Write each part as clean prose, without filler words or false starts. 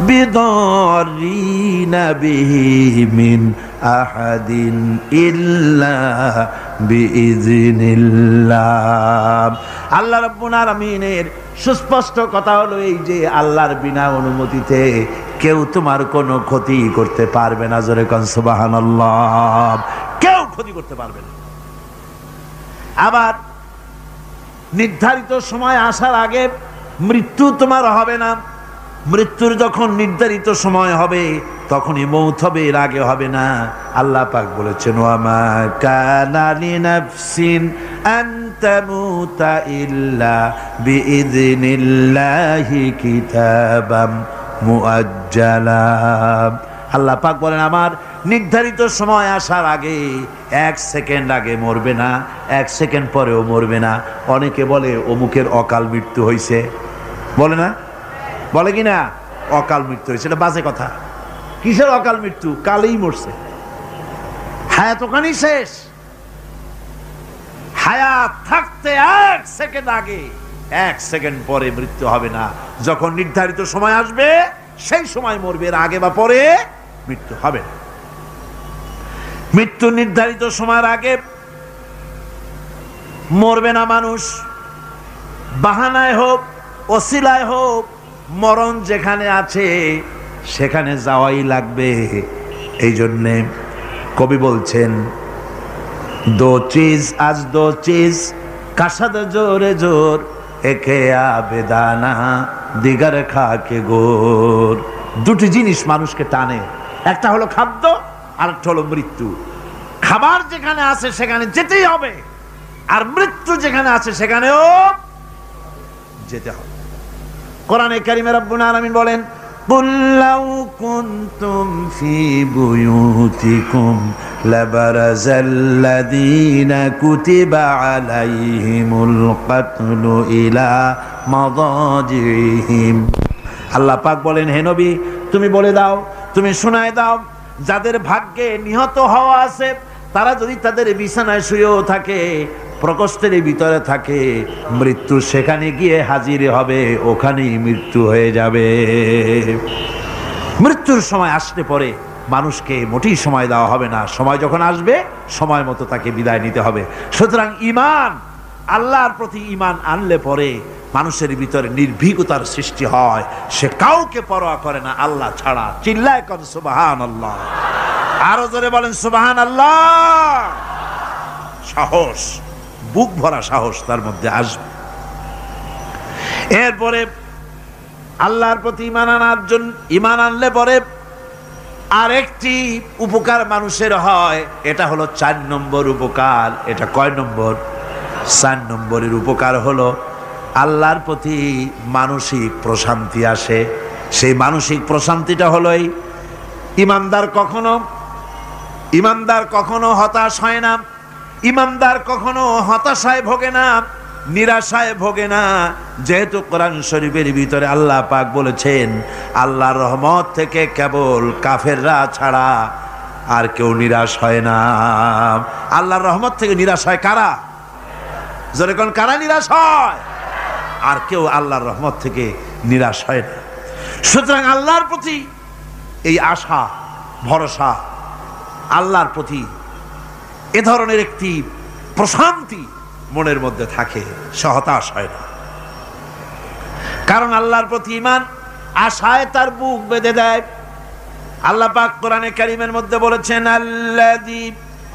বিদরিনা বিহি মিন আহাদিন ইল্লা বিইজনিল্লাহ। আল্লাহ রাব্বুল আলামিনের সুস্পষ্ট কথা হলো এই যে আল্লাহর বিনা অনুমতিতে কেউ তোমার কোনো ক্ষতি করতে পারবে না। জোরে কোন সুবহানাল্লাহ। কেউ ক্ষতি করতে পারবে না। আবার নির্ধারিত সময় আসার আগে মৃত্যু তোমার হবে না। মৃত্যুর যখন নির্ধারিত সময় হবে তখনই মৌত হবে, এর আগে হবে না। আল্লাহ পাক বলেছেন ওয়ামা কানা লিনাফসিন আন তামুতা ইল্লা বিইযনিল্লাহি কিতাবাম মুআজ্জালা। আল্লাহ পাক বলেন আমার নির্ধারিত সময় আসার আগে 1 সেকেন্ড আগে মরবে না, 1 সেকেন্ড পরেও মরবে না। অনেকে বলে অমুকের অকাল মৃত্যু হয়েছে, বলে না, বলে কি না অকাল মৃত্যু হয়েছে। এটা বাজে কথা। কিসের অকাল মৃত্যু? কালেই মরছে, হায়াত ওখানেই শেষ। হায়াত থাকতে 1 সেকেন্ড আগে 1 সেকেন্ড পরে মৃত্যু হবে না। যখন নির্ধারিত সময় আসবে সেই সময় মরবে, এর আগে বা পরে মৃত্যু হবে না। মৃত্যু নির্ধারিত সময়ের আগে মরবে না মানুষ। বাহানায় হোক ওসিলায় হোক মরণ যেখানে আছে সেখানে যাওয়াই লাগবে। এই জন্যে কবি বলছেন দো চিজ আজ দো চিজ কাসাদ জোরে জোর একে আবেদানা দিগার খাকে গোর। দুটি জিনিস মানুষকে টানে, একটা হলো খাদ্য আর একটা হলো মৃত্যু। খাবার যেখানে আছে সেখানে যেতেই হবে, আর মৃত্যু যেখানে আছে সেখানেও যেতে হবে। কোরআনে কারিমে রব্বুল আলামিন বলেন কুল লাউ কুনতুম ফি বুয়ুতিকুম লাবারাযাল্লাযীনা কুতিবা আলাইহিমুল কাতলু ইলা মাদাজিহিম। আল্লাহ পাক বলেন হে নবী তুমি বলে দাও, তুমি শোনায় দাও, যাদের ভাগ্যে নিহত হওয়া আছে তারা যদি তাদের বিছানায় শুয়েও থাকে, প্রকোষ্ঠের ভিতরে থাকে, মৃত্যু সেখানে গিয়ে হাজির হবে, ওখানেই মৃত্যু হয়ে যাবে। মৃত্যুর সময় আসলে পরে মানুষকে মোটেই সময় দেওয়া হবে না। সময় যখন আসবে সময় মতো তাকে বিদায় নিতে হবে। সুতরাং ঈমান, আল্লাহর প্রতি ঈমান আনলে পরে মানুষের ভিতরে নির্ভীকতার সৃষ্টি হয়, সে কাউকে পরোয়া করে না আল্লাহ ছাড়া। চিল্লায় কোন সুবহানাল্লাহ। আরো জোরে বলেন সুবহানাল্লাহ। সাহস, বুক ভরা সাহস তার মধ্যে আসবে। এরপরে আল্লাহর প্রতি ঈমান আনলে পরে আরেকটি উপকার মানুষের হয়, এটা হলো 4 নম্বর উপকার। এটা কয় নম্বর? 4 নম্বরের উপকার হলো আল্লাহর প্রতি মানসিক প্রশান্তি আসে। সেই মানসিক প্রশান্তিটা হলো ইমানদার কখনো হতাশ হয় না, ইমানদার কখনো হতাশায় ভোগে না, নিরাশায় ভোগে না। যেহেতু কোরআন শরীফের ভিতরে আল্লাহ পাক বলেছেন আল্লাহর রহমত থেকে কেবল কাফেররা ছাড়া আর কেউ নিরাশ হয় না। আল্লাহর রহমত থেকে নিরাশ হয় কারা? জোরে কোন কারা নিরাশ হয়? আর কেউ আল্লাহর রহমত থেকে নিরাশ হয় না। সুতরাং আল্লাহর প্রতি এই আশা ভরসা, আল্লাহর প্রতি এ ধরনের একটি প্রশান্তি মনের মধ্যে থাকে, সে হতাশ হয় না। কারণ আল্লাহর প্রতি ঈমান আশায় তার বুক বেঁধে দেয়। আল্লাহ পাক কোরআনে কারীমের মধ্যে বলেছেন আল্লাযী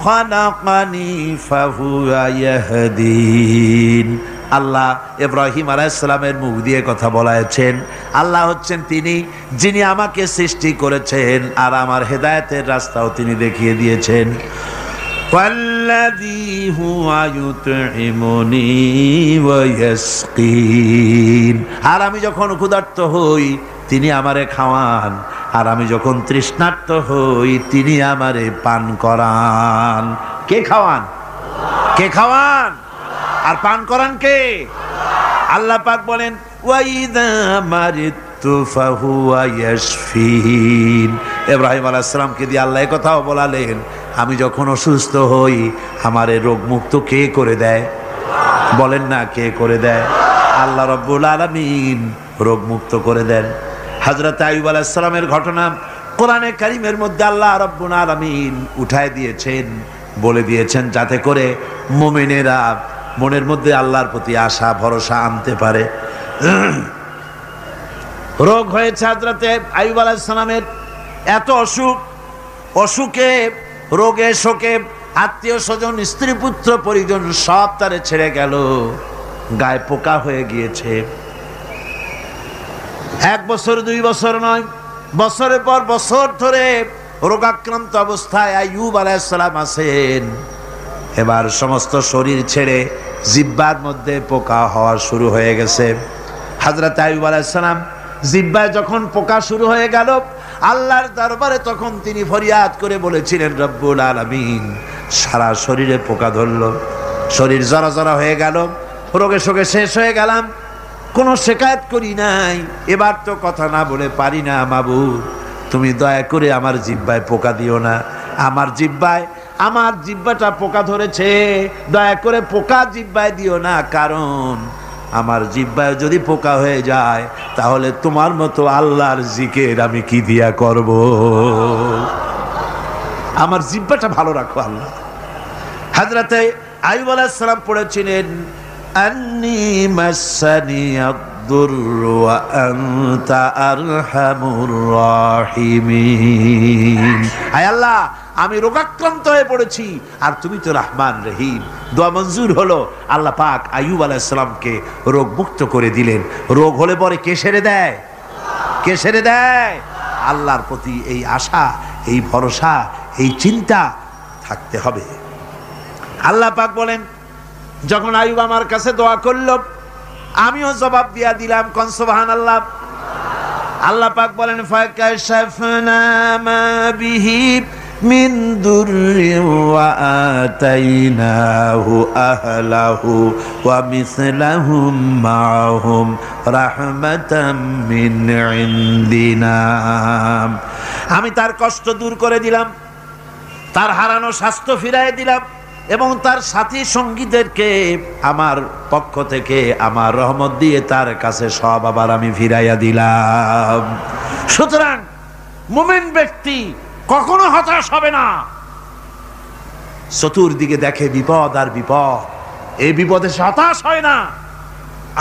খালাকানি ফাহুয়া ইয়াহদিন। আল্লাহ ইব্রাহিম আলাইহিস সালামের মুখ দিয়ে কথা বলেছেন। আল্লাহ হচ্ছেন তিনি যিনি আমাকে সৃষ্টি করেছেন আর আমার হেদায়েতের রাস্তাও তিনি দেখিয়ে দিয়েছেন। ওয়াল্লাযী হুয়া ইউতঈমুনি ওয়া ইয়াসকিন। আর আমি যখন ক্ষুধার্ত হই তিনি আমারে খাওয়ান, আর আমি যখন তৃষ্ণার্ত হই তিনি আমারে পান করান। কে খাওয়ান? কে খাওয়ান আর পান করান কে? আল্লাহ পাক বলেন ওয়াইদা মারিতু ফাহুয়া ইয়াশফিন। ইব্রাহিম আলাইহিস সালামকে দিয়ে আল্লাহ এই কথাও বলালেন আমি যখন অসুস্থ হই আমারে রোগ মুক্ত কে করে দেয়? বলেন না কে করে দেয়? আল্লাহ রাব্বুল আলামিন রোগ মুক্ত করে দেন। হযরত আইয়ুব আলাইহিস সালামের ঘটনা কোরআনে কারীমের মধ্যে আল্লাহ রাব্বুল আলামিন উঠায় দিয়েছেন, বলে দিয়েছেন যাতে করে মুমিনেরা মনের মধ্যে আল্লাহর প্রতি আশা ভরসা আনতে পারে। রোগ হয়েছে হযরত আইয়ুব আলাইহিস সালামের, এত অসুখ, অসুখে রোগে শোকে আত্মীয় স্বজন স্ত্রী পুত্র পরিজন সব তারে ছেড়ে গেল, গায়ে পোকা হয়ে গিয়েছে। 1 বছর 2 বছর নয়, বছরের পর বছর ধরে রোগাক্রান্ত অবস্থায় আইয়ুব আলাইহিস সালাম আছেন। এবার সমস্ত শরীর ছেড়ে জিহ্বার মধ্যে পোকা হওয়া শুরু হয়ে গেছে। হযরত আইয়ুব আলাইহিস সালাম জিহ্বায় যখন পোকা শুরু হয়ে গেল, আল্লাহর দরবারে তখন তিনি ফরিয়াদ করে বলেছিলেন, রব্বুল আলামিন, সারা শরীরে পোকা ধরল, শরীর জরা জরা হয়ে গেল, রোগে শোকে শেষ হয়ে গেলাম, কোনো শিকায়ত করি নাই, এবার তো কথা না বলে পারি না মাবুদ, তুমি দয়া করে আমার জিহ্বায় পোকা দিও না, আমার জিহ্বাটা পোকা ধরেছে, দয়া করে পোকা জিহ্বায় দিও না, কারণ আমার জিহ্বায় যদি পোকা হয়ে যায় তাহলে তোমার মতো আল্লাহর জিকির আমি কি দিয়া করব, আমার জিহ্বাটা ভালো রাখো আল্লাহ। হযরত আইয়ুব আলাইহিস সালাম পড়েছিলেন, আন্নী মাসানি আদ-দুররু ওয়া আনতা আরহামুর রাহিমিন। আয় আল্লাহ, আমি রোগাক্রান্ত হয়ে পড়েছি আর তুমি তো রহমান রহিম। দোয়া মঞ্জুর হলো, আল্লাহ পাক আইয়ুব আলাইহিস সালামকে রোগ মুক্ত করে দিলেন। রোগ হলে পরে কে সেরে দেয়? কে সেরে দেয়? আল্লাহর প্রতি এই আশা, এই ভরসা, এই চিন্তা থাকতে হবে। আল্লাহ পাক বলেন, যখন আইয়ুব আমার কাছে দোয়া করলো আমিও জবাব দিয়া দিলাম, কোন সুবহানাল্লাহ। আল্লাহ পাক বলেন, ফাকাশাফনা মা বিহি মিন দুররি ওয়া আতাইনাহু আহলাহু ওয়া মিসলাহুম মাআহুম রাহমাতাম মিন ইনদিনা। আমি তার কষ্ট দূর করে দিলাম, তার হারানো স্বাস্থ্য ফিরিয়ে দিলাম এবং তার সাথী সঙ্গীদেরকে আমার পক্ষ থেকে আমার রহমত দিয়ে তার কাছে সব আবার আমি ফিরাইয়া দিলাম। সুতরাং মুমিন ব্যক্তি কখনো হতাশ হবে না। চতুর্দিকে দেখে বিপদ আর বিপদ, এই বিপদে সে হতাশ হয় না,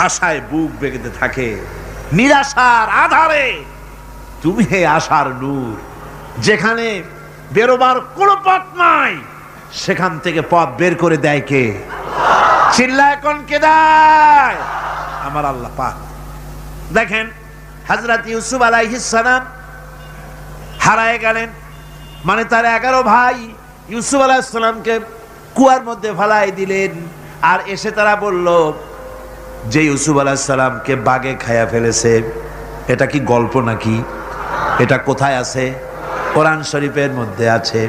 আশায় বুক বেঁধে থাকে। নিরাশার আধারে তুমি হে আশার নূর, যেখানে বেরোবার কোনো পথ নাই সেখান থেকে পথ বের করে দেয় কে? চিল্লায় কোন কে দেয়? আমার আল্লাহ পাক। দেখেন হযরত ইউসুফ আলাইহিস সালাম হারায় গেলেন, মানে তার 11 ভাই ইউসুফ আলাইহিস সালামকে কুয়ার মধ্যে ফেলাই দিলেন। আর এসে তারা বলল যে ইউসুফ আলাইহিস সালামকে বাঘে খায়া ফেলেছে। এটা কি গল্প নাকি? এটা কোথায় আছে? কোরআন শরীফের মধ্যে আছে।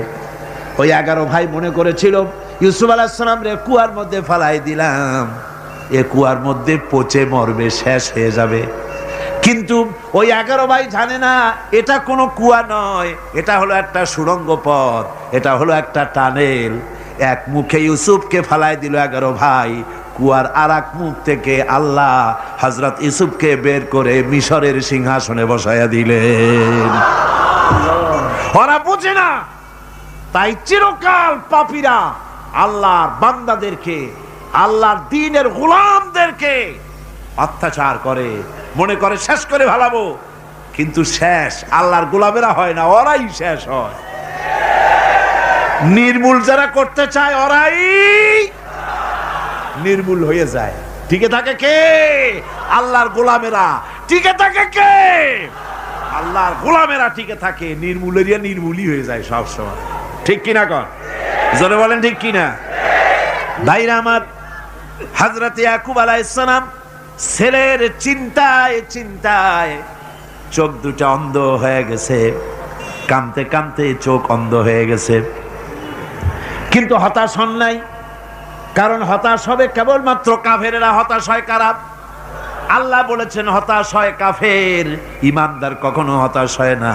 ওই 11 ভাই মনে করেছিল ইউসুফ আলাইহিস সালাম রে কুয়ার মধ্যে ফেলাই দিলাম, এ কুয়ার মধ্যে পচে মরবে, শেষ হয়ে যাবে। কিন্তু ওই 11 ভাই জানে না এটা কোনো কুয়া নয়, এটা হলো একটা সুড়ঙ্গ পথ, এটা হলো একটা টানেল। এক মুখে ইউসুফকে ফেলাই দিল 11 ভাই, কুয়ার আরেক মুখ থেকে আল্লাহ হযরত ইউসুফকে বের করে মিশরের সিংহাসনে বসায়া দিলেন। ওরা বুঝে না, তাই চিরকাল পাপীরা আল্লাহর বান্দাদেরকে, আল্লাহর দ্বীনের গোলামদেরকে অত্যাচার করে, মনে করে শেষ করে ভালাবো, কিন্তু শেষ আল্লাহর গোলামেরা হয় না, ওরাই শেষ হয়। নির্মূল যারা করতে চায় ওরাই নির্মূল হয়ে যায়। টিকে থাকে কে? আল্লাহর গোলামেরা। টিকে থাকে কে? আল্লাহর গোলামেরা টিকে থাকে। নির্মূলেরিয়া নির্মূলই হয়ে যায় সব সময়। ঠিক কিনা কন? জোরে বলেন ঠিক কিনা? ভাইরা আমার, হযরত ইয়াকুব আলাইহিস সালাম ছেলের চিন্তায় চিন্তায় চোখ দুটো অন্ধ হয়ে গেছে, কাঁদতে কাঁদতে চোখ অন্ধ হয়ে গেছে। কিন্তু হতাশ হন নাই, কারণ হতাশ হবে কেবলমাত্র কাফেরেরা। হতাশ হয় কারা? আল্লাহ বলেছেন হতাশ হয় কাফের, ইমানদার কখনো হতাশ হয় না।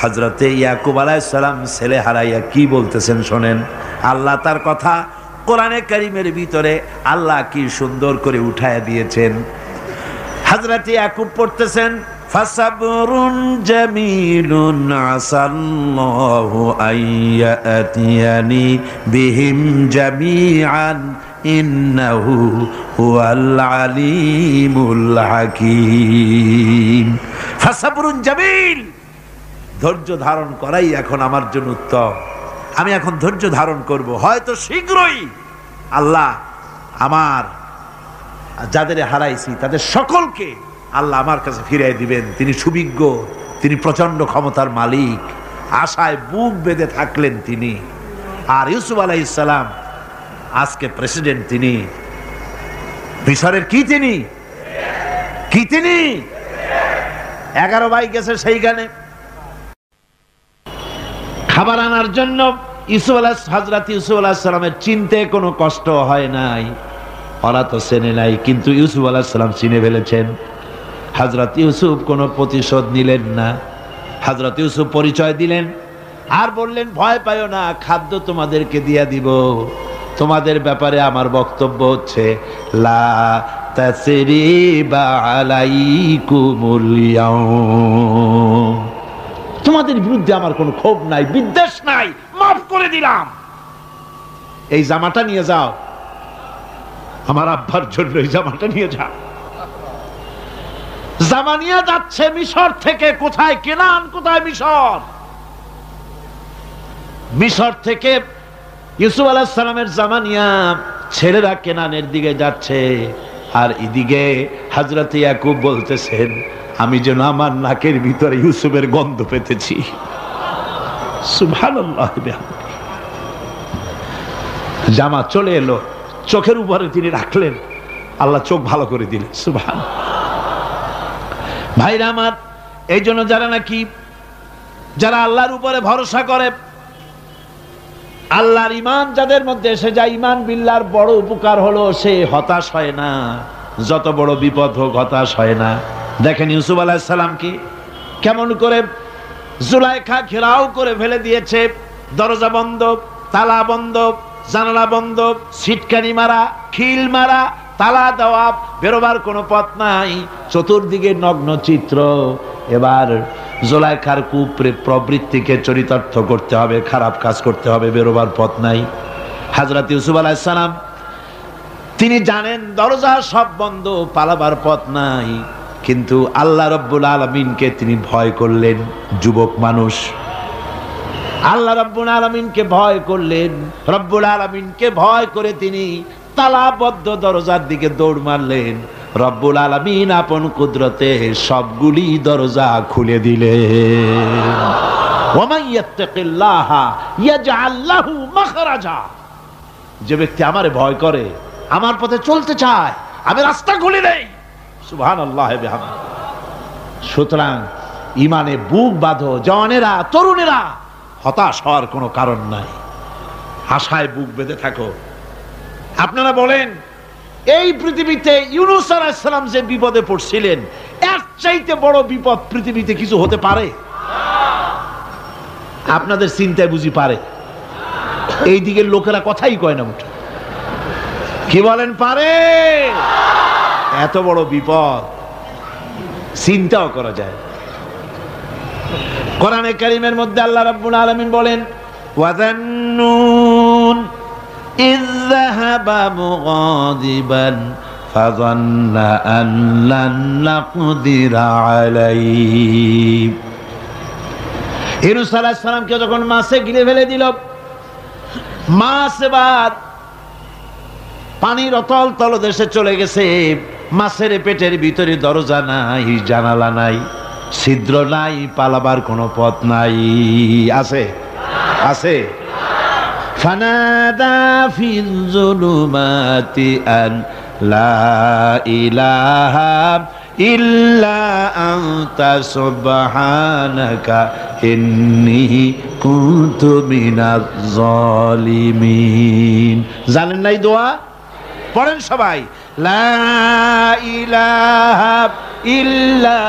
হযরত ইয়াকুব আলাইহিস সালাম ছেলে হারাইয়া কি বলতেছেন শোনেন। আল্লাহ তার কথা কোরআনে কারীমের ভিতরে আল্লাহ কি সুন্দর করে উঠায় দিয়েছেন। হযরত ইয়াকুব পড়তেছেন, ফাসাবরুন জামিলুন আসাল্লাহু আইয়াতিয়ানি বিহিম জামিআন ইন্নাহু হুয়াল আলিমুল হাকীম। ফাসাবরুন জামিল, ধৈর্য ধারণ করাই এখন আমার জন্য উত্তম। আমি এখন ধৈর্য ধারণ করব, হয়তো শীঘ্রই আল্লাহ আমার যাদের হারাইছি তাদের সকলকে আল্লাহ আমার কাছে ফিরিয়ে দিবেন। তিনি সুবিজ্ঞ, তিনি প্রচন্ড ক্ষমতার মালিক। আশায় বুক বেঁধে থাকলেন তিনি। আর ইউসুফ আলাইহিস সালাম আজকে প্রেসিডেন্ট। তিনি মিশরের কি তিনি 11 ভাই গেছে সেইখানে খাবার আনার জন্য। হযরত ইউসুফ আলাইহিস সালামের চিনতে কোনো কষ্ট হয় নাই। ওরা তো চেনে নাই, কিন্তু ইউসুফ আলাইহিস সালাম চিনে ফেলেছেন। হযরত ইউসুফ কোনো প্রতিশোধ নিলেন না। হযরত ইউসুফ পরিচয় দিলেন আর বললেন, ভয় পাইও না, খাদ্য তোমাদেরকে দিয়া দিব। তোমাদের ব্যাপারে আমার বক্তব্য হচ্ছে, লা তাসরিবা আলাইকুমুল ইয়াউম, তোমাদের বিরুদ্ধে আমার কোনো ক্ষোভ নাই, বিদ্বেষ নাই, মাফ করে দিলাম। এই জামাটা নিয়ে যাও, আমার আব্বার জন্য এই জামাটা নিয়ে যাও। জামা নিয়ে যাচ্ছে মিশর থেকে। কোথায় কেনান, কোথায় মিশর? মিশর থেকে ইউসুফ আলাইহিস সালামের জামা নিয়ে ছেলেরা কেনানের দিকে যাচ্ছে। আর এদিকে হযরত ইয়াকুব বলতেছেন, আমি যেন আমার নাকের ভিতরে ইউসুফের গন্ধ পেতেছি। সুবহানাল্লাহ। জামা চলে এলো, চোখের উপরে তিনি রাখলেন, আল্লাহ চোখ ভালো করে দিলেন। সুবহানাল্লাহ। ভাইরা আমার, এই জন্য যারা আল্লাহর উপরে ভরসা করে, আল্লাহর ঈমান যাদের মধ্যে এসে যায়, ঈমান বিল্লাহর বড় উপকার হলো সে হতাশ হয় না। যত বড় বিপদ হোক হতাশ হয় না। দেখেন ইউসুফ আলাইহিস সালামকে কেমন করে জুলাইখা ঘেরাও করে ফেলে দিয়েছে। দরজা বন্ধ, তালা বন্ধ, জানালা বন্ধ, সিটকানি মারা, খিল মারা, তালা দেওয়া, বেরোবার কোনো পথ নাই, চতুর্দিকে নগ্ন চিত্র। এবার জুলাইখার প্রবৃত্তিকে চরিতার্থ করতে হবে, খারাপ কাজ করতে হবে, বেরোবার পথ নাই। হযরত ইউসুফ আলাইহিস সালাম তিনি জানেন দরজা সব বন্ধ, পালাবার পথ নাই, কিন্তু আল্লাহ রাব্বুল আলামিনকে তিনি ভয় করলেন। যুবক মানুষ, আল্লাহ রাব্বুল আলামিনকে ভয় করলেন। রব্বুল আলামিনকে ভয় করে তিনি তালাবদ্ধ দরজার দিকে দৌড় মারলেন। রব্বুল আলামিন আপন কুদরতে সবগুলি দরজা খুলে দিলেন। ওয়া মান ইয়াত্তাকিল্লাহা ইয়াজআল লাহু মাখরাজা, যে ব্যক্তি আমারে ভয় করে, আমার পথে চলতে চায়, আমি রাস্তা খুলে দেই। সুবহানাল্লাহ। সুতরাং ঈমানে বুক বাঁধো জওয়ানেরা, তরুণেরা, হতাশ হওয়ার কোনো কারণ নাই, আশায় বুক বেঁধে থাকো। আপনারা বলেন, এই পৃথিবীতে ইউনূস আলাইহিস সালাম যে বিপদে পড়ছিলেন, এর চাইতে বড় বিপদ পৃথিবীতে কিছু হতে পারে? আপনাদের চিন্তায় বুঝি পারে? এই দিকের লোকেরা কথাই কয় না মুঠো। কি বলেন, পারে? এত বড় বিপদ চিন্তাও করা যায়। কোরআনে কারীমের মধ্যে আল্লাহ রাব্বুল আলামিন বলেন, ওয়াযান্নুন ইয যাহাবা মুগাদিবান ফাযান্না আন লান নাকদিরা আলাইহি। ইউনূস আলাইহিস সালামকে যখন মাছে গিলে ফেলে দিল, মাছ এবার পানির অতল তলদেশে চলে গেছে। মাছের পেটের ভিতরে দরজা নাই, জানালা নাই, ছিদ্র নাই, পালাবার কোনো পথ নাই। আছে? আছে? ফানাদা ফিল যুলুমাতি আন লা ইলাহা ইল্লা আনতা সুবহানাকা ইন্নী কুনতু মিনাজ জালিমিন। জানেন নাই দোয়া? পড়েন সবাই, লা ইলাহা ইল্লা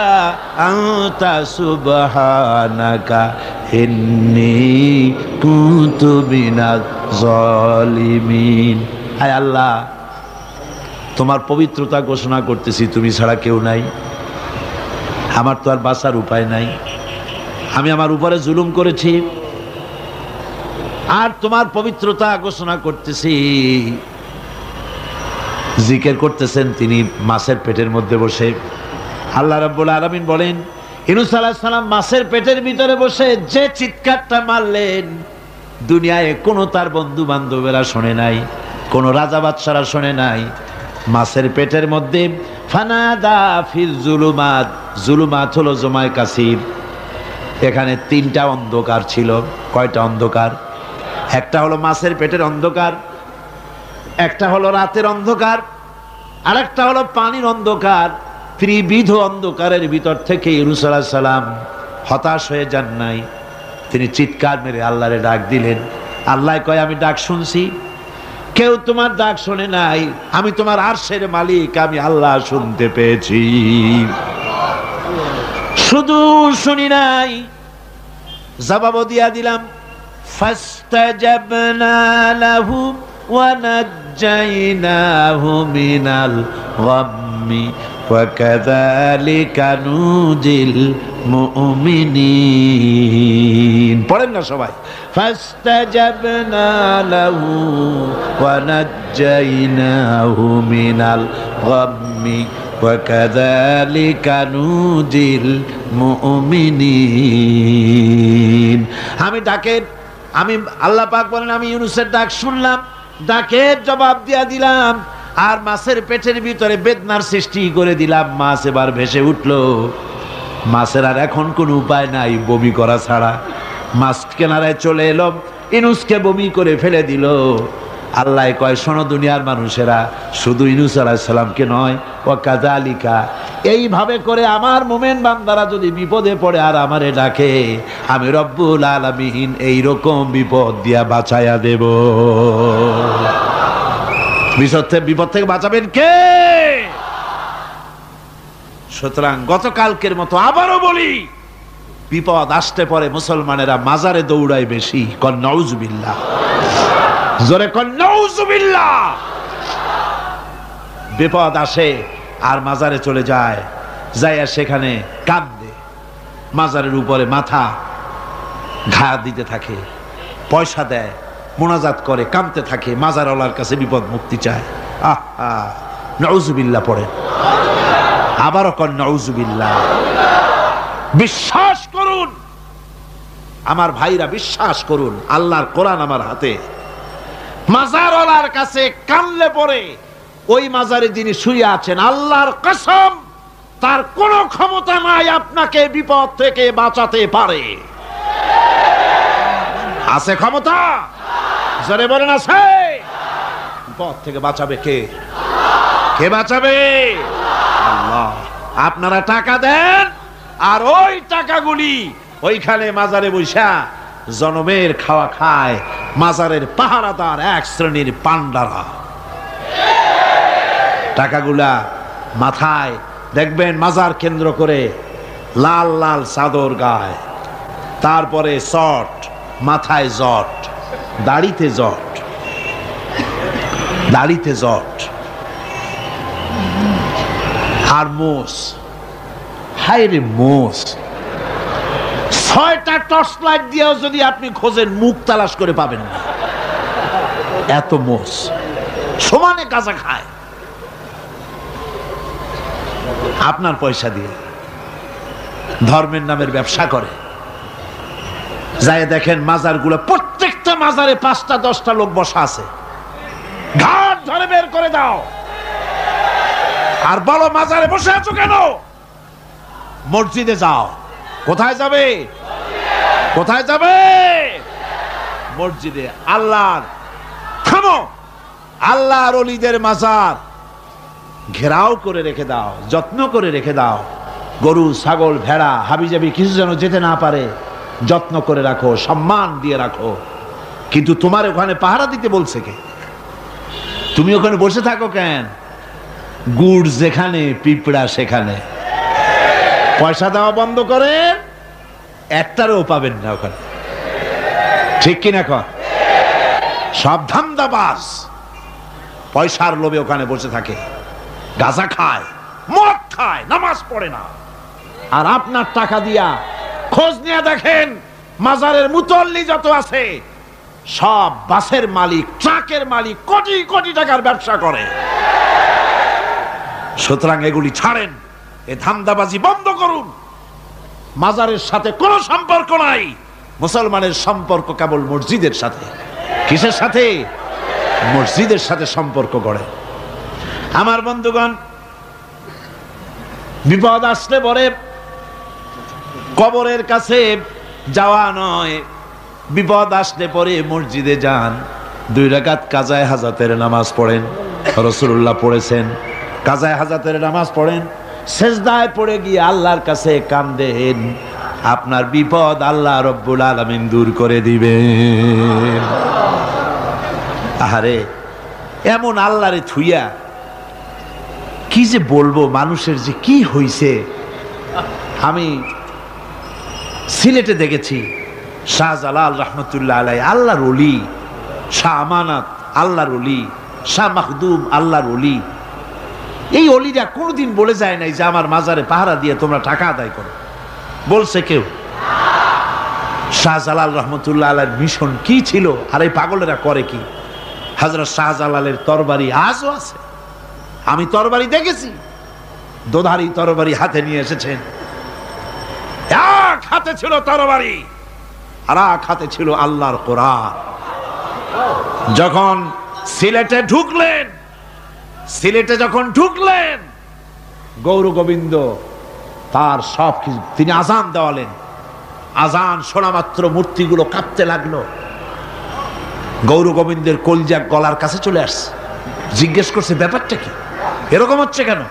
আনতা সুবহানাকা ইন্নী কুনতু মিনাজ জালিমিন। আয় আল্লাহ, তোমার পবিত্রতা ঘোষণা করতেছি, তুমি ছাড়া কেউ নাই। আমার তো আর বাঁচার উপায় নাই, আমি আমার উপরে জুলুম করেছি, আর তোমার পবিত্রতা ঘোষণা করতেছি। জিকির করতেছেন তিনি মাছের পেটের মধ্যে বসে। আল্লাহ রাব্বুল আলামিন বলেন, ইউনূস আলাইহিস সালাম মাছের পেটের ভিতরে বসে যে চিৎকারটা মারলেন, দুনিয়ায় কোনো তার বন্ধু বান্ধবেরা শোনে নাই, কোনো রাজা বাদশারা শোনে নাই। মাছের পেটের মধ্যে ফানাদা ফিল জুলুমাত, জুলুমাত হলো জমায় কাসির। এখানে তিনটা অন্ধকার ছিল। কয়টা অন্ধকার? একটা হলো মাছের পেটের অন্ধকার, একটা হলো রাতের অন্ধকার, আর একটা হলো পানির অন্ধকার। ত্রিবিধ অন্ধকারের ভিতর থেকে ইউনূস আলাইহিস সালাম হতাশ হয়ে যান নাই, তিনি চিৎকার মেরে আল্লাহরে ডাক দিলেন। আল্লাহ কয়, আমি ডাক শুনছি, কেউ তোমার ডাক শোনে নাই, আমি তোমার আরশের মালিক, আমি আল্লাহ শুনতে পেয়েছি। শুধু শুনি নাই, জবাবও দিয়া দিলাম। ফাস্তাজাবনা লাহু ওয়া নাজ্জাইনাহু মিনাল গাম্মি ওয়া কাযালিকা নুজিল মুমিনিন। পড়েন না সবাই, ফাস্তাজাবনা লাহু ওয়া নাজ্জাইনাহু মিনাল গাম্মি ওয়া কাযালিকা নুজিল মুমিনিন। আমি আল্লাহ পাক বলেন, আমি ইউনূসের ডাক শুনলাম, ডাকের জবাব দিয়া দিলাম, আর মাছের পেটের ভিতরে বেদনার সৃষ্টি করে দিলাম। মাছ এবার ভেসে উঠলো। মাছের আর এখন কোনো উপায় নাই বমি করা ছাড়া। মাছ কিনারায় চলে এলো, ইউনূসকে বমি করে ফেলে দিল। আল্লাহ কয়, শোনো দুনিয়ার মানুষেরা, শুধু ইউনূস আলাইহিস সালামকে নয়, ওয়া কাযালিকা, এইভাবে করে আমার মুমিন বান্দারা যদি বিপদে পড়ে আর আমারে ডাকে, আমি রব্বুল আলামিন এইরকম বিপদ দিয়া বাঁচাইয়া দেব। বিপদ থেকে বাঁচাবেন কে? সুতরাং গতকালকের মতো আবারও বলি, বিপদ আসতে পরে মুসলমানেরা মাজারে দৌড়ায় বেশি। কন নাউজুবিল্লাহ, জোরে কন নাউজুবিল্লাহ। বিপদ আসে আর মাজারে চলে যায়, যাইয়া সেখানে কাঁদে, মাজারের উপরে মাথা ঘা দিতে থাকে, পয়সা দেয়, মোনাজাত করে, কাঁদতে থাকে, মাজারওয়ালার কাছে বিপদ মুক্তি চায়। আহা, নাউজুবিল্লাহ পড়ে। আবারও কন নাউজুবিল্লাহ। বিশ্বাস করুন আমার ভাইরা, বিশ্বাস করুন, আল্লাহর কোরআন আমার হাতে। মাজারওয়ালার কাছে কানলে পরে ওই মাজারে যিনি শুয়ে আছেন, আল্লাহর কসম, তার কোনো ক্ষমতা নাই আপনাকে বিপদ থেকে বাঁচাতে পারে। আছে ক্ষমতা? জোরে বলেন আছে। বিপদ থেকে বাঁচাবে কে? কে বাঁচাবে? আল্লাহ। আপনারা টাকা দেন, আর ওই টাকাগুলি ওইখানে মাজারে বৈশা জনমের খাওয়া খায় মাজারের পাহারাদার এক শ্রেণীর পান্ডারা। টাকাগুলা মাথায় দেখবেন মাজার কেন্দ্র করে লাল লাল চাদর গায়, তারপরে শট, মাথায় জট, দাড়িতে জট, দাড়িতে জট, আর মোষ। হায় রে মোষ! 6টা টর্চ লাইট দিয়েও যদি আপনি খোঁজেন, মুখ তালাশ করে পাবেন না, এত মোষ। সমানে গাঁজা খায় আপনার পয়সা দিয়ে, ধর্মের নামের ব্যবসা করে। যাই দেখেন মাজারগুলো, প্রত্যেকটা মাজারে 5টা 10টা লোক বসা আছে। ঘাট ধরে বের করে দাও আর বলো, মাজারে বসে আছো কেন? মসজিদে যাও। কোথায় যাবে? কোথায় যাবে? মসজিদে। আল্লাহর থামো, আল্লাহর ওলিদের মাজার ঘেরাও করে রেখে দাও, যত্ন করে রেখে দাও। গরু, ছাগল, ভেড়া, হাবিজাবি কিছু যেন যেতে না পারে, যত্ন করে রাখো, সম্মান দিয়ে রাখো। কিন্তু তোমার ওখানে পাহারা দিতে বলছে কে? তুমি ওখানে বসে থাকো কেন? গুড় যেখানে, পিঁপড়া সেখানে। পয়সা দেওয়া বন্ধ করে একটারও পাবেন না ওখানে। ঠিক কিনা কর? সব ধান্দাবাজ পয়সার লোভে ওখানে বসে থাকে, গাঁজা খায়, মদ খায়, নামাজ পড়ে না। আর আপনার টাকা দিয়া খোঁজ নিয়ে দেখেন মাজারের মুতল্লি যত আছে সব বাসের মালিক, ট্রাকের মালিক, কোটি কোটি টাকার ব্যবসা করে। সুতরাং এগুলি ছাড়েন, এ ধান্দাবাজি বন্ধ করুন। মাজারের সাথে কোনো সম্পর্ক নাই। মুসলমানের সম্পর্ক কেবল মসজিদের সাথে। কিসের সাথে? মসজিদের সাথে সম্পর্ক গড়ে। আমার বন্ধুগণ, বিপদ আসলে পরে কবরের কাছে যাওয়া নয়, বিপদ আসলে পরে মসজিদে যান, 2 রাকাত কাজায়ে হাজাতের নামাজ পড়েন। রাসূলুল্লাহ পড়েছেন, কাজায়ে হাজাতের নামাজ পড়েন, সেজদায় পড়ে গিয়ে আল্লাহর কাছে কান্দেন, আপনার বিপদ আল্লাহ রব্বুল আলামিন দূর করে দিবেন। আরে এমন আল্লাহরে থুইয়া কি যে বলবো, মানুষের যে কি হইছে। আমি সিলেটে দেখেছি শাহজালাল রহমতুল্লাহ আলাই, আল্লাহর ওলি, শাহ আমানত আল্লাহর ওলি, শাহ মাখদুম আল্লাহর ওলি। এই ওলিরা কোনোদিন বলে যায় নাই যে আমার মাজারে পাহারা দিয়ে তোমরা টাকা আদায় করো, বলছে কেউ? শাহজালাল রহমতুল্লাহ আলাইর মিশন কি ছিল, আর এই পাগলেরা করে কি? হযরত শাহজালালের তরবারি আজও আছে, আমি তরবারি দেখেছি, দোধারি তরবারি হাতে নিয়ে এসেছেন। এক হাতে ছিল তরবারি আর এক হাতে ছিল আল্লাহর কোরআন। যখন সিলেটে ঢুকলেন গৌর গোবিন্দ তার সব কিছু, তিনি আজান দেওয়ালেন। আজান শোনা মাত্র মূর্তিগুলো কাঁপতে লাগলো। গৌর গোবিন্দের কলজা গলার কাছে চলে আসছে, জিজ্ঞেস করছে ব্যাপারটা কি, এরকম হচ্ছে কেন?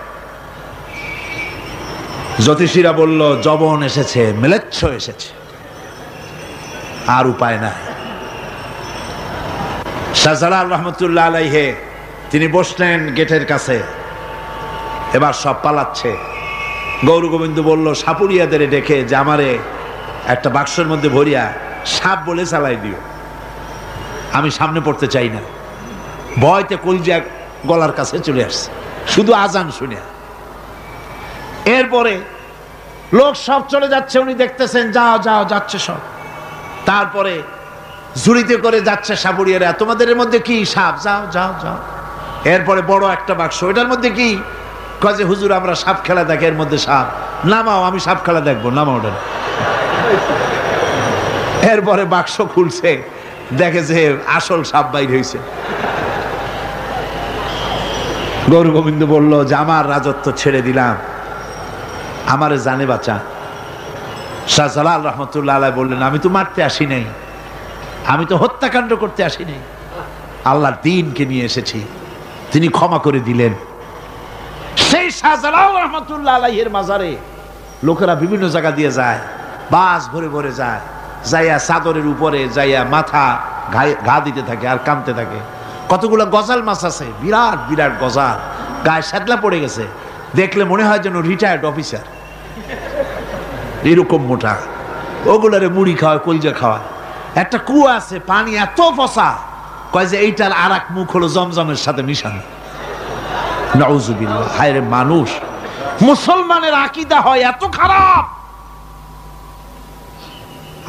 জ্যোতিষীরা বলল যবন এসেছে, মেলেচ্ছ এসেছে, আর উপায় নাই। শাহজালাল রহমতুল্লাহ আলাইহে তিনি বসলেন গেটের কাছে, এবার সব পালাচ্ছে। গৌর গোবিন্দ বলল সাপুরিয়াদের ডেকে যে আমারে একটা বাক্সের মধ্যে ভরিয়া সাপ বলে চালাই দিও, আমি সামনে পড়তে চাই না। ভয়তে কলজা গলার কাছে চলে আসছে শুধু আজান শুনে। এরপরে লোক সব চলে যাচ্ছে, উনি দেখতেছেন যাও যাও যাচ্ছে সব। তারপরে ঝুড়িতে করে যাচ্ছে সাপুরিয়ারা, তোমাদের মধ্যে কি সাপ, যাও যাও যাও। এরপরে বড় একটা বাক্স, ওইটার মধ্যে কি? কয় যে হুজুর আমরা সাপ খেলা দেখি, এর মধ্যে সাপ। নামাও, আমি সাপ খেলা দেখবো, নামাও ওটা। এরপরে বাক্স খুলছে, দেখে যে আসল সাপ বাইর হয়েছে। গৌর গোবিন্দ বলল যে আমার রাজত্ব ছেড়ে দিলাম, আমারে জানে বাঁচা। শাহজালাল রহমতুল্লাহ আলাইহি বললেন আমি তো মারতে আসি নাই, আমি তো হত্যাকাণ্ড করতে আসি নাই, আল্লাহর দ্বীনকে নিয়ে এসেছি। তিনি ক্ষমা করে দিলেন। সেই শাহজালাল রহমতুল্লাহ আলাইহির মাজারে লোকেরা বিভিন্ন জায়গা দিয়ে যায়, বাস ভরে ভরে যায়, যাইয়া চাদরের উপরে যাইয়া মাথা ঘা দিতে থাকে আর কামতে থাকে। কতগুলো গজাল মাছ আছে, বিরাট বিরাট গজাল, গায়ে শ্যাতলা পড়ে গেছে, দেখলে মনে হয় যেন রিটায়ার্ড অফিসার, এরকম মোটা। ওগুলারে মুড়ি খাওয়ায়, কলজা খাওয়ায়। একটা কুয়া আছে, পানি এত ফসা, কয় যে এইটার আর এক মুখ হলো জমজমের সাথে মিশানো। নাউজুবিল্লাহ। হায় রে মানুষ, মুসলমানের আকীদা হয় এত খারাপ,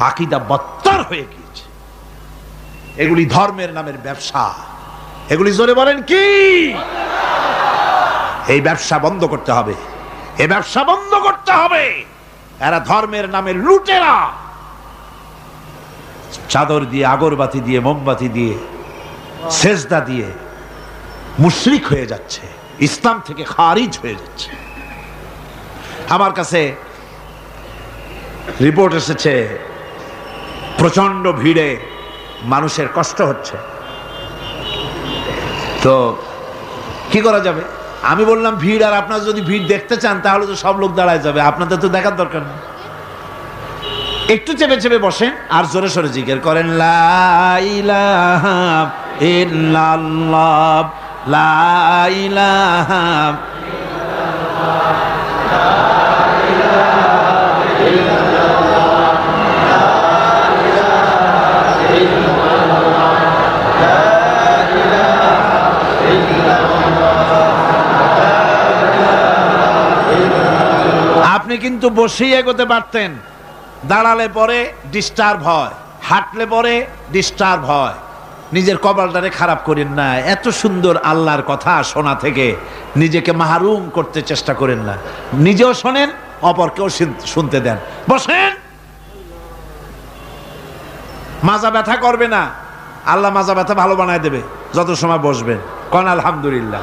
আকীদা বত্তর হয়ে গিয়েছে। এগুলি ধর্মের নামের ব্যবসা, এগুলি জোরে বলেন কি? এই ব্যবসা বন্ধ করতে হবে, এই ব্যবসা বন্ধ করতে হবে। এরা ধর্মের নামে লুটেরা, চাদর দিয়ে, আগরবাতি দিয়ে, মোমবাতি দিয়ে, সেজদা দিয়ে মুশরিক হয়ে যাচ্ছে, ইসলাম থেকে খারিজ হয়ে যাচ্ছে। আমার কাছে রিপোর্ট এসেছে প্রচন্ড ভিড়ে মানুষের কষ্ট হচ্ছে, তো কি করা যাবে? আমি বললাম ভিড়, আর আপনারা যদি ভিড় দেখতে চান তাহলে তো সব লোক দাঁড়ায় যাবে, আপনাদের তো দেখার দরকার নেই। একটু চেপে চেপে বসেন আর জোরে সোরে জিকির করেন লা ইলাহা ইল্লাল্লাহ, লা ইলাহা আপনি কি কিন্তু বসেই এগোতে পারতেন, দাঁড়ালে পরে ডিস্টার্ব হয়, হাঁটলে পরে ডিস্টার্ব হয়। নিজের কপালটারে খারাপ করেন না, এত সুন্দর আল্লাহর কথা শোনা থেকে নিজেকে মাহরুম করতে চেষ্টা করেন না। নিজেও শোনেন, অপরকেও শুনতে দেন। বসেন, মাজা ব্যথা করবে না, আল্লাহ মাজা ব্যথা ভালো বানায় দেবে যত সময় বসবেন। কোন আলহামদুলিল্লাহ।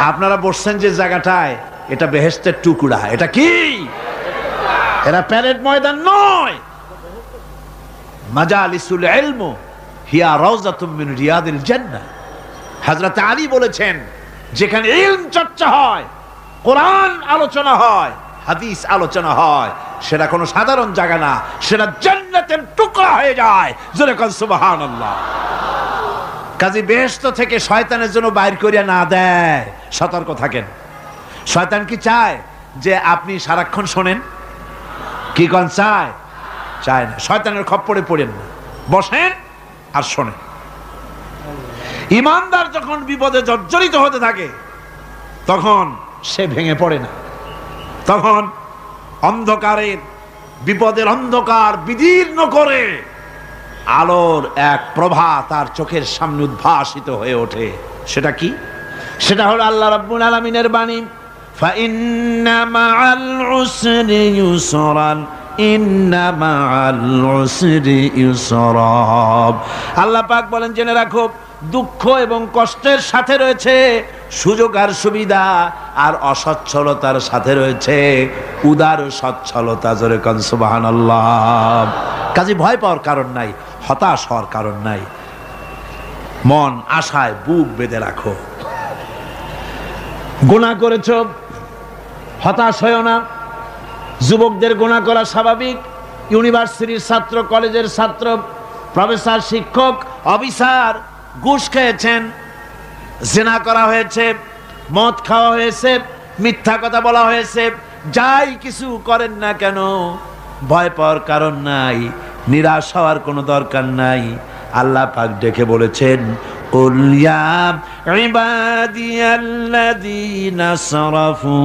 আপনারা বসছেন যে জায়গাটায়, এটা বেহেশতের টুকরা। এটা কি? এরা প্যারেড ময়দান নয়। মাজালিসুল ইলম হিয়া রাউযাতুম মিন রিয়াদিল জান্নাহ। হযরত আলী বলেছেন, যেখানে ইলম চর্চা হয়, কোরআন আলোচনা হয়, হাদিস আলোচনা হয়, সেটা কোনো সাধারণ জায়গা না, সেটা জান্নাতের টুকরা হয়ে যায়। জোরে কোন সুবহানাল্লাহ। কাজী বেহেশত থেকে শয়তানের জন্য বাইর করিয়া না দেয়, সতর্ক থাকেন। শয়তান কি চায় যে আপনি সারাক্ষণ শোনেন? কি কোন চায়? চায় না। শয়তানের খপ্পরে পড়েন না, বসেন আর শোনেন। ইমানদার যখন বিপদে জর্জরিত হতে থাকে তখন সে ভেঙে পড়ে না, তখন অন্ধকারের বিপদের অন্ধকার বিদীর্ণ করে আলোর এক প্রভা তার চোখের সামনে উদ্ভাসিত হয়ে ওঠে। সেটা কি? সেটা হলো আল্লাহ রাব্বুল আলামিনের বাণী, ফাইন্না মাআল উসরি ইউসরান ইন্না মাআল উসরি ইউসরা। আল্লাহ পাক বলেন, জেনে রাখো, দুঃখ এবং কষ্টের সাথে রয়েছে সুযোগ আর সুবিধা, আর অসচ্ছলতার সাথে রয়েছে উদার সচ্ছলতা। জোরে কোন সুবহানাল্লাহ। কাজে ভয় পাওয়ার কারণ নাই, হতাশ হওয়ার কারণ নাই। মন আশায় বুক বেঁধে রাখো। গুনাহ করেছো, হতাশ হয়ো না। যুবকদের গুনাহ করা স্বাভাবিক। ইউনিভার্সিটির ছাত্র, কলেজের ছাত্র, প্রফেসর, শিক্ষক, অফিসার ঘুষ খেয়েছেন, জিনা করা হয়েছে, মদ খাওয়া হয়েছে, মিথ্যা কথা বলা হয়েছে, যাই কিছু করেন না কেন ভয় পাওয়ার কারণ নাই, নিরাশ হওয়ার কোনো দরকার নাই। আল্লাহ পাক ডেকে বলেছেন, কুল ইয়া ইবাদিয়াল্লাযীনা আসরাফু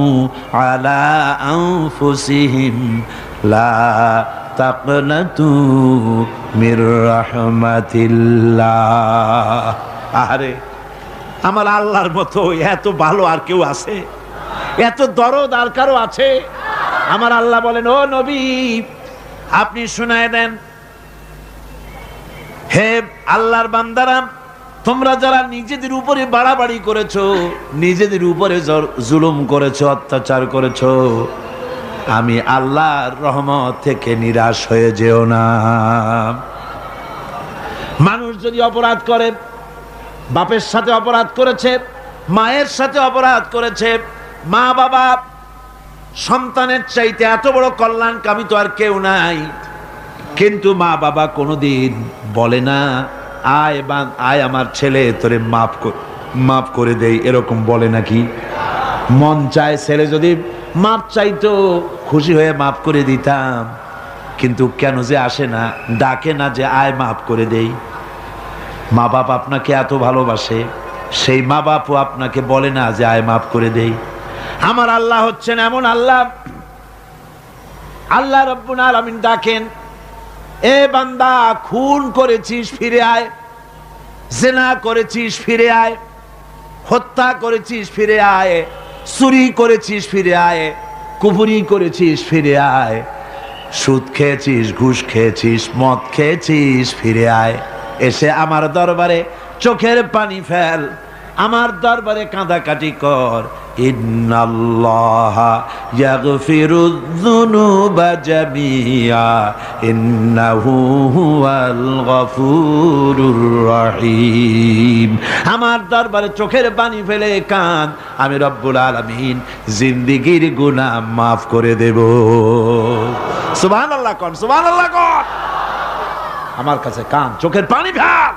আলা আনফুসিহিম লা তাকনাতু মির রাহমাতিল্লাহ। আরে আমার আল্লাহর মতো এত ভালো আর কেউ আছে? এত দরদ আর কারো আছে? আমার আল্লাহ বলেন, ও নবী, আপনি শুনায় দেন, হে আল্লাহর বান্দারা, তোমরা যারা নিজেদের উপরে বাড়াবাড়ি করেছো, নিজেদের উপরে জুলুম করেছো, অত্যাচার করেছো, আমি আল্লাহর রহমত থেকে নিরাশ হয়ে যেও না। মানুষ যদি অপরাধ করে, বাপের সাথে অপরাধ করেছে, মায়ের সাথে অপরাধ করেছে, মা বাবা সন্তানের চাইতে এত বড় কল্যাণকামী তো আর কেউ নাই, কিন্তু মা বাবা কোনোদিন বলে না, আয় আমার ছেলে তোরে মাফ করে দেই, এরকম বলে নাকি? মন চায় ছেলে যদি মাপ চাইতো, খুশি হয়ে মাফ করে দিতাম, কিন্তু কেন যে আসে না, ডাকে না যে আয় মাফ করে দেই। মা বাপ আপনাকে এত ভালোবাসে, সেই মা বাপও আপনাকে বলে না যে আয় মাফ করে দেই। আমার আল্লাহ হচ্ছেন এমন আল্লাহ, আল্লাহ রাব্বুল আলামিন ডাকেন, এ বান্দা, খুন করেছিস ফিরে আয়, জিনা করেছিস ফিরে আয়, হত্যা করেছিস ফিরে আয়, চুরি করেছিস ফিরে আয়, কুফরি করেছিস ফিরে আয়, সুদ খেয়েছিস, ঘুষ খেয়েছিস, মদ খেয়েছিস ফিরে আয়। এসে আমার দরবারে চোখের পানি ফেল, আমার দরবারে কাঁদাকাটি কর। ইন্নাল্লাহা ইয়াগফিরুয যুনুবা জামিআ ইন্নাহু হুয়াল গফুরুর রহিম। আমার দরবারে চোখের পানি ফেলে কাঁদ, আমি রব্বুল আলামিন জিন্দেগীর গুনাহ মাফ করে দেব। সুবহানাল্লাহ কোন, সুবহানাল্লাহ কোন। আমার কাছে কান, চোখের পানি ফেল।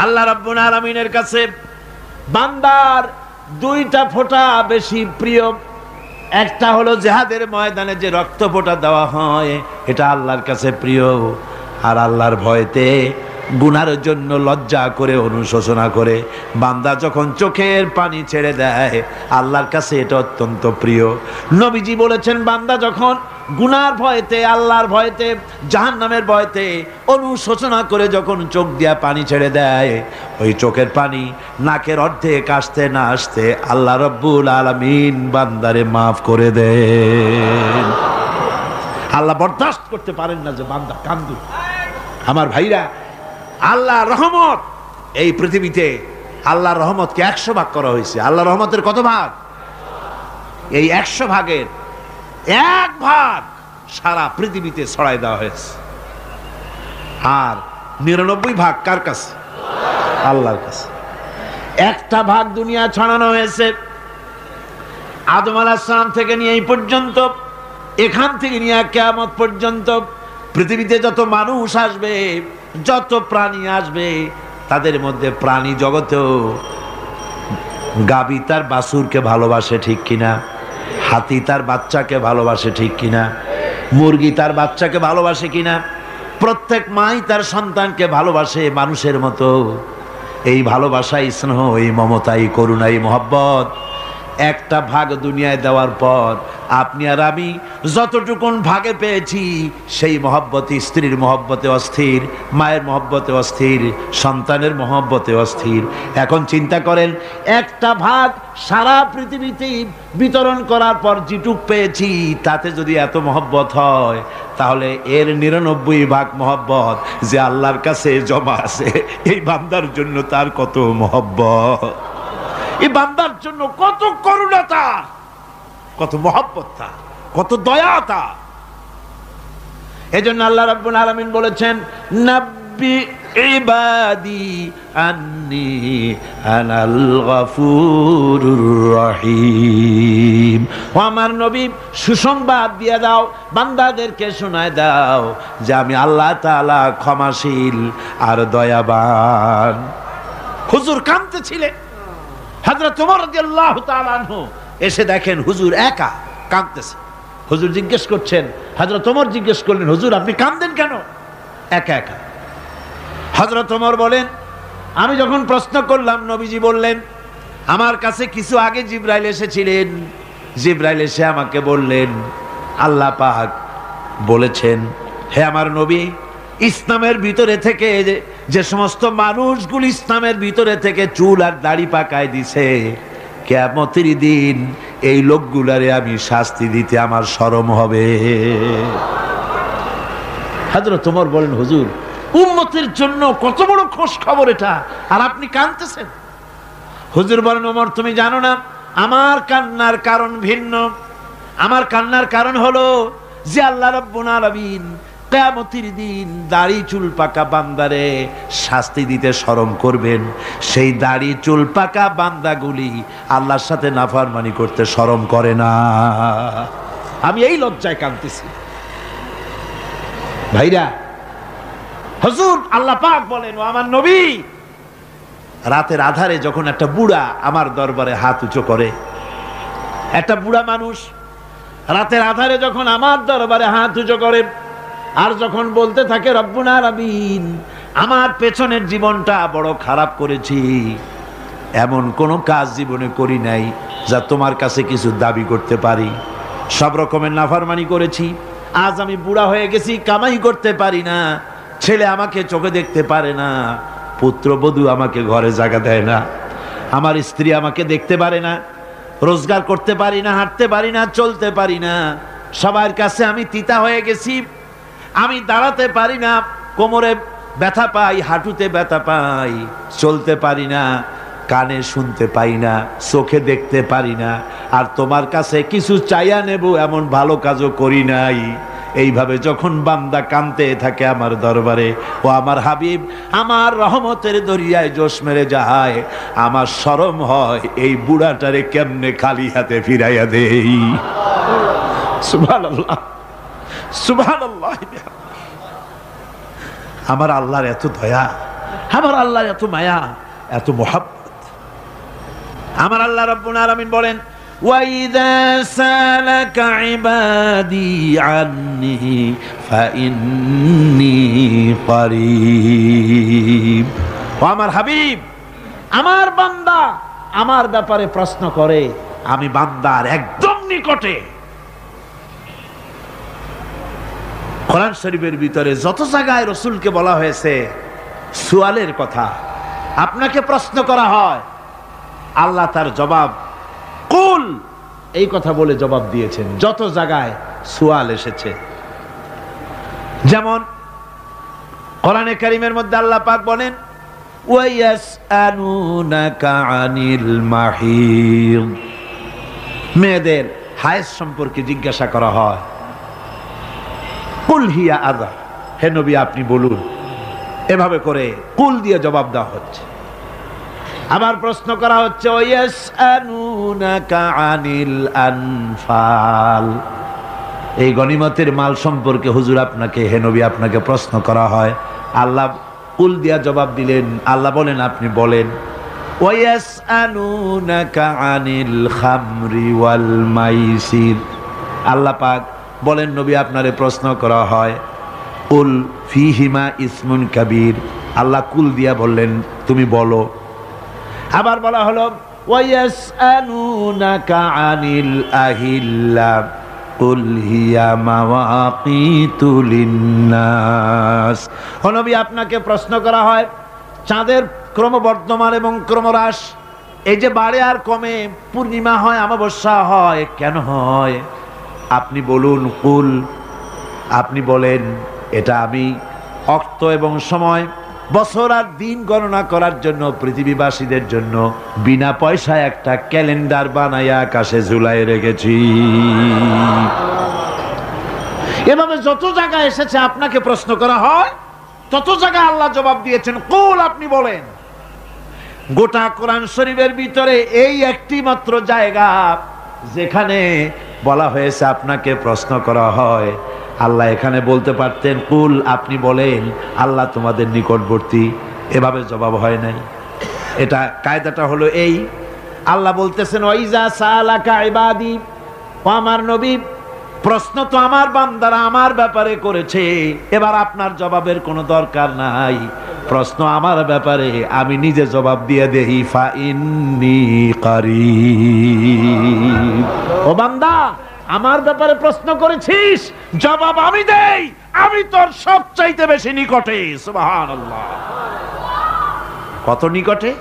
আল্লাহ রাব্বুল আলামিনের কাছে বান্দার দুইটা ফোঁটা বেশি প্রিয়। একটা হলো জিহাদের ময়দানে যে রক্ত ফোঁটা দেওয়া হয়, এটা আল্লাহর কাছে প্রিয়, আর আল্লাহর ভয়তে গুনার জন্য লজ্জা করে অনুশোচনা করে বান্দা যখন চোখের পানি ছেড়ে দেয় আল্লাহর কাছে এটা অত্যন্ত প্রিয়। নবীজি বলেছেন, বান্দা যখন গুনার ভয়তে, আল্লাহর ভয়তে, জাহান্নামের ভয়তে অনুশোচনা করে যখন চোখ দিয়া পানি ছেড়ে দেয়, ওই চোখের পানি নাকের অর্ধেক আসতে না আসতে আল্লাহ রব্বুল আলামিন বান্দারে মাফ করে দেন। আল্লাহ বরদাস্ত করতে পারেন না যে বান্দা কান্দু। আমার ভাইরা, আল্লাহ রহমত এই পৃথিবীতে, আল্লাহর রহমতকে 100 ভাগ করা হয়েছে। আল্লাহ রহমতের কত ভাগ? এই 100 ভাগের 1 ভাগ সারা পৃথিবীতে ছড়াই দেওয়া হয়েছে। আর 99 ভাগ কার কাছে? আল্লাহর কাছে। 1টা ভাগ দুনিয়া ছড়ানো হয়েছে আদম আলাইহিস সালাম থেকে নিয়ে এই পর্যন্ত, এখান থেকে নিয়ে কিয়ামত পর্যন্ত পৃথিবীতে যত মানুষ আসবে, যত প্রাণী আসবে, তাদের মধ্যে প্রাণী জগতেও গাভী তার বাছুরকে ভালোবাসে ঠিক কিনা, হাতি তার বাচ্চাকে ভালোবাসে ঠিক কিনা, মুরগি তার বাচ্চাকে ভালোবাসে কিনা, প্রত্যেক মাই তার সন্তানকে ভালোবাসে মানুষের মতো। এই ভালোবাসাই স্নেহ, এই মমতাই করুণাই মহব্বত 1টা ভাগ দুনিয়ায় দেওয়ার পর আপনি আর আমি যতটুকুন ভাগে পেয়েছি সেই মহব্বতে, স্ত্রীর মহব্বতে অস্থির, মায়ের মহব্বতে অস্থির, সন্তানের মহব্বতে অস্থির। এখন চিন্তা করেন, 1টা ভাগ সারা পৃথিবীতে বিতরণ করার পর যেটুক পেয়েছি তাতে যদি এত মহব্বত হয়, তাহলে এর 99 ভাগ মহব্বত যে আল্লাহর কাছে জমা আছে, এই বান্দার জন্য তার কত মহব্বত, এই বান্দার জন্য কত করুণা তার, কত মহব্বত তার, কত দয়া তার। এজন্য আল্লাহ রাব্বুল আলামিন বলেছেন, নাব্বি ইবাদি আন্নি আনাল গফুরুর রহিম। ও আমার নবী, সুসংবাদ দিয়ে দাও, বান্দাদেরকে শোনায় দাও যে আমি আল্লাহ তাআলা ক্ষমাশীল আর দয়াবান। হুজুর কাঁদতেছিলেন, হযরত ওমর রাদিয়াল্লাহু তাআলা আনহু এসে দেখেন হুজুর একা কাঁদতেছে। হুজুর জিজ্ঞেস করছেন, হযরত ওমর জিজ্ঞেস করলেন, হুজুর আপনি কাঁদেন কেন একা একা? হযরত ওমর বলেন, আমি যখন প্রশ্ন করলাম নবীজি বললেন, আমার কাছে কিছু আগে জিবরাইল এসেছিলেন, জিবরাইল এসে আমাকে বললেন আল্লাহ পাক বলেছেন, হে আমার নবী, ইসলামের ভিতরে থেকে যে সমস্ত মানুষগুলো ইসলামের ভিতরে থেকে চুল আর দাড়ি পাকায় দিছে, কিয়ামতের দিন এই লোকগুলারে আমি শাস্তি দিতে আমার শরম হবে। হযরত ওমর বলেন, হুজুর উম্মতের জন্য কত বড় খোশ খবর এটা, আর আপনি কাঁদতেছেন। হুজুর বলেন, ওমর তুমি জানো না আমার কান্নার কারণ ভিন্ন। আমার কান্নার কারণ হলো যে আল্লাহ রাব্বুল আলামিন কিয়ামতের দিন দাড়ি চুল পাকা বান্দারে শাস্তি দিতে শরম করবেন। সেই দাড়ি চুল পাকা বান্দাগুলি আল্লাহর সাথে নাফরমানি করতে শরম করে না। আমি এই লজ্জায় কাঁদতেছি। ভাইরা, হুজুর আল্লাহ পাক বলেন, ও আমার নবী, রাতের আধারে যখন একটা বুড়া আমার দরবারে হাত উঁচু করে, একটা বুড়া মানুষ রাতের আধারে যখন আমার দরবারে হাত উঁচু করে আর যখন বলতে থাকে, রব্বুল আলামিন আমার পেছনের জীবনটা বড় খারাপ করেছি, এমন কোনো কাজ জীবনে করি নাই যা তোমার কাছে কিছু দাবি করতে পারি, সব রকমের নাফরমানি করেছি, আজ আমি বুড়া হয়ে গেছি, কামাই করতে পারি না, ছেলে আমাকে চোখে দেখতে পারে না, পুত্রবধূ আমাকে ঘরে জায়গা দেয় না, আমার স্ত্রী আমাকে দেখতে পারে না, রোজগার করতে পারি না, হাঁটতে পারি না, চলতে পারি না, সবার কাছে আমি তিতা হয়ে গেছি, আমি দাঁড়াতে পারি না, কোমরে ব্যথা পাই, হাঁটুতে ব্যথা পাই, চলতে পারি না, কানে শুনতে পাই না, চোখে দেখতে পারি না, আর তোমার কাছে কিছু চাইয়া নেব এমন ভালো কাজও করি নাই। এইভাবে যখন বান্দা কাঁদতে থাকে আমার দরবারে, ও আমার হাবিব আমার রহমতের দরিয়ায় জোশ মেরে যায়, আমার শরম হয় এই বুড়াটারে কেমনে খালি হাতে ফিরাইয়া দেই। সুবহানাল্লাহ, সুবহানাল্লাহ। আমার আল্লাহর এত দয়া, আমার আল্লাহর এত মায়া, এত মোহাব্বত। আমার আল্লাহ রাব্বুল আলামিন বলেন, وَإِذَا سَأَلَكَ عِبَادِي عَنِّي فَإِنِّي قَرِيب। ও আমার হাবিব, আমার বান্দা আমার ব্যাপারে প্রশ্ন করে, আমি বান্দার একদম নিকটে। কোরআন শরীফের ভিতরে যত জায়গায় রাসূলকে বলা হয়েছে সুয়ালের কথা, আপনাকে প্রশ্ন করা হয়, আল্লাহ তার জবাব কুল এই কথা বলে জবাব দিয়েছেন। যত জায়গায় সুয়াল এসেছে, যেমন কোরআনে কারীমের মধ্যে আল্লাহ পাক বলেন ওয়ায়াসআলুনাকা আনিল মাহিদ, মেয়েদের হায়েজ সম্পর্কে জিজ্ঞাসা করা হয়, কুল হিয়া আযা, হে নবী আপনি বলুন। এভাবে করে কুল দিয়ে জবাব দেওয়া হচ্ছে। আবার প্রশ্ন করা হচ্ছে ওয়ায়াসআলুনাকা আনিল আনফাল, এই গনিমতের মাল সম্পর্কে হুজুর আপনাকে, হে নবী আপনাকে প্রশ্ন করা হয়। আল্লাহ কুল দিয়া জবাব দিলেন, আল্লাহ বলেন আপনি বলেন। ওয়ায়াসআলুনাকা আনিল খামরি ওয়াল মাইসির, আল্লাহ পাক বলেন নবী আপনারে প্রশ্ন করা হয় কুল ফিহিমা ইসমুন কাবীর, আল্লাহ কুল দিয়া বললেন তুমি বলো। আবার বলা হলো ওয়ায়াসআলুনাকা আনিল আহিল্লা কুল হিয়া মাওয়াকিতু লিন্নাস, ও নবী আপনাকে প্রশ্ন করা হয় চাঁদের ক্রমবর্ধমান এবং ক্রমহ্রাস, এই যে বাড়ে আর কমে, পূর্ণিমা হয় অমাবস্যা হয়, কেন হয়? আপনি বলুন কুল, আপনি বলেন এটা আমি অক্ত এবং সময়, বছর আর দিন গণনা করার জন্য পৃথিবীবাসীদের জন্য বিনা পয়সায় একটা ক্যালেন্ডার বানাইয়া আকাশে ঝুলাই রেখেছি। এভাবে যত জায়গায় এসেছে আপনাকে প্রশ্ন করা হয়, তত জায়গায় আল্লাহ জবাব দিয়েছেন কুল আপনি বলেন। গোটা কোরআন শরীফের ভিতরে এই একটি মাত্র জায়গা যেখানে বলা হয়েছে আপনাকে প্রশ্ন করা হয়, আল্লাহ এখানে বলতে পারতেন কুল আপনি বলেন, আল্লাহ তোমাদের নিকটবর্তী, এভাবে জবাব হয় নাই। এটা কায়দাটা হলো এই, আল্লাহ বলতেছেন ওয়াইজা সালাকা ইবাদি, ও আমার নবী প্রশ্ন তো আমার বান্দারা আমার ব্যাপারে করেছে, এবার আপনার জবাবের কোনো দরকার নাই, প্রশ্ন আমার ব্যাপারে আমি নিজে জবাব দিয়ে দেই, ফা ইন্নী কারীব। ও বান্দা আমার ব্যাপারে প্রশ্ন করেছিস, জবাব আমি দেই, আমি তোর সবচাইতে বেশি নিকটে। সুবহানাল্লাহ, কত নিকটে?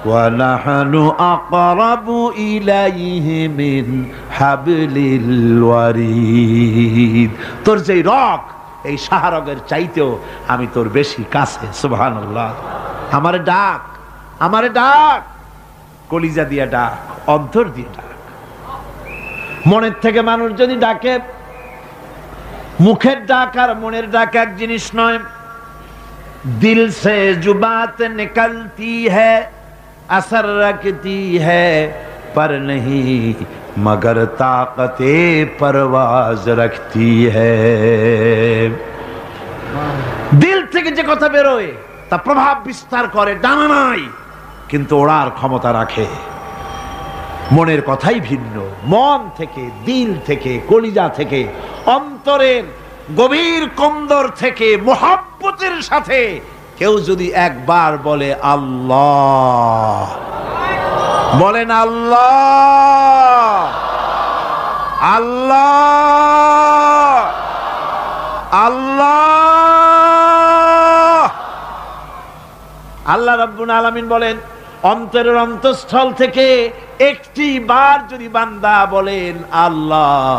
ওয়া নাহনু আকরাবু ইলাইহি মিন হাবলিল ওয়ারিদ, তোর যে রগ এই শাহরগের চাইতেও আমি তোর বেশি কাছে। সুবহানাল্লাহ, আমারে ডাক, আমারে ডাক, কলিজা দিয়ে ডাক, অন্তর দিয়ে ডাক। মনের থেকে মানুষ যদি ডাকে, মুখের ডাক আর মনের ডাক এক জিনিস নয়। দিল সে जो बात निकलती है असर रखती है पर नहीं मगर ताकते परवाज रखती है। দিল থেকে যে কথা বেরোয় তা প্রভাব বিস্তার করে, ডানা নাই কিন্তু ওড়ার ক্ষমতা রাখে। মনের কথাই ভিন্ন, মন থেকে, দিল থেকে, কলিজা থেকে, অন্তরের গভীর কন্দর থেকে মোহাব্বতের সাথে কেউ যদি একবার বলে আল্লাহ, বলেন আল্লাহ, আল্লাহ, আল্লাহ, আল্লাহ রাব্বুল আলামিন বলেন অন্তরের অন্তঃস্থল থেকে একটি বার যদি বান্দা বলেন আল্লাহ,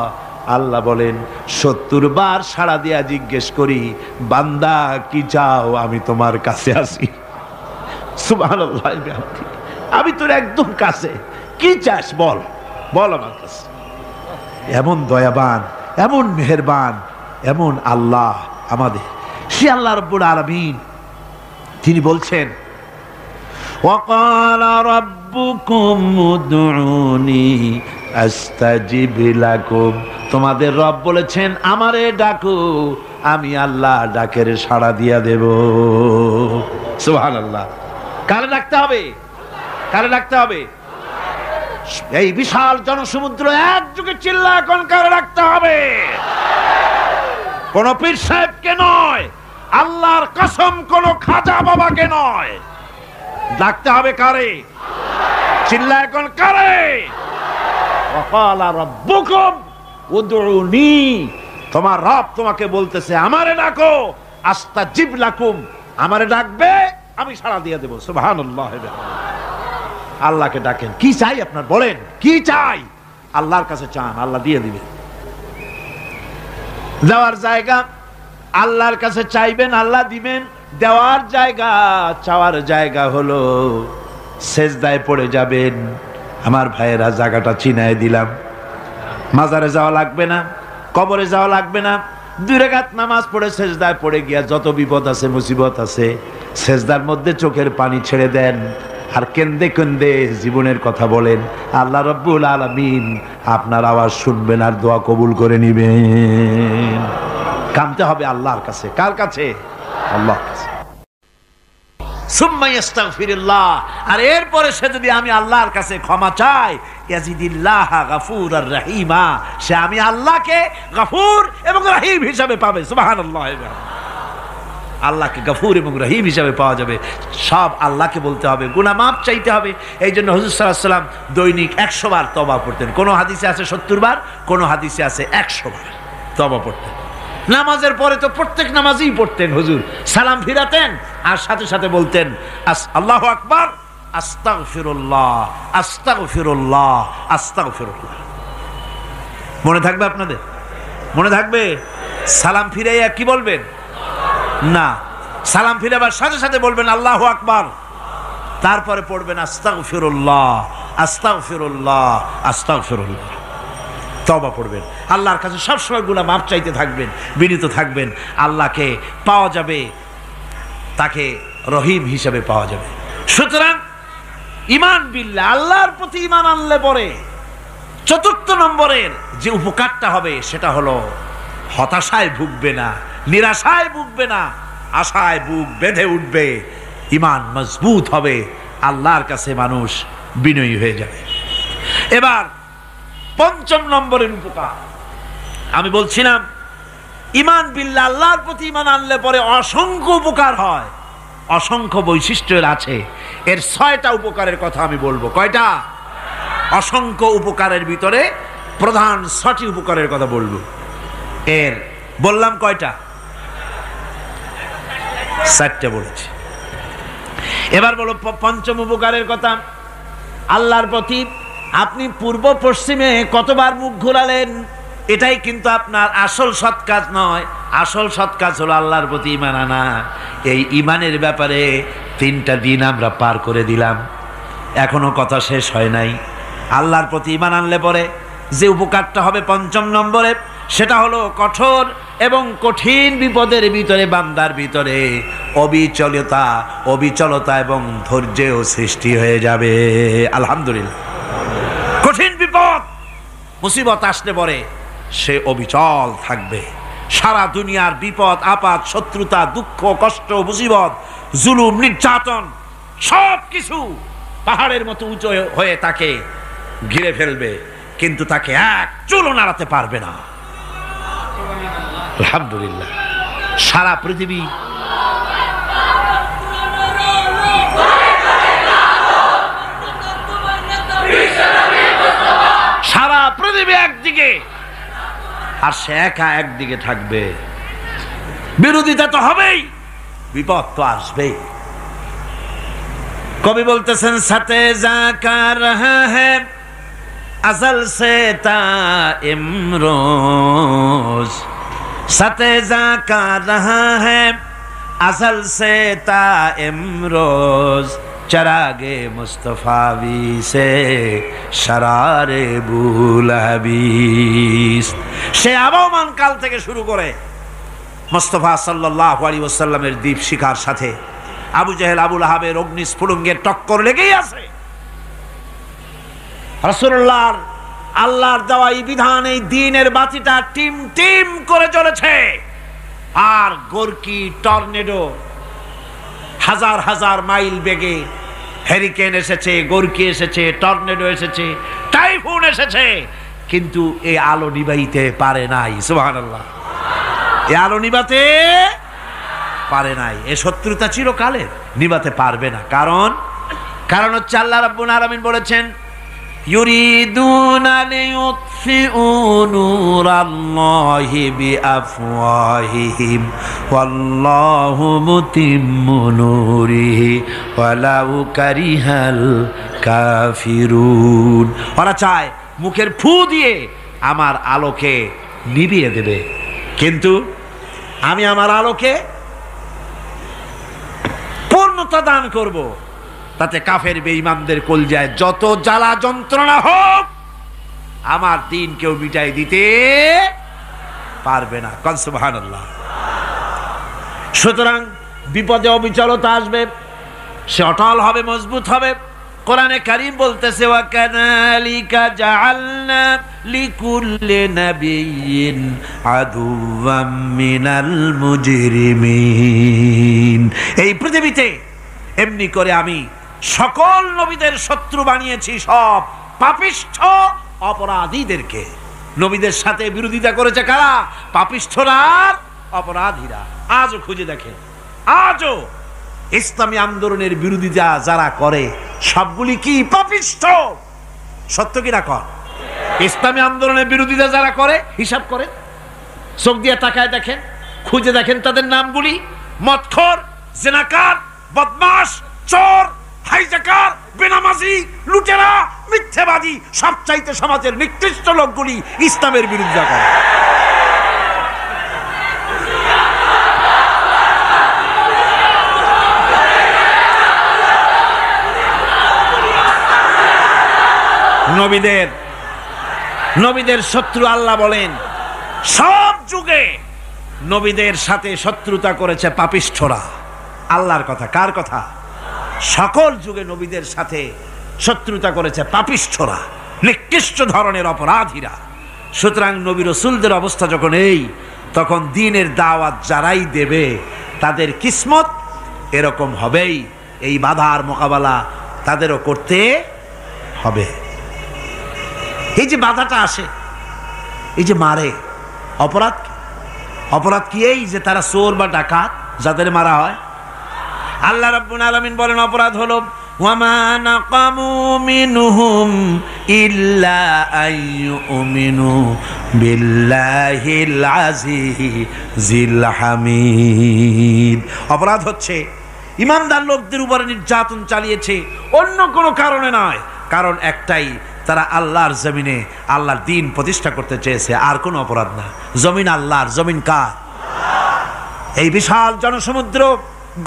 আল্লাহ বলেন 70 বার সাড়া দিয়া জিজ্ঞেস করি বান্দা কি চাও, আমি তোমার কাছে আসি। সুবহানাল্লাহ, আমি তোর একদম কাছে, কি চাস বল, বল আমার কাছে। এমন দয়াবান, এমন মেহেরবান, এমন আল্লাহ আমাদের। সে আল্লাহ রাব্বুল আলামিন তিনি বলছেন وقال ربكم ادعوني استجب لكم, তোমাদের রব বলেছেন আমারে ডাকো, আমি আল্লাহ ডাকের সাড়া দিয়া দেব। সুবহানাল্লাহ, কারে ডাকতে হবে, কারে ডাকতে হবে? এই বিশাল জনসমুদ্র একযোগে চিল্লা করে রাখতে হবে। কোন পীর সাহেবকে নয়, আল্লাহর কসম কোন খাজা বাবাকে নয়, ডাকতে হবে কারে? চিল্লা এখন কারে? ওয়াকালা রাব্বুকুম উদউনি, তোমার রব তোমাকে বলতেছে আমারে ডাকো, আস্তাজিব লাকুম, আমারে ডাকবে আমি সাড়া দিয়ে দেব। সুবহানাল্লাহ। আল্লাহকে ডাকেন, কি চাই আপনার বলেন, কি চাই? আল্লাহর কাছে চান, আল্লাহ দিয়ে দিবে। দেওয়ার জায়গা আল্লাহর কাছে চাইবেন, আল্লাহ দিবেন। দেওয়ার জায়গা, চাওয়ার জায়গা হলো সেজদায় পড়ে যাবেন। আমার ভাইয়েরা, জায়গাটা চিনায় দিলাম। মাজারে যাওয়া লাগবে না, কবরে যাওয়া লাগবে না। 2 রাকাত নামাজ পড়ে সেজদায় পড়ে গিয়া যত বিপদ আছে, মুসিবত আছে, সেজদার মধ্যে চোখের পানি ছেড়ে দেন আর কেন্দে কেন্দে জীবনের কথা বলেন। আল্লাহ রাব্বুল আলামিন আপনার আওয়াজ শুনবেন আর দোয়া কবুল করে নিবেন। কামতে হবে আল্লাহর কাছে। কার কাছে? আল্লাহর কাছে। সুম্মা ইস্তাগফিরুল্লাহ, আর এরপরে সে যদি আমি আল্লাহর কাছে ক্ষমা চাই, ইয়াজিদিল্লাহ গাফুরার রহিমা, সে আমি আল্লাহকে গফুর এবং রহিম হিসাবে পাবে। সুবহানাল্লাহ। আল্লাহকে গফুর এবং রহিম হিসাবে পাওয়া যাবে। সব আল্লাহকে বলতে হবে, গুনাহ মাফ চাইতে হবে। এই জন্য হুজুর সাল্লাল্লাহু আলাইহি ওয়াসাল্লাম দৈনিক 100 বার তওবা পড়তেন। কোন হাদিসে আছে 70 বার, কোন হাদিসে আছে 100 বার তওবা পড়তেন। নামাজের পরে তো প্রত্যেক নামাজই পড়তেন হুজুর। সালাম ফিরাতেন আর সাথে সাথে বলতেন আল্লাহু আকবার, আস্তাগফিরুল্লাহ, আস্তাগফিরুল্লাহ, আস্তাগফিরুল্লাহ। মনে থাকবে আপনাদের? মনে থাকবে? সালাম ফিরাইয়া কি বলবেন? না, সালাম ফিরাবার সাথে সাথে বলবেন আল্লাহু আকবার, তারপরে পড়বেন আস্তাগফিরুল্লাহ, আস্তাগফিরুল্লাহ, আস্তাগফিরুল্লাহ। তওবা পড়বেন। আল্লাহর কাছে সবসময় গুনাহ মাফ চাইতে থাকবেন, বিনীত থাকবেন। আল্লাহকে পাওয়া যাবে, তাকে রহিম হিসেবে পাওয়া যাবে। সুতরাং ঈমান বিল্লাহ, আল্লাহর প্রতি ঈমান আনলে পরে 4র্থ নম্বরের যে উপকারটা হবে সেটা হলো হতাশায় ভুগবে না, নিরাশায় ভুগবে না, আশায় বুক বেঁধে উঠবে। ঈমান মজবুত হবে, আল্লাহর কাছে মানুষ বিনয়ী হয়ে যাবে। এবার 5ম নম্বরের উপকার আমি বলছিলাম, ঈমান বিল্লাহ, আল্লাহর প্রতি ঈমান আনলে পরে অসংখ্য উপকার হয়, অসংখ্য বৈশিষ্ট্য আছে। এর 6টা উপকারের কথা আমি বলবো। কয়টা? অসংখ্য উপকারের ভিতরে প্রধান 6টি উপকারের কথা বলবো। এর বললাম কয়টা? 4টে বলেছি। এবার বলো 5ম উপকারের কথা। আল্লাহর প্রতি আপনি পূর্ব পশ্চিমে কতবার মুখ ঘোরালেন, এটাই কিন্তু আপনার আসল সৎ কাজ নয়। আসল সৎ কাজ হলো আল্লাহর প্রতি ঈমান আনা। এই ঈমানের ব্যাপারে 3টা দিন আমরা পার করে দিলাম, এখনো কথা শেষ হয় নাই। আল্লাহর প্রতি ঈমান আনলে পরে যে উপকারটা হবে 5ম নম্বরে, সেটা হলো কঠোর এবং কঠিন বিপদের ভিতরে বান্দার ভিতরে অবিচলতা এবং ধৈর্যও সৃষ্টি হয়ে যাবে। আলহামদুলিল্লাহ। কঠিন বিপদ মুসিবত আসলে পরে সে অবিচল থাকবে। সারা দুনিয়ার বিপদ আপদ, শত্রুতা, দুঃখ, কষ্ট, মুসিবত, জুলুম, নির্যাতন সব কিছু পাহাড়ের মতো উঁচু হয়ে তাকে ঘিরে ফেলবে, কিন্তু তাকে এক চুলও নাড়াতে পারবে না। আলহামদুলিল্লাহ। সারা পৃথিবী একদিকে আর সে একা একদিকে থাকবে। বিরোধিতা তো হবেই, বিপদ তো আসবেই। কবি বলতেছেন, সাথে জাকা রহা হ্যায় আজল সে তা ইমরোজ, সাথে জাকা রহা হ্যায় আজল সে তা ইমরোজ, চরাগে মুস্তফাবি সে শরারে বুলহাবিস। সে আবহমান কাল থেকে শুরু করে মুস্তাফা সাল্লাল্লাহু আলাইহি ওয়াসাল্লামের দীপ শিখার সাথে আবু জেহেল, আবু লাহাবের অগ্নিস্ফুলিঙ্গের টক্কর লেগেই আছে। রাসূলুল্লাহর আল্লাহর দেওয়া এই বিধান, এই দ্বীনের বাতিটা টিম টিম করে জ্বলেছে। আর গোরকি, টর্নেডো হাজার হাজার মাইল বেগে হ্যারিকেন এসেছে, গর্কি এসেছে, টর্নেডো এসেছে, টাইফুন এসেছে, কিন্তু এই আলো নিবাইতে পারে নাই। সুবহানাল্লাহ। এই আলো নিবাতে পারে নাই। এ শত্রুতা চিরকালের, নিবাতে পারবে না। কারণ হচ্ছে আল্লাহ রাব্বুল আলামিন বলেছেন, ইউরিদুনা লিইউতফিউ নূরাল্লাহি বিআফওয়াহিহিম ওয়াল্লাহু মুতিম্মু নূরিহি ওয়ালাউ কারিহাল কাফিরুন। ওরা চায় মুখের ফু দিয়ে আমার আলোকে নিভিয়ে দেবে, কিন্তু আমি আমার আলোকে পূর্ণতা দান করব। তাতে কাফের বেঈমানদের কলজায় যত জ্বালা যন্ত্রণা হোক, আমার দিন কেউ মিটাই দিতে পারবে না। কোন সুবহানাল্লাহ। সুতরাং বিপদে অবিচলতা আসবে, সে অটল হবে, মজবুত হবে। কোরআনে কারীম বলতেছে, ওয়া কাযালিকা জাআলনা লিকুল্লি নাবিয়্যিন আদুওয়াম মিনাল মুজরিমিন। এই পৃথিবীতে এমনি করে আমি সকল নবীদের শত্রু বানিয়েছি, সব পাপিষ্ঠ অপরাধীদেরকে। নবীদের সাথে বিরোধিতা করেছে কারা? পাপিষ্ঠরা, অপরাধীরা। আজও খুঁজে দেখেন, আজও ইসলামী আন্দোলনের বিরোধিতা যারা করে সবগুলি কি পাপিষ্ঠ? সত্য কি না কর? ইসলামী আন্দোলনের বিরোধিতা যারা করে হিসাব করে, চোখ দিয়ে তাকায় দেখেন, খুঁজে দেখেন তাদের নামগুলি। মদখোর, জিনাকার, বদমাশ, চোর, হাইজাকার, বেনামাজি, লুটেরা, মিথ্যাবাদী, সবচাইতে সমাজের নিকৃষ্ট লোকগুলি ইসলামের বিরোধিতা করে। নবীদের শত্রু আল্লাহ বলেন, সব যুগে নবীদের সাথে শত্রুতা করেছে পাপিষ্ঠরা। আল্লাহর কথা, কার কথা? সকল যুগে নবীদের সাথে শত্রুতা করেছে পাপিষ্ঠরা, নিকৃষ্ট ধরনের অপরাধীরা। সুতরাং নবী রাসূলদের অবস্থা যখন এই, তখন দ্বীনের দাওয়াত যারাই দেবে তাদের কিসমত এরকম হবেই। এই বাধার মোকাবেলা তাদেরও করতে হবে। এই যে বাধাটা আসে, এই যে মারে, অপরাধ কি? এই যে তারা চোর বা ডাকাত, যাদের মারা হয়। আল্লাহ রাব্বুল আলামিন বলেন অপরাধ হলো, ওয়ামা নাকামু মিনহুম ইল্লা আইয়ুমিনু বিল্লাহিল আজিজিল হামিদ। অপরাধ হচ্ছে ইমানদার লোকদের উপরে নির্যাতন চালিয়েছে, অন্য কোনো কারণে নয়। কারণ একটাই, তারা আল্লাহর জমিনে আল্লাহর দ্বীন প্রতিষ্ঠা করতে চেয়েছে, আর কোনো অপরাধ না। জমিন আল্লাহর, জমিন কার? এই বিশাল জনসমুদ্র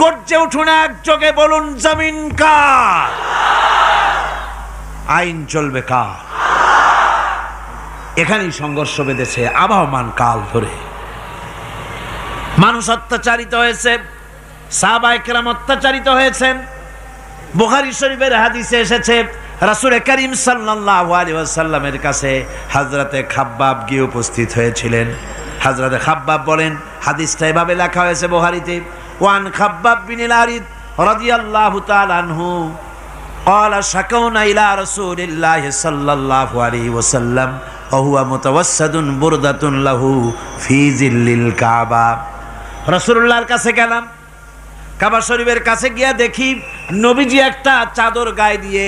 গর্জে উঠুন একযোগে, বলুন জমিন কার? আইন চলবে কার? এখানেই সংঘর্ষ বেঁধেছে আবহমান কাল ধরে। মানুষ অত্যাচারিত হয়েছে, সাহাবায়ে কেরাম অত্যাচারিত হয়েছেন। বুখারী শরীফের হাদিসে এসেছে, রাসূল করিম সাল্লাল্লাহু আলাইহি ওয়াসাল্লামের কাছে হযরতে খাব্বাব গিয়ে উপস্থিত হয়েছিলেন। হযরতে খাব্বাব বলেন, হাদিসটা এভাবে লেখা হয়েছে বুখারীতে, ওয়ান খাব্বাব বিন আরিদ রাদিয়াল্লাহু তাআলা আনহু ক্বালা শাকাউনা ইলা রাসূলিল্লাহি সাল্লাল্লাহু আলাইহি ওয়াসাল্লাম ওয়া হুয়া মুতাওয়াসসাদুন বুরদাতুন লাহু ফি জিল্লিল কাবা। রাসূলুল্লাহর কাছে গেলাম, কাবা শরীফের কাছে গিয়া দেখি নবীজি একটা চাদর গায়ে দিয়ে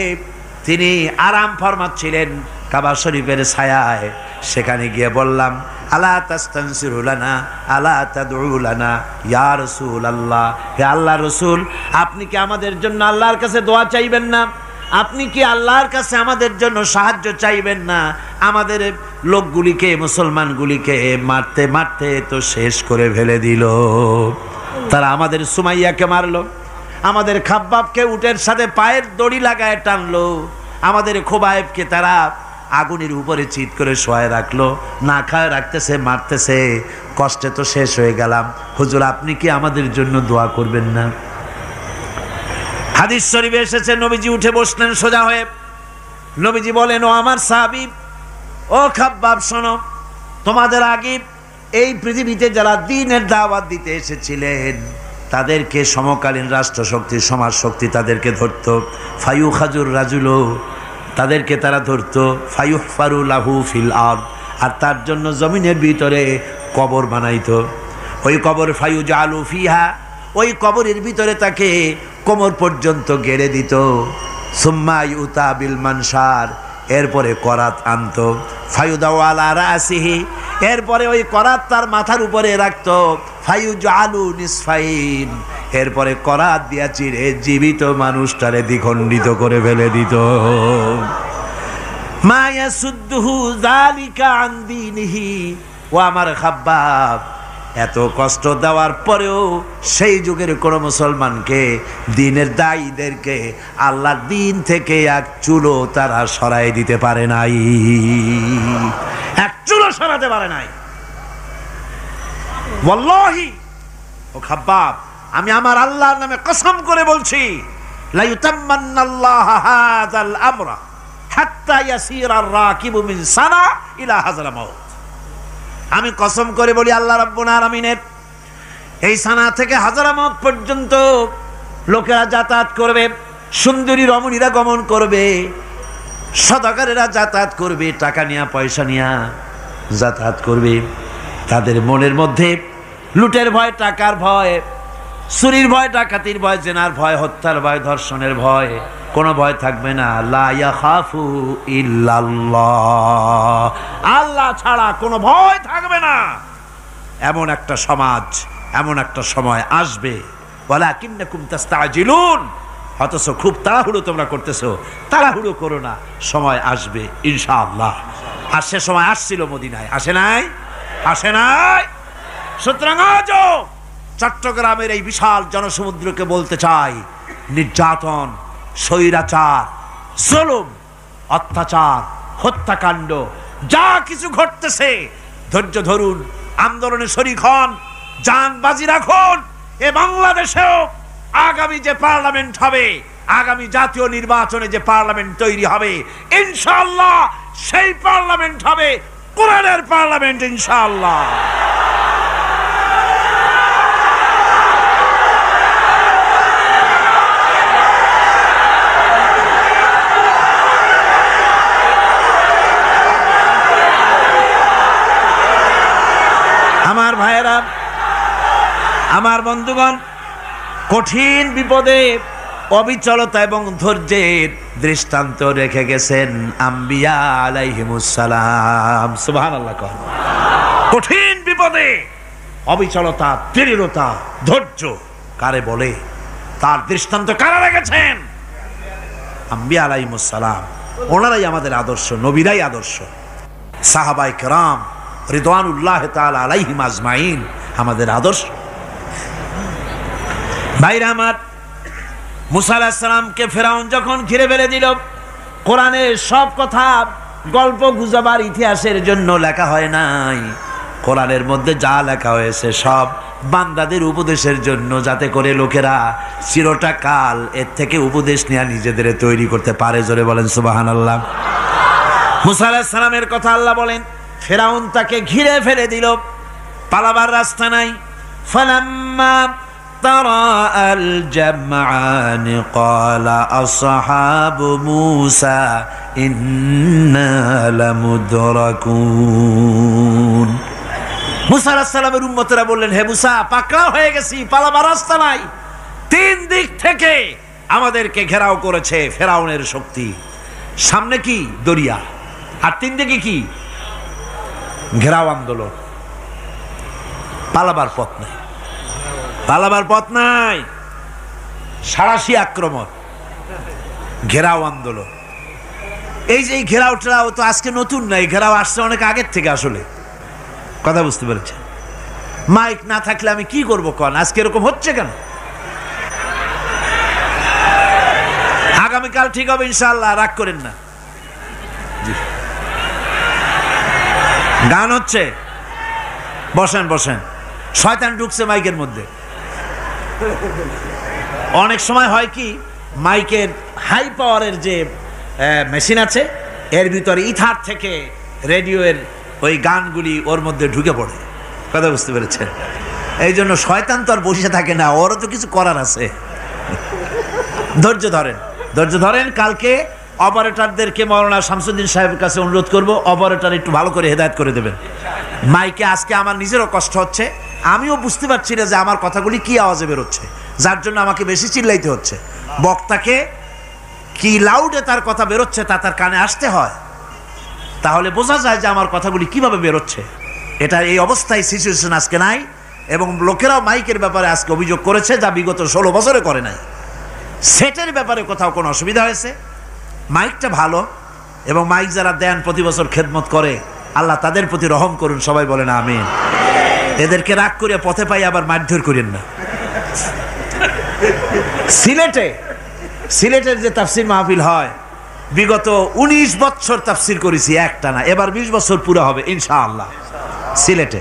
তিনি আরাম ফরমাচ্ছিলেন কাবা শরীফের ছায়ায়। সেখানে গিয়ে বললাম, আলা তাস্তানসিরু লানা আলা তাদউ লানা ইয়া রাসূলুল্লাহ, হে আল্লাহর রাসূল, আপনি কি আমাদের জন্য আল্লাহর কাছে দোয়া চাইবেন না? আপনি কি আল্লাহর কাছে আমাদের জন্য সাহায্য চাইবেন না? আমাদের লোকগুলিকে, মুসলমানগুলিকে মারতে মারতে তো শেষ করে ফেলে দিল। তারা আমাদের সুমাইয়াকে মারলো, আমাদের খাব্বাবকে উটের সাথে পায়ের দড়ি লাগায় টানলো, আমাদের খোবায়েবকে তারা আগুনের উপরে চিৎ করে শোয়ায় রাখলো, না খায় রাখতেছে, মারতেছে। কষ্টে তো শেষ হয়ে গেলাম। হুজুর, আপনি কি আমাদের জন্য দোয়া করবেন না? হাদিস শরীফে এসেছে, নবীজি উঠে বসলেন সোজা হয়ে। নবীজি বলেন, ও আমার সাহাবী, ও খাব্বাব, শোনো, তোমাদের আগে এই পৃথিবীতে যারা দ্বীনের দাওয়াত দিতে এসেছিলেন, তাদেরকে সমকালীন রাষ্ট্রশক্তি সমাজ শক্তি তাদেরকে ধরত। ফায়ু খাজুর রাজুলো, তাদেরকে তারা ধরত। ফায়ুহফারু লাহু ফিল আরদ, আর তার জন্য জমিনের ভিতরে কবর বানাইত। ওই কবর ফায়ু জালু ফিহা, ওই কবরের ভিতরে তাকে কোমর পর্যন্ত গেড়ে দিত। সুম্মা ইউতা বিল মানসার, এরপরে করাত আনত। ফায়ুদাউ আলা রাসিহি, এরপরে ওই করাত তার মাথার উপরে রাখত। ফায়ু জালু নিসফাইন, এরপরে করাত দিয়া চিরে জীবিত মানুষটারে দ্বিখণ্ডিত করে ফেলে দিত। মা ইয়াসুদ্দুহু যালিকা আন দীনিহি। ও আমার খাব্বাব, এত কষ্ট দেওয়ার পরেও সেই যুগের কোন মুসলমানকে, দ্বীনের দায়ীদেরকে আল্লাহর দ্বীন থেকে এক চুলো তারা সরাই দিতে পারে নাই, এক চুলো সরাতে পারে নাই। ওয়াল্লাহি, ও খাব্বাব, আমি আমার আল্লাহর নামে কসম করে বলছি, লা ইউতাম্মান্নাল্লাহু হাযাল আমরা হাত্তা ইয়াসিরার রাকিবু মিন সানা ইলা হাযরা মাউত। আমি কসম করে বলি, আল্লাহ রাব্বুল আলামিনের এই সানা থেকে হাজারামত পর্যন্ত লোকেরা যাতায়াত করবে, সুন্দরী রমণীরা গমন করবে, সদাগরেরা যাতায়াত করবে, টাকা নিয়া পয়সা নিয়া যাতায়াত করবে। তাদের মনের মধ্যে লুটের ভয়, টাকার ভয়, চুরির ভয়, ডাকাতির ভয়, জেনার ভয়, হত্যার ভয়, ধর্ষণের ভয়, কোনো ভয় থাকবে না। লা ইয়াখাফু ইল্লাল্লাহ, আল্লাহ ছাড়া কোনো ভয় থাকবে না। এমন একটা সমাজ, এমন একটা সময় আসবে। ওয়ালাকিন্নাকুম তাস্তাজিলুন, অথচ খুব তাড়াহুড়ো তোমরা করতেছো। তাড়াহুড়ো করো না, সময় আসবে ইনশাআল্লাহ। আর সে সময় আসছিল মদিনায়, আসে নাই? আসে নাই? সুতরাং আজও চট্টগ্রামের এই বিশাল জনসমুদ্রকে বলতে চাই, নির্যাতন, স্বৈরাচার, জুলুম, অত্যাচার, হত্যাকাণ্ড যা কিছু ঘটতেছে, ধৈর্য ধরুন, আন্দোলনে শরীক হন, জান বাজি রাখুন। এ বাংলাদেশেও আগামী যে পার্লামেন্ট হবে, আগামী জাতীয় নির্বাচনে যে পার্লামেন্ট তৈরি হবে, ইনশাআল্লাহ সেই পার্লামেন্ট হবে কোরআনের পার্লামেন্ট ইনশাআল্লাহ। আমার ভাইয়েরা, আমার বন্ধুগণ, কঠিন বিপদে অবিচলতা এবং ধৈর্যের দৃষ্টান্ত রেখে গেছেন আম্বিয়া আলাইহিমুস সালাম। সুবহানাল্লাহ। কঠিন বিপদে অবিচলতা, দৃঢ়তা, ধৈর্য কারে বলে, তার দৃষ্টান্ত কারা রেখেছেন? আম্বিয়া আলাইহিমুস সালাম। ওনারাই আমাদের আদর্শ, নবীরাই আদর্শ। সাহাবায়ে কেরাম রিদওয়ানুল্লাহ তাআলা আলাইহিম আজমাইন আমাদের আদর্শ। ভাইরা আমার, মুসা আলাইহিস সালামকে ফেরাউন যখন ঘিরে ফেলে দিল, কোরআনের সব কথা গল্প গুজবার ইতিহাসের জন্য লেখা হয় নাই। কোরআনের মধ্যে যা লেখা হয়েছে সব বান্দাদের উপদেশের জন্য, যাতে করে লোকেরা চিরটা কাল এর থেকে উপদেশ নেওয়া নিজেদের তৈরি করতে পারে। জোরে বলেন সুবহানাল্লাহ। মুসা আলাইহিস সালামের কথা আল্লাহ বলেন, ফেরাউন তাকে ঘিরে ফেলে দিল, পালাবার রাস্তা নাই। ফালাম্মা তারাআল জামআন ক্বালা আসহাবু মূসা ইন্না লামুদরাকুন। মূসা আলাইহিস সালামের উম্মতেরা বললেন, হে মূসা, পাকড়াও হয়ে গেছি, পালাবার রাস্তা নাই। তিন দিক থেকে আমাদেরকে ঘেরাও করেছে ফেরাউনের শক্তি। সামনে কি? দরিয়া, আর তিন দিকে কি? ঘেরাও আন্দোলন। পালাবার পথ নাই, পালাবার পথ নাই। সাঁড়াশি আক্রমণ, ঘেরাও আন্দোলন। এই যে ঘেরাওটাও তো আজকে নতুন নাই, ঘেরাও আসছে অনেক আগের থেকে। আসলে কথা বুঝতে পেরেছেন? মাইক না থাকলে আমি কি করবো কন? আজকে এরকম হচ্ছে কেন? আগামীকাল ঠিক হবে ইনশাআল্লাহ, রাগ করেন না। গান হচ্ছে, বসেন বসেন। শয়তান ঢুকছে মাইকের মধ্যে। অনেক সময় হয় কি, মাইকের হাই পাওয়ারের যে মেশিন আছে, এর ভিতরে ইথার থেকে রেডিওর ওই গানগুলি ওর মধ্যে ঢুকে পড়ে। কথা বুঝতে পেরেছেন? এই জন্য শয়তান তো আর বসে থাকে না, ওরও তো কিছু করার আছে। ধৈর্য ধরেন, ধৈর্য ধরেন। কালকে অপারেটরদেরকে মাওলানা শামসুদ্দিন সাহেবের কাছে অনুরোধ করব, অপারেটর একটু ভালো করে হেদায়েত করে দেবেন মাইকে। আজকে আমার নিজেরও কষ্ট হচ্ছে, আমিও বুঝতে পারছি না যে আমার কথাগুলি কি আওয়াজে বেরোচ্ছে, যার জন্য আমাকে বেশি চিল্লাইতে হচ্ছে। বক্তাকে কি লাউডে তার কথা বেরোচ্ছে তা তার কানে আসতে হয়, তাহলে বোঝা যায় যে আমার কথাগুলি কিভাবে বেরোচ্ছে। এটা এই অবস্থায় সিচুয়েশন আজকে নাই, এবং লোকেরাও মাইকের ব্যাপারে আজকে অভিযোগ করেছে যা বিগত 16 বছরে করে নাই। সেটের ব্যাপারে কোথাও কোনো অসুবিধা হয়েছে? মাইকটা ভালো, এবং মাইক যারা দেন প্রতি বছর খেদমত করে, আল্লাহ তাদের প্রতি রহম করুন, সবাই বলেন আমিন। এদেরকে রাগ করে পথে পাই আবার মারধর করেন না। সিলেটের যে তাফসির মাহফিল হয়, বিগত 19 বছর তাফসির করেছি একটানা, এবার 20 বছর পুরো হবে ইনশাআল্লাহ। সিলেটে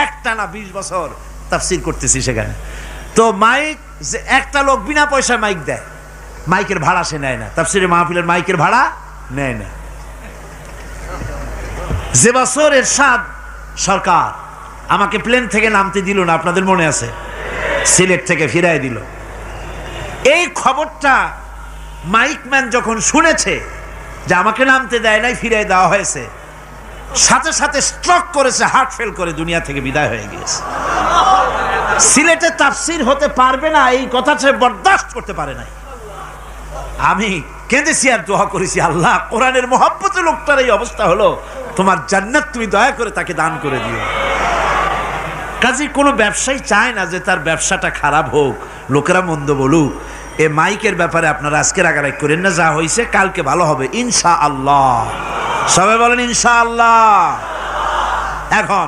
একটানা 20 বছর তাফসির করতেছি সেখানে। তো মাইক যে একটা লোক বিনা পয়সায় মাইক দেয়, মাইকের ভাড়া সে নেয় না, তাফসিরের মাহফিলের মাইকের ভাড়া নেয় না। যে বছর এরশাদ সরকার আমাকে প্লেন থেকে নামতে দিল না, আপনাদের মনে আছে, সিলেট থেকে ফিরাই দিল, এই খবরটা মাইকম্যান যখন শুনেছে যে আমাকে নামতে দেয় নাই, ফিরাই দেওয়া হয়েছে, সাথে সাথে স্ট্রোক করেছে, হার্ট ফেল করে দুনিয়া থেকে বিদায় হয়ে গিয়েছে। সিলেটে তাফসির হতে পারবে না এই কথা সে বরদাস্ত করতে পারে নাই। আমি কেঁদেছি আর দোয়া করেছি, আল্লাহ কোরআনের মহব্বতে লোকটার এই অবস্থা হলো, তোমার জান্নাত তুমি দয়া করে তাকে দান করে দিও। কাজে কোনো ব্যবসায়ী চায় না যে তার ব্যবসাটা খারাপ হোক, লোকেরা মন্দ বলুক। এ মাইকের ব্যাপারে আপনারা আজকে রাগারাগ করেন না, যা হয়েছে কালকে ভালো হবে ইনশাআল্লাহ। সবাই বলেন ইনশাআল্লাহ। এখন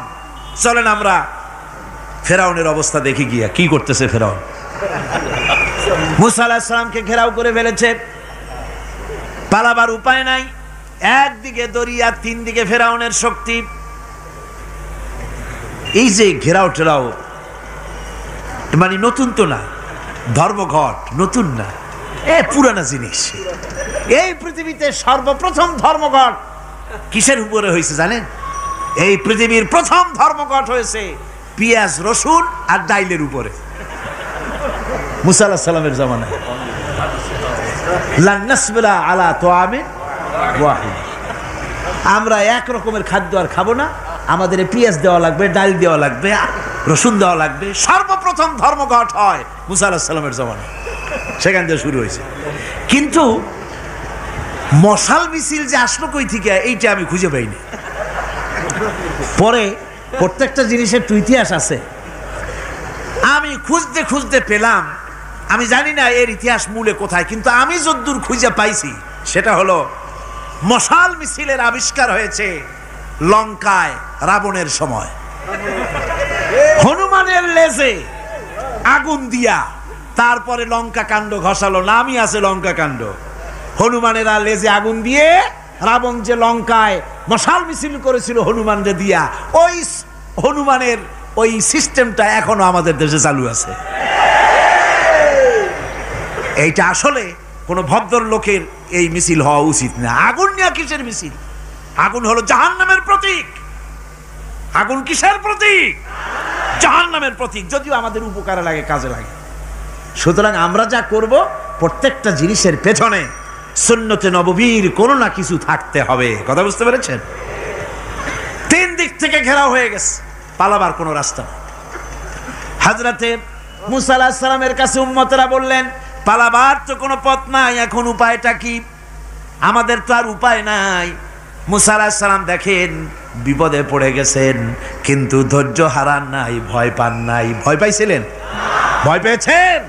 চলেন আমরা ফেরাউনের অবস্থা দেখি গিয়া কি করতেছে ফেরাউন। মুসা আলাইহিস সালামকে ঘেরাও করে ফেলেছে, পালাবার উপায় নাই। একদিকে দরিয়া, তিন দিকে ফেরাউনের শক্তি। এই যে ঘেরাও টেরাও মানে নতুন তো না, ধর্মঘট নতুন না, পুরানা জিনিস। এই পৃথিবীতে সর্বপ্রথম ধর্মঘট কিসের উপরে হয়েছে জানেন? এই পৃথিবীর প্রথম ধর্মঘট হয়েছে পেঁয়াজ, রসুন আর ডাইলের উপরে, মুসা আলাইহিস সালামের জামানায়। লান নাসবিরা আলা তাআমিন ওয়াহিদ, আমরা এক রকমের খাদ্য আর খাবো না, আমাদের পেঁয়াজ দেওয়া লাগবে, ডাল দেওয়া লাগবে, রসুন দেওয়া লাগবে। সর্বপ্রথম ধর্মঘট হয় মুসা আলাইহিস সালামের জামানায়, সেখান থেকে শুরু হয়েছে। কিন্তু মশাল মিছিল যে আসলো কই থেকে, এইটা আমি খুঁজে পাইনি। পরে প্রত্যেকটা জিনিসের তো ইতিহাস আছে, আমি খুঁজতে খুঁজতে পেলাম। আমি জানি না এর ইতিহাস মূলে কোথায়, কিন্তু আমি যদ্দূর খুঁজে পাইছি সেটা হলো মশাল মিছিলের আবিষ্কার হয়েছে লঙ্কায় রাবণের সময়। হনুমানের লেজে আগুন দিয়া তারপরে লঙ্কা কাণ্ড ঘষালো, নামই আছে লঙ্কা কাণ্ড। হনুমানেরা লেজে আগুন দিয়ে রাবণ যে লঙ্কায় মশাল মিছিল করেছিল হনুমানরে দিয়া, ওই হনুমানের ওই সিস্টেমটা এখনো আমাদের দেশে চালু আছে। এইটা আসলে কোনো ভদ্রলোকের এই মিছিল হওয়া উচিত না। আগুন নিয়ে কিসের মিছিল? আগুন হলো জাহান্নামের প্রতীক। আগুন কিসের প্রতীক? জাহান্নামের প্রতীক। যদিও আমাদের উপকারে লাগে, কাজে লাগে। সুতরাং আমরা যা করব, প্রত্যেকটা জিনিসের পেছনে সুন্নতে নববীর কোনো না কিছু থাকতে হবে। কথা বুঝতে পেরেছেন? তিন দিক থেকে ঘেরাও হয়ে গেছে, পালাবার কোনো রাস্তা নেই। হযরতে মুসা আলাইহিস সালামের কাছে উম্মতেরা বললেন, পালাবার তো কোনো পথ নাই, এখন উপায়টা কি? আমাদের তো আর উপায় নাই। মুসা আলাইহিস সালাম দেখেন বিপদে পড়ে গেছেন, কিন্তু ধৈর্য হারান নাই, ভয় পান নাই। ভয় পাইছিলেন? ভয় পেয়েছেন?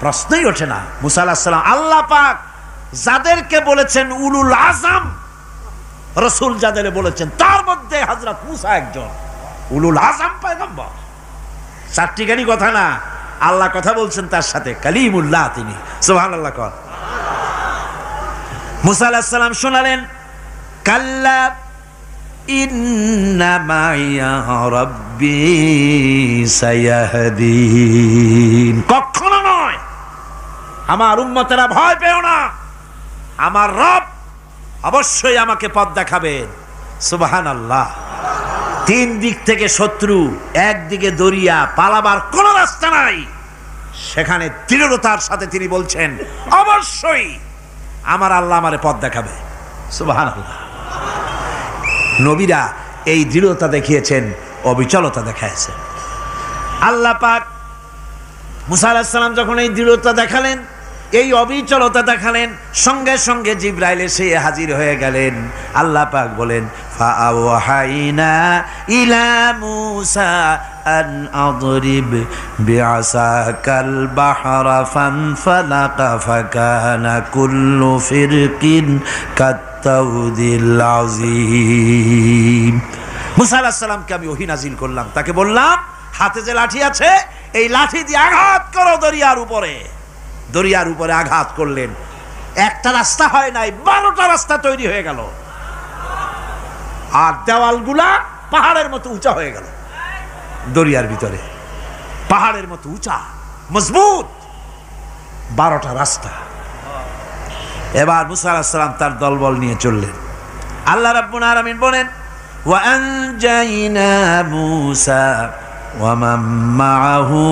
প্রশ্নই ওঠে না। মুসা আলাইহিস সালাম, আল্লাহ পাক যাদেরকে বলেছেন উলুল আজম রাসূল, যাদের বলেছেন তার মধ্যে হযরত মুসা একজন উলুল আজম পয়গম্বর। চারটিখানি কথা না, আল্লাহ কথা বলছেন তার সাথে, কালিমুল্লাহ তিনি। সুবহানাল্লাহ। কর মুসা আলাইহিস সালাম শোনালেন, কাল্লা ইন্না মাইয়া রাব্বি সায়াহদিন। কখনো নয়, আমার উম্মতেরা ভয় পেও না, আমার রব অবশ্যই আমাকে পথ দেখাবেন। সুবহানাল্লাহ। তিন দিক থেকে শত্রু, একদিকে দরিয়া, পালাবার কোনো রাস্তা নাই। সেখানে দৃঢ়তার সাথে তিনি বলছেন, অবশ্যই আমার আল্লাহ আমারে পথ দেখাবে। সুবহানাল্লাহ। নবীরা এই দৃঢ়তা দেখিয়েছেন, অবিচলতা দেখাইছেন। আল্লাহ পাক মুসা আলাইহিস সালাম যখন এই দৃঢ়তা দেখালেন, এই অবিচলতা দেখালেন, সঙ্গে সঙ্গে জিবরাইল এসে হাজির হয়ে গেলেন। আল্লাহ পাক বলেন, ফাআওহাইনা ইলা মুসা আন আদরিব বিআসাকাল বাহরা ফানফালাকা ফাকানা কুল্লু ফিরকিন কাত্তাউদিল আযীম। মুসা আলাইহিস সালামকে আমি ওহী নাজিল করলাম, তাকে বললাম হাতে যে লাঠি আছে এই লাঠি দিয়ে আঘাত করো দরিয়ার উপরে। দরিয়ার উপরে আঘাত করলেন, একটা রাস্তা হয় নাই, 12টা রাস্তা তৈরি হয়ে গেল। আর দেওয়ালগুলা পাহাড়ের মতো উঁচা হয়ে গেল। দরিয়ার ভিতরে পাহাড়ের মতো উঁচা মজবুত 12টা রাস্তা। এবার মুসা আলাইহিস সালাম তার দলবল নিয়ে চললেন। আল্লাহ রাব্বুল আলামিন বলেন, ওয়া আনজাইনা মুসা ওয়া মান মাআহু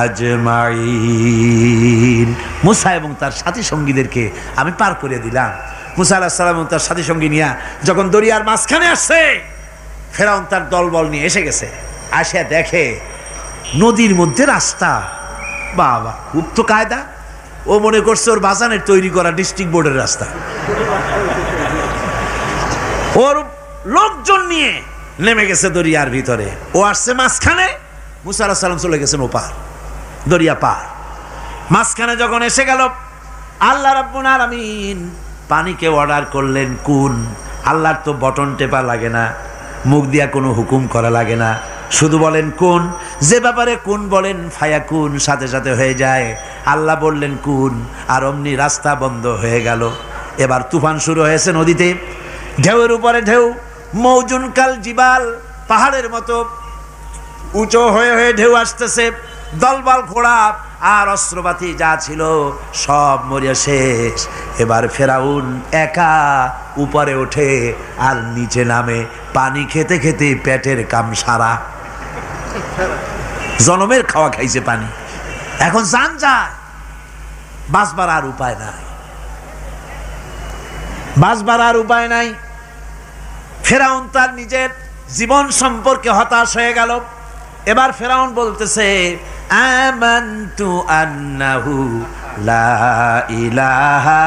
আজমাইন। মুসা এবং তার সাথী সঙ্গীদেরকে আমি পার করে দিলাম। মুসা আলাইহিস সালাম এবং তার সাথী সঙ্গী নিয়ে যখন দরিয়ার মাঝখানে আসছে, ফেরাউন তার দলবল নিয়ে এসে গেছে। আসে দেখে নদীর মধ্যে রাস্তা। বাবা, খুব তো কায়দা। ও মনে করছে ওর বাজানের তৈরি করা ডিস্ট্রিক্ট বোর্ডের রাস্তা। ওর লোকজন নিয়ে নেমে গেছে দরিয়ার ভিতরে, ও আসছে মাঝখানে, মুসা আলাইহিস সালাম চলে গেছেন ওপার, দরিয়া পার। মাঝখানে যখন এসে গেল, আল্লাহ রাব্বুল আলামিন পানিকে অর্ডার করলেন কুন। আল্লাহর তো বটন টেপা লাগে না, মুখ দিয়া কোনো হুকুম করা লাগে না, শুধু বলেন কুন। যে ব্যাপারে কুন বলেন ফায়াকুন, সাথে সাথে হয়ে যায়। আল্লাহ বললেন কুন, আর অমনি রাস্তা বন্ধ হয়ে গেল। এবার তুফান শুরু হয়েছে নদীতে, ঢেউয়ের উপরে ঢেউ, মৌজুন কাল জিবাল, পাহাড়ের মতো উঁচু হয়ে হয়ে ঢেউ আসতেছে। দলবল ঘোড়া আর অস্ত্রপাতি যা ছিল সব মরিয়া শেষ। এবার ফেরাউন একা উপরে ওঠে আর নিচে নামে, পানি খেতে খেতে পেটের কাম সারা। জনমের খাওয়া খাইছে পানি, এখন জান যায়, বাঁচবার আর উপায় নাই, বাঁচবার আর উপায় নাই। ফেরাউন তার নিজের জীবন সম্পর্কে হতাশ হয়ে গেল। এবার ফেরাউন বলতেছে, আমানতু আন্নাহু লা ইলাহা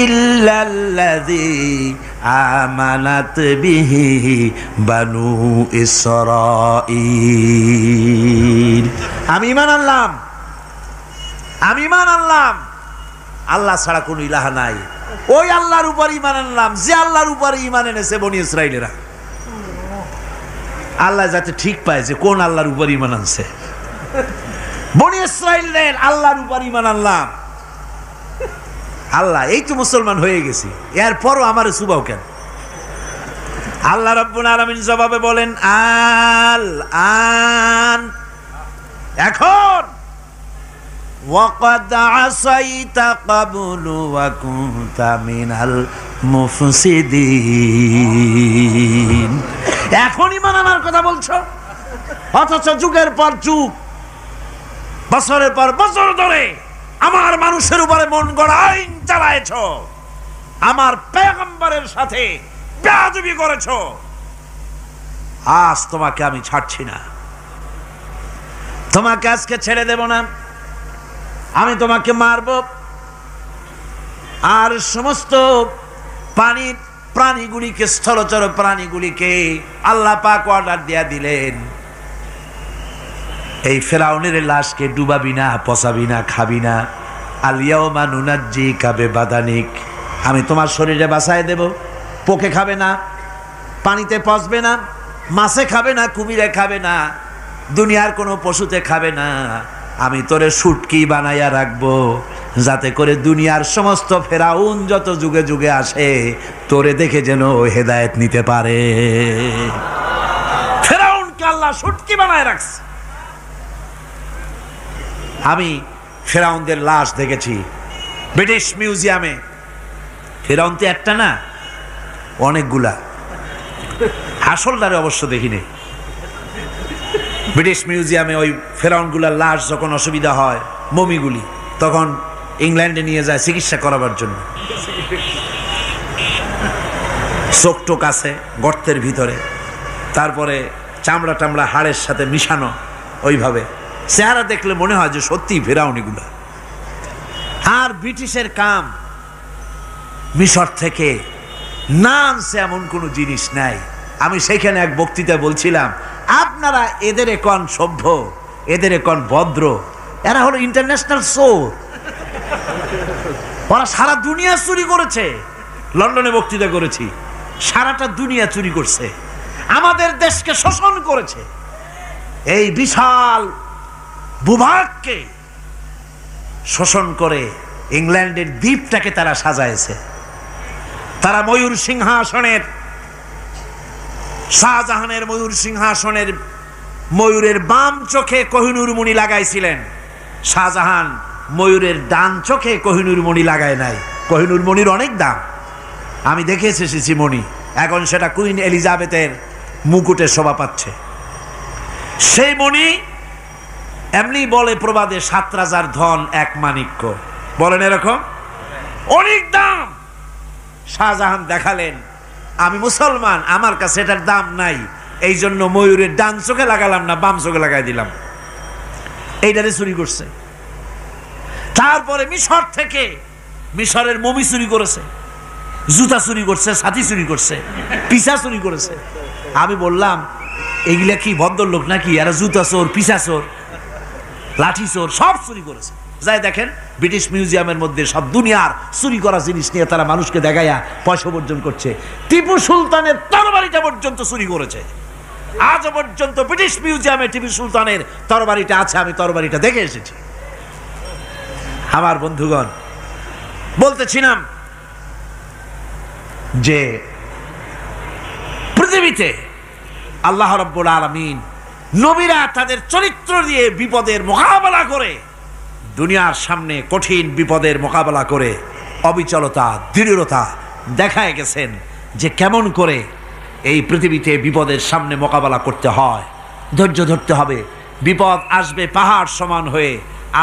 ইল্লাল্লাযী আমানাত বিহি বানু ইসরাঈল। আমি ঈমান আনলাম, আমি ঈমান আনলাম আল্লাহ ছাড়া কোনো ইলাহা নাই। ওই আল্লাহর উপর ঈমান আনলাম যে আল্লাহর উপর ঈমান এনেছে বনি ইসরাঈলেরা। আল্লাহ যাতে ঠিক পায় যে কোন আল্লাহর উপর ঈমান আনছে। বনি ইসরাঈলের আল্লাহর উপর ঈমান আনলাম। আল্লাহ, এই তো মুসলমান হয়ে গেছি, এরপরও আমারে সুবাও কেন? আল্লাহ রাব্বুল আলামিন জবাবে বলেন, আল আন, এখন ওয়াকাদ আসাইতা ক্বাবলু ওয়া কুনতা মিনাল মুফসিদিন। এখন ঈমান আনার কথা বলছো, অথচ যুগের পর যুগ, বছরের পর বছর ধরে আমার মানুষের উপরে মন গড়া আইন চালায়েছ, আমার পয়গম্বরের সাথে বেয়াদবি করেছ। আজ তোমাকে আমি ছাড়ছি না, তোমাকে আজকে ছেড়ে দেব না, আমি তোমাকে মারব। আর সমস্ত পানির প্রাণীগুলিকে, স্থলচর প্রাণীগুলিকে আল্লাহ পাক অর্ডার দিয়া দিলেন, এই ফেরাউনের লাশকে ডুবাবি না, পচাবি না, খাবি না। আলিয়াউমা নুনাজ্জিকা বিবাদানিক, আমি তোমার শরীরে বাঁচায় দেব। পোকে খাবে না, পানিতে পচবে না, মাছে খাবে না, কুমিরে খাবে না, দুনিয়ার কোনো পশুতে খাবে না। আমি তোরে শুটকি বানাইয়া রাখবো, যাতে করে দুনিয়ার সমস্ত ফেরাউন যত যুগে যুগে আসে তোরে দেখে যেন হেদায়েত নিতে পারে। ফেরাউনকে আল্লাহ শুটকি বানায় রাখছে। আমি ফেরাউনদের লাশ দেখেছি ব্রিটিশ মিউজিয়ামে। ফেরাউন তো একটা না, অনেকগুলা। আসলটারে অবশ্য দেখিনি। ব্রিটিশ মিউজিয়ামে ওই ফেরাউনগুলার লাশ যখন অসুবিধা হয়, মমিগুলি, তখন ইংল্যান্ডে নিয়ে যায় চিকিৎসা করাবার জন্য। চোখ টোক আছে গর্তের ভিতরে, তারপরে চামড়া টামড়া হাড়ের সাথে মিশানো, ওইভাবে চেহারা দেখলে মনে হয় যে সত্যি ফেরাউনিগুলা। আর ব্রিটিশের কাম মিশর থেকে না আনছে এমন কোনো জিনিস নাই। আমি সেখানে এক বক্তৃতায় বলছিলাম, আপনারা এদের এখন সভ্য, এদের এখন ভদ্র, এরা হলো ইন্টারন্যাশনাল চোর। ওরা সারা দুনিয়া চুরি করেছে। লন্ডনে বক্তৃতা করেছি, সারাটা দুনিয়া চুরি করছে, আমাদের দেশকে শোষণ করেছে। এই বিশাল ভূভাগকে শোষণ করে ইংল্যান্ডের দ্বীপটাকে তারা সাজাইছে। তারা ময়ূর সিংহাসনের, শাহজাহানের ময়ূর সিংহাসনের ময়ূরের বাম চোখে কোহিনূর মণি লাগাইছিলেন। শাহজাহান ময়ূরের ডান চোখে কোহিনূর মণি লাগায় নাই। কোহিনূর মণির অনেক দাম, আমি দেখে এসেছি মণি। এখন সেটা কুইন এলিজাবেথের মুকুটে শোভা পাচ্ছে। সেই মণি এমনি বলে প্রবাদে ৭ রাজার ধন এক মাণিক্য, বলেন এরকম, অনেক দাম। শাহজাহান দেখালেন, আমি মুসলমান, আমার কাছে এটার দাম নাই, এই জন্য ময়ূরের ডান চোখে লাগালাম না, বাম চোখে লাগাই দিলাম। এইটারে চুরি করছে। তারপরে মিশর থেকে, মিশরের মমি চুরি করেছে, জুতা চুরি করছে, ছাতি চুরি করছে, পিসা চুরি করেছে। আমি বললাম, এগুলা কি ভদ্রলোক নাকি? এরা জুতা চোর, পিসা চোর, লাঠি চোর, সব চুরি করেছে। যাই দেখেন ব্রিটিশ মিউজিয়ামের মধ্যে সব দুনিয়ার চুরি করা জিনিস নিয়ে তারা মানুষকে দেখাইয়া পয়সা উপার্জন করছে। টিপু সুলতানের তরবারিটা পর্যন্ত চুরি করেছে। আজ পর্যন্ত ব্রিটিশ মিউজিয়ামে টিপু সুলতানের তরবারিটা আছে, আমি তরবারিটা দেখে এসেছি। আমার বন্ধুগণ, বলতেছিলাম যে পৃথিবীতে আল্লাহ রাব্বুল আলামিন নবীরা তাদের চরিত্র দিয়ে বিপদের মোকাবেলা করে, দুনিয়ার সামনে কঠিন বিপদের মোকাবেলা করে অবিচলতা, দৃঢ়তা দেখায় গেছেন যে কেমন করে এই পৃথিবীতে বিপদের সামনে মোকাবেলা করতে হয়। ধৈর্য ধরতে হবে। বিপদ আসবে পাহাড় সমান হয়ে,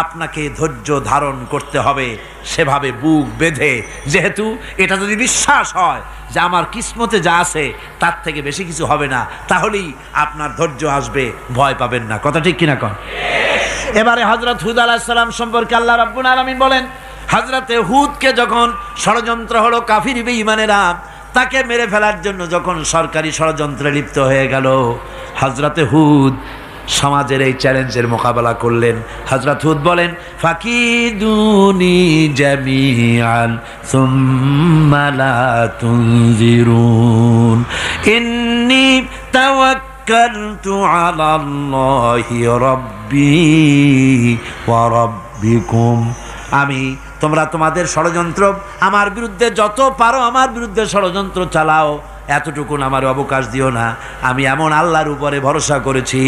আপনাকে ধৈর্য ধারণ করতে হবে সেভাবে বুক বেঁধে। যেহেতু এটা যদি বিশ্বাস হয় যে আমার কিসমতে যা আছে তার থেকে বেশি কিছু হবে না, তাহলেই আপনার ধৈর্য আসবে, ভয় পাবেন না। কথা ঠিক কিনা কন? এবারে হযরত হুদ আলাইহিস সালাম সম্পর্কে আল্লাহ রাব্বুল আলামিন বলেন, হযরতে হুদকে যখন ষড়যন্ত্র হলো, কাফির বেঈমানেরা তাকে মেরে ফেলার জন্য যখন সরকারি ষড়যন্ত্রে লিপ্ত হয়ে গেল, হযরতে হুদ সমাজের এই চ্যালেঞ্জের মোকাবেলা করলেন। হযরত হুদ বলেন, ফাকিদুনি জামিআন সুম্মা লা তুনজিরুন ইন্নী তাওয়াক্কালতু আলাল্লাহি রাব্বি ওয়া রাব্বিকুম। তোমরা তোমাদের ষড়যন্ত্র আমার বিরুদ্ধে যত পারো আমার বিরুদ্ধে ষড়যন্ত্র চালাও, এতটুকুন আমার অবকাশ দিও না। আমি এমন আল্লাহর উপরে ভরসা করেছি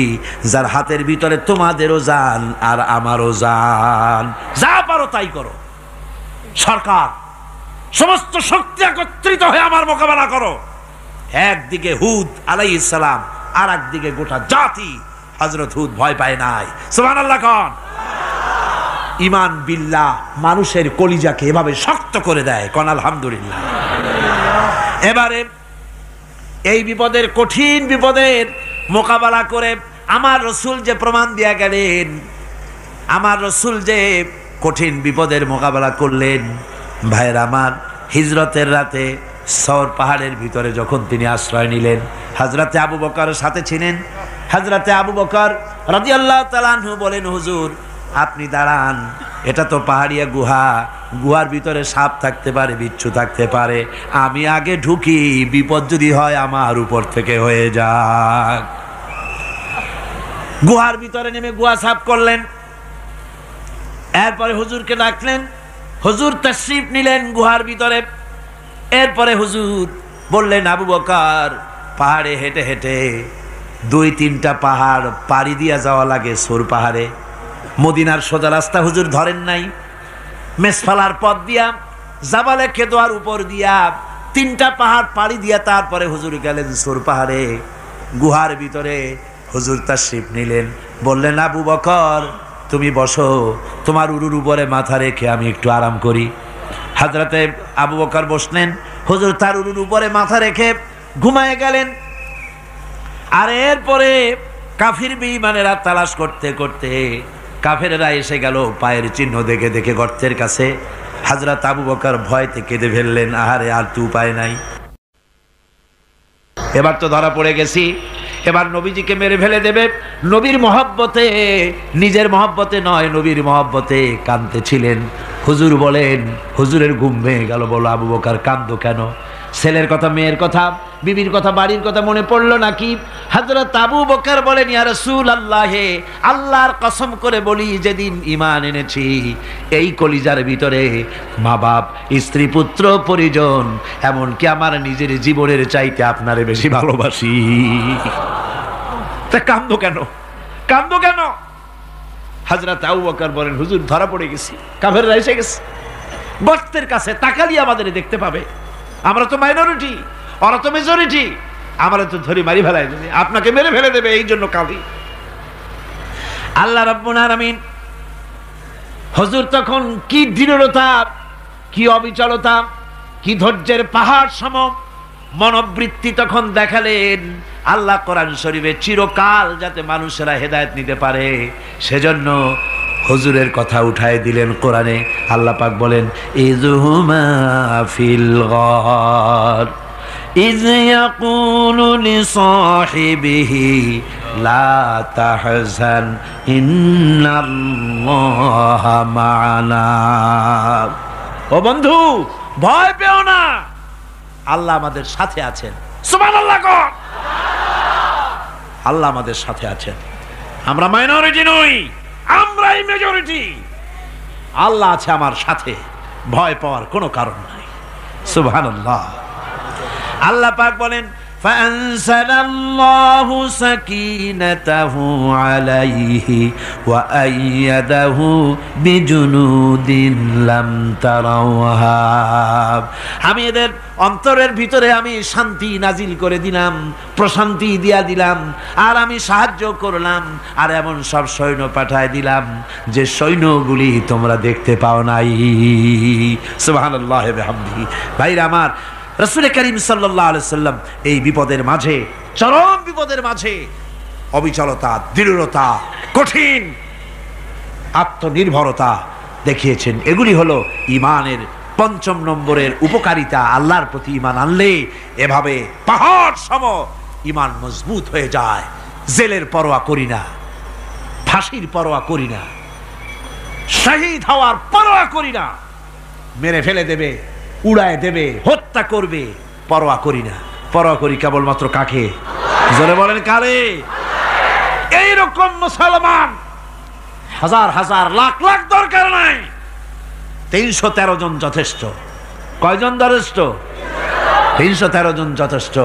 যার হাতের ভিতরে তোমাদেরও জান আর আমারও জান। যা পারো তাই করো। সরকার সমস্ত শক্তি একত্রিত হয়ে আমার মোকাবেলা করো। একদিকে হুদ আলাইহিস সালাম, আর একদিকে গোটা জাতি। হযরত হুদ ভয় পায় নাই। সুবহানাল্লাহ কোন? ঈমান বিল্লাহ মানুষের কলিজাকে এভাবে শক্ত করে দেয়। কোন আলহামদুলিল্লাহ। এবারে এই বিপদের, কঠিন বিপদের মোকাবেলা করে আমার রসুল যে প্রমাণ দিয়া গেলেন, আমার রসুল যে কঠিন বিপদের মোকাবেলা করলেন, ভাইয়ের আমার, হিজরতের রাতে সওর পাহাড়ের ভিতরে যখন তিনি আশ্রয় নিলেন, হযরতে আবু বকর সাথে ছিলেন। হযরতে আবু বকর রাদিয়াল্লাহু তাআলা আনহু বলেন, হুজুর আপনি দাঁড়ান, এটা তো পাহাড়িয়া গুহা, গুহার ভিতরে সাপ থাকতে পারে, বিচ্ছু থাকতে পারে, আমি আগে ঢুকি, বিপদ যদি হয় আমার উপর থেকে হয়ে যাক। গুহার ভিতরে নেমে গুহা সাফ করলেন। এরপরে হুজুরকে ডাকলেন, হুজুর তাশরীফ নিলেন গুহার ভিতরে। এরপরে হুজুর বললেন, আবু বকর পাহাড়ে হেঁটে হেঁটে 2-3টা পাহাড় পাড়ি দিয়া যাওয়া লাগে সূর পাহাড়ে। মদিনার সোজা রাস্তা হুজুর ধরেন নাই, মেসফালার পথ দিয়া, জাবালে কেদোয়ার উপর দিয়া তিনটা পাহাড় পাড়ি দিয়া তারপরে হুজুর গেলেন সুর পাহাড়ে। গুহার ভিতরে হুজুর তাশরিফ নিলেন, বললেন আবু বকর তুমি বসো, তোমার উরুর উপরে মাথা রেখে আমি একটু আরাম করি। হযরতে আবু বকর বসলেন, হুজুর তার উরুর উপরে মাথা রেখে ঘুমায় গেলেন। আর এরপরে কাফির বেঈমানেরা তালাশ করতে করতে কাফেরেরা এসে গেল পায়ের চিহ্ন দেখে দেখে গর্তের কাছে। হযরত আবু বকর ভয়তে কেঁদে ফেললেন, আহারে আর তো উপায় নাই, এবার তো ধরা পড়ে গেছি, এবার নবীজিকে মেরে ফেলে দেবে। নবীর মহব্বতে, নিজের মহব্বতে নয়, নবীর মহব্বতে কাঁদতেছিলেন। হুজুর বলেন, হুজুরের ঘুম ভেঙে গেল। বলো আবু বকর কাঁদো কেন? ছেলের কথা, মেয়ের কথা, বিবির কথা, বাড়ির কথা মনে পড়লো নাকি? হযরত আবু বকর বলেন, ইয়া রাসূলুল্লাহ, আল্লাহর কসম করে বলি যেদিন ঈমান এনেছি এই কলিজার ভিতরে মা বাপ, স্ত্রী, পুত্র, পরিজন, এমনকি আমার নিজের জীবনের চাইতে আপনারে বেশি ভালোবাসি। তা কান্দো কেন, কান্দো কেন? হযরত আবু বকর বলেন, হুজুর ধরা পড়ে গেছি, কাফেররা এসে গেছে গর্তের কাছে, তাকালি আমাদের দেখতে পাবে, আমরা তো মাইনরিটি, ওরা তো মেজরিটি, আমরা তো ধরে মারি ফেলাই দেবে, আপনাকে মেরে ফেলে দেবে, এই জন্য কাঁদি। আল্লাহ রাব্বুল আলামিন, হুজুর তখন কি দৃঢ়তা, কি অবিচলতা, কি ধৈর্যের পাহাড় সম মনোবৃত্তি তখন দেখালেন। আল্লাহ কোরআন শরীফে চিরকাল যাতে মানুষেরা হেদায়েত নিতে পারে সেজন্য হুজুরের কথা উঠায় দিলেন কোরআনে। আল্লাহ পাক বলেন, ইযহুমা ফিল গার ইয ইয়াকুলু লিসাহিবিহি লা তাহজান ইন্নাল্লাহা মা'ানা। ও বন্ধু, ভয় পেও না, আল্লাহ আমাদের সাথে আছেন। সুবহানাল্লাহ গো, আল্লাহ আমাদের সাথে আছেন। আমরা মাইনরিটি নই, আমরাই মেজরিটি। আল্লাহ আছে আমার সাথে, ভয় পাওয়ার কোনো কারণ নাই। সুবহানাল্লাহ। আল্লাহ পাক বলেন, ফাআনসালাল্লাহু সাকিনাতাহু আলাইহি ওয়া আইয়াদাহু বিজুনুদিন লাম তারাওহা। আমি এদের অন্তরের ভিতরে আমি শান্তি নাজিল করে দিলাম, প্রশান্তি দিয়া দিলাম, আর আমি সাহায্য করলাম, আর এমন সব সৈন্য পাঠায় দিলাম যে সৈন্যগুলি তোমরা দেখতে পাও নাই। সুবহানাল্লাহ ওয়া বিহামদিহি। ভাইরা আমার, রাসূল করিম সাল্লাল্লাহু আলাইহি সাল্লাম এই বিপদের মাঝে, চরম বিপদের মাঝে অবিচলতা, দৃঢ়তা, কঠিন আত্মনির্ভরতা দেখিয়েছেন। এগুলি হলো ঈমানের পঞ্চম নম্বরের উপকারিতা। আল্লাহর প্রতি ঈমান আনলে এভাবে পাহাড় সম ঈমান মজবুত হয়ে যায়। জেলের পরোয়া করি না, ফাঁসির পরোয়া করি না, শহীদ হওয়ার পরোয়া করি না, মেরে ফেলে দেবে, উড়ায় দেবে, হত্যা করবে, পরোয়া করি না। পরোয়া করি কেবলমাত্র কাকে? জোরে বলেন কারে? এইরকম মুসলমান হাজার হাজার লাখ লাখ দরকার নাই, 313 জন যথেষ্ট। কয়জন যথেষ্ট? 313 জন যথেষ্ট।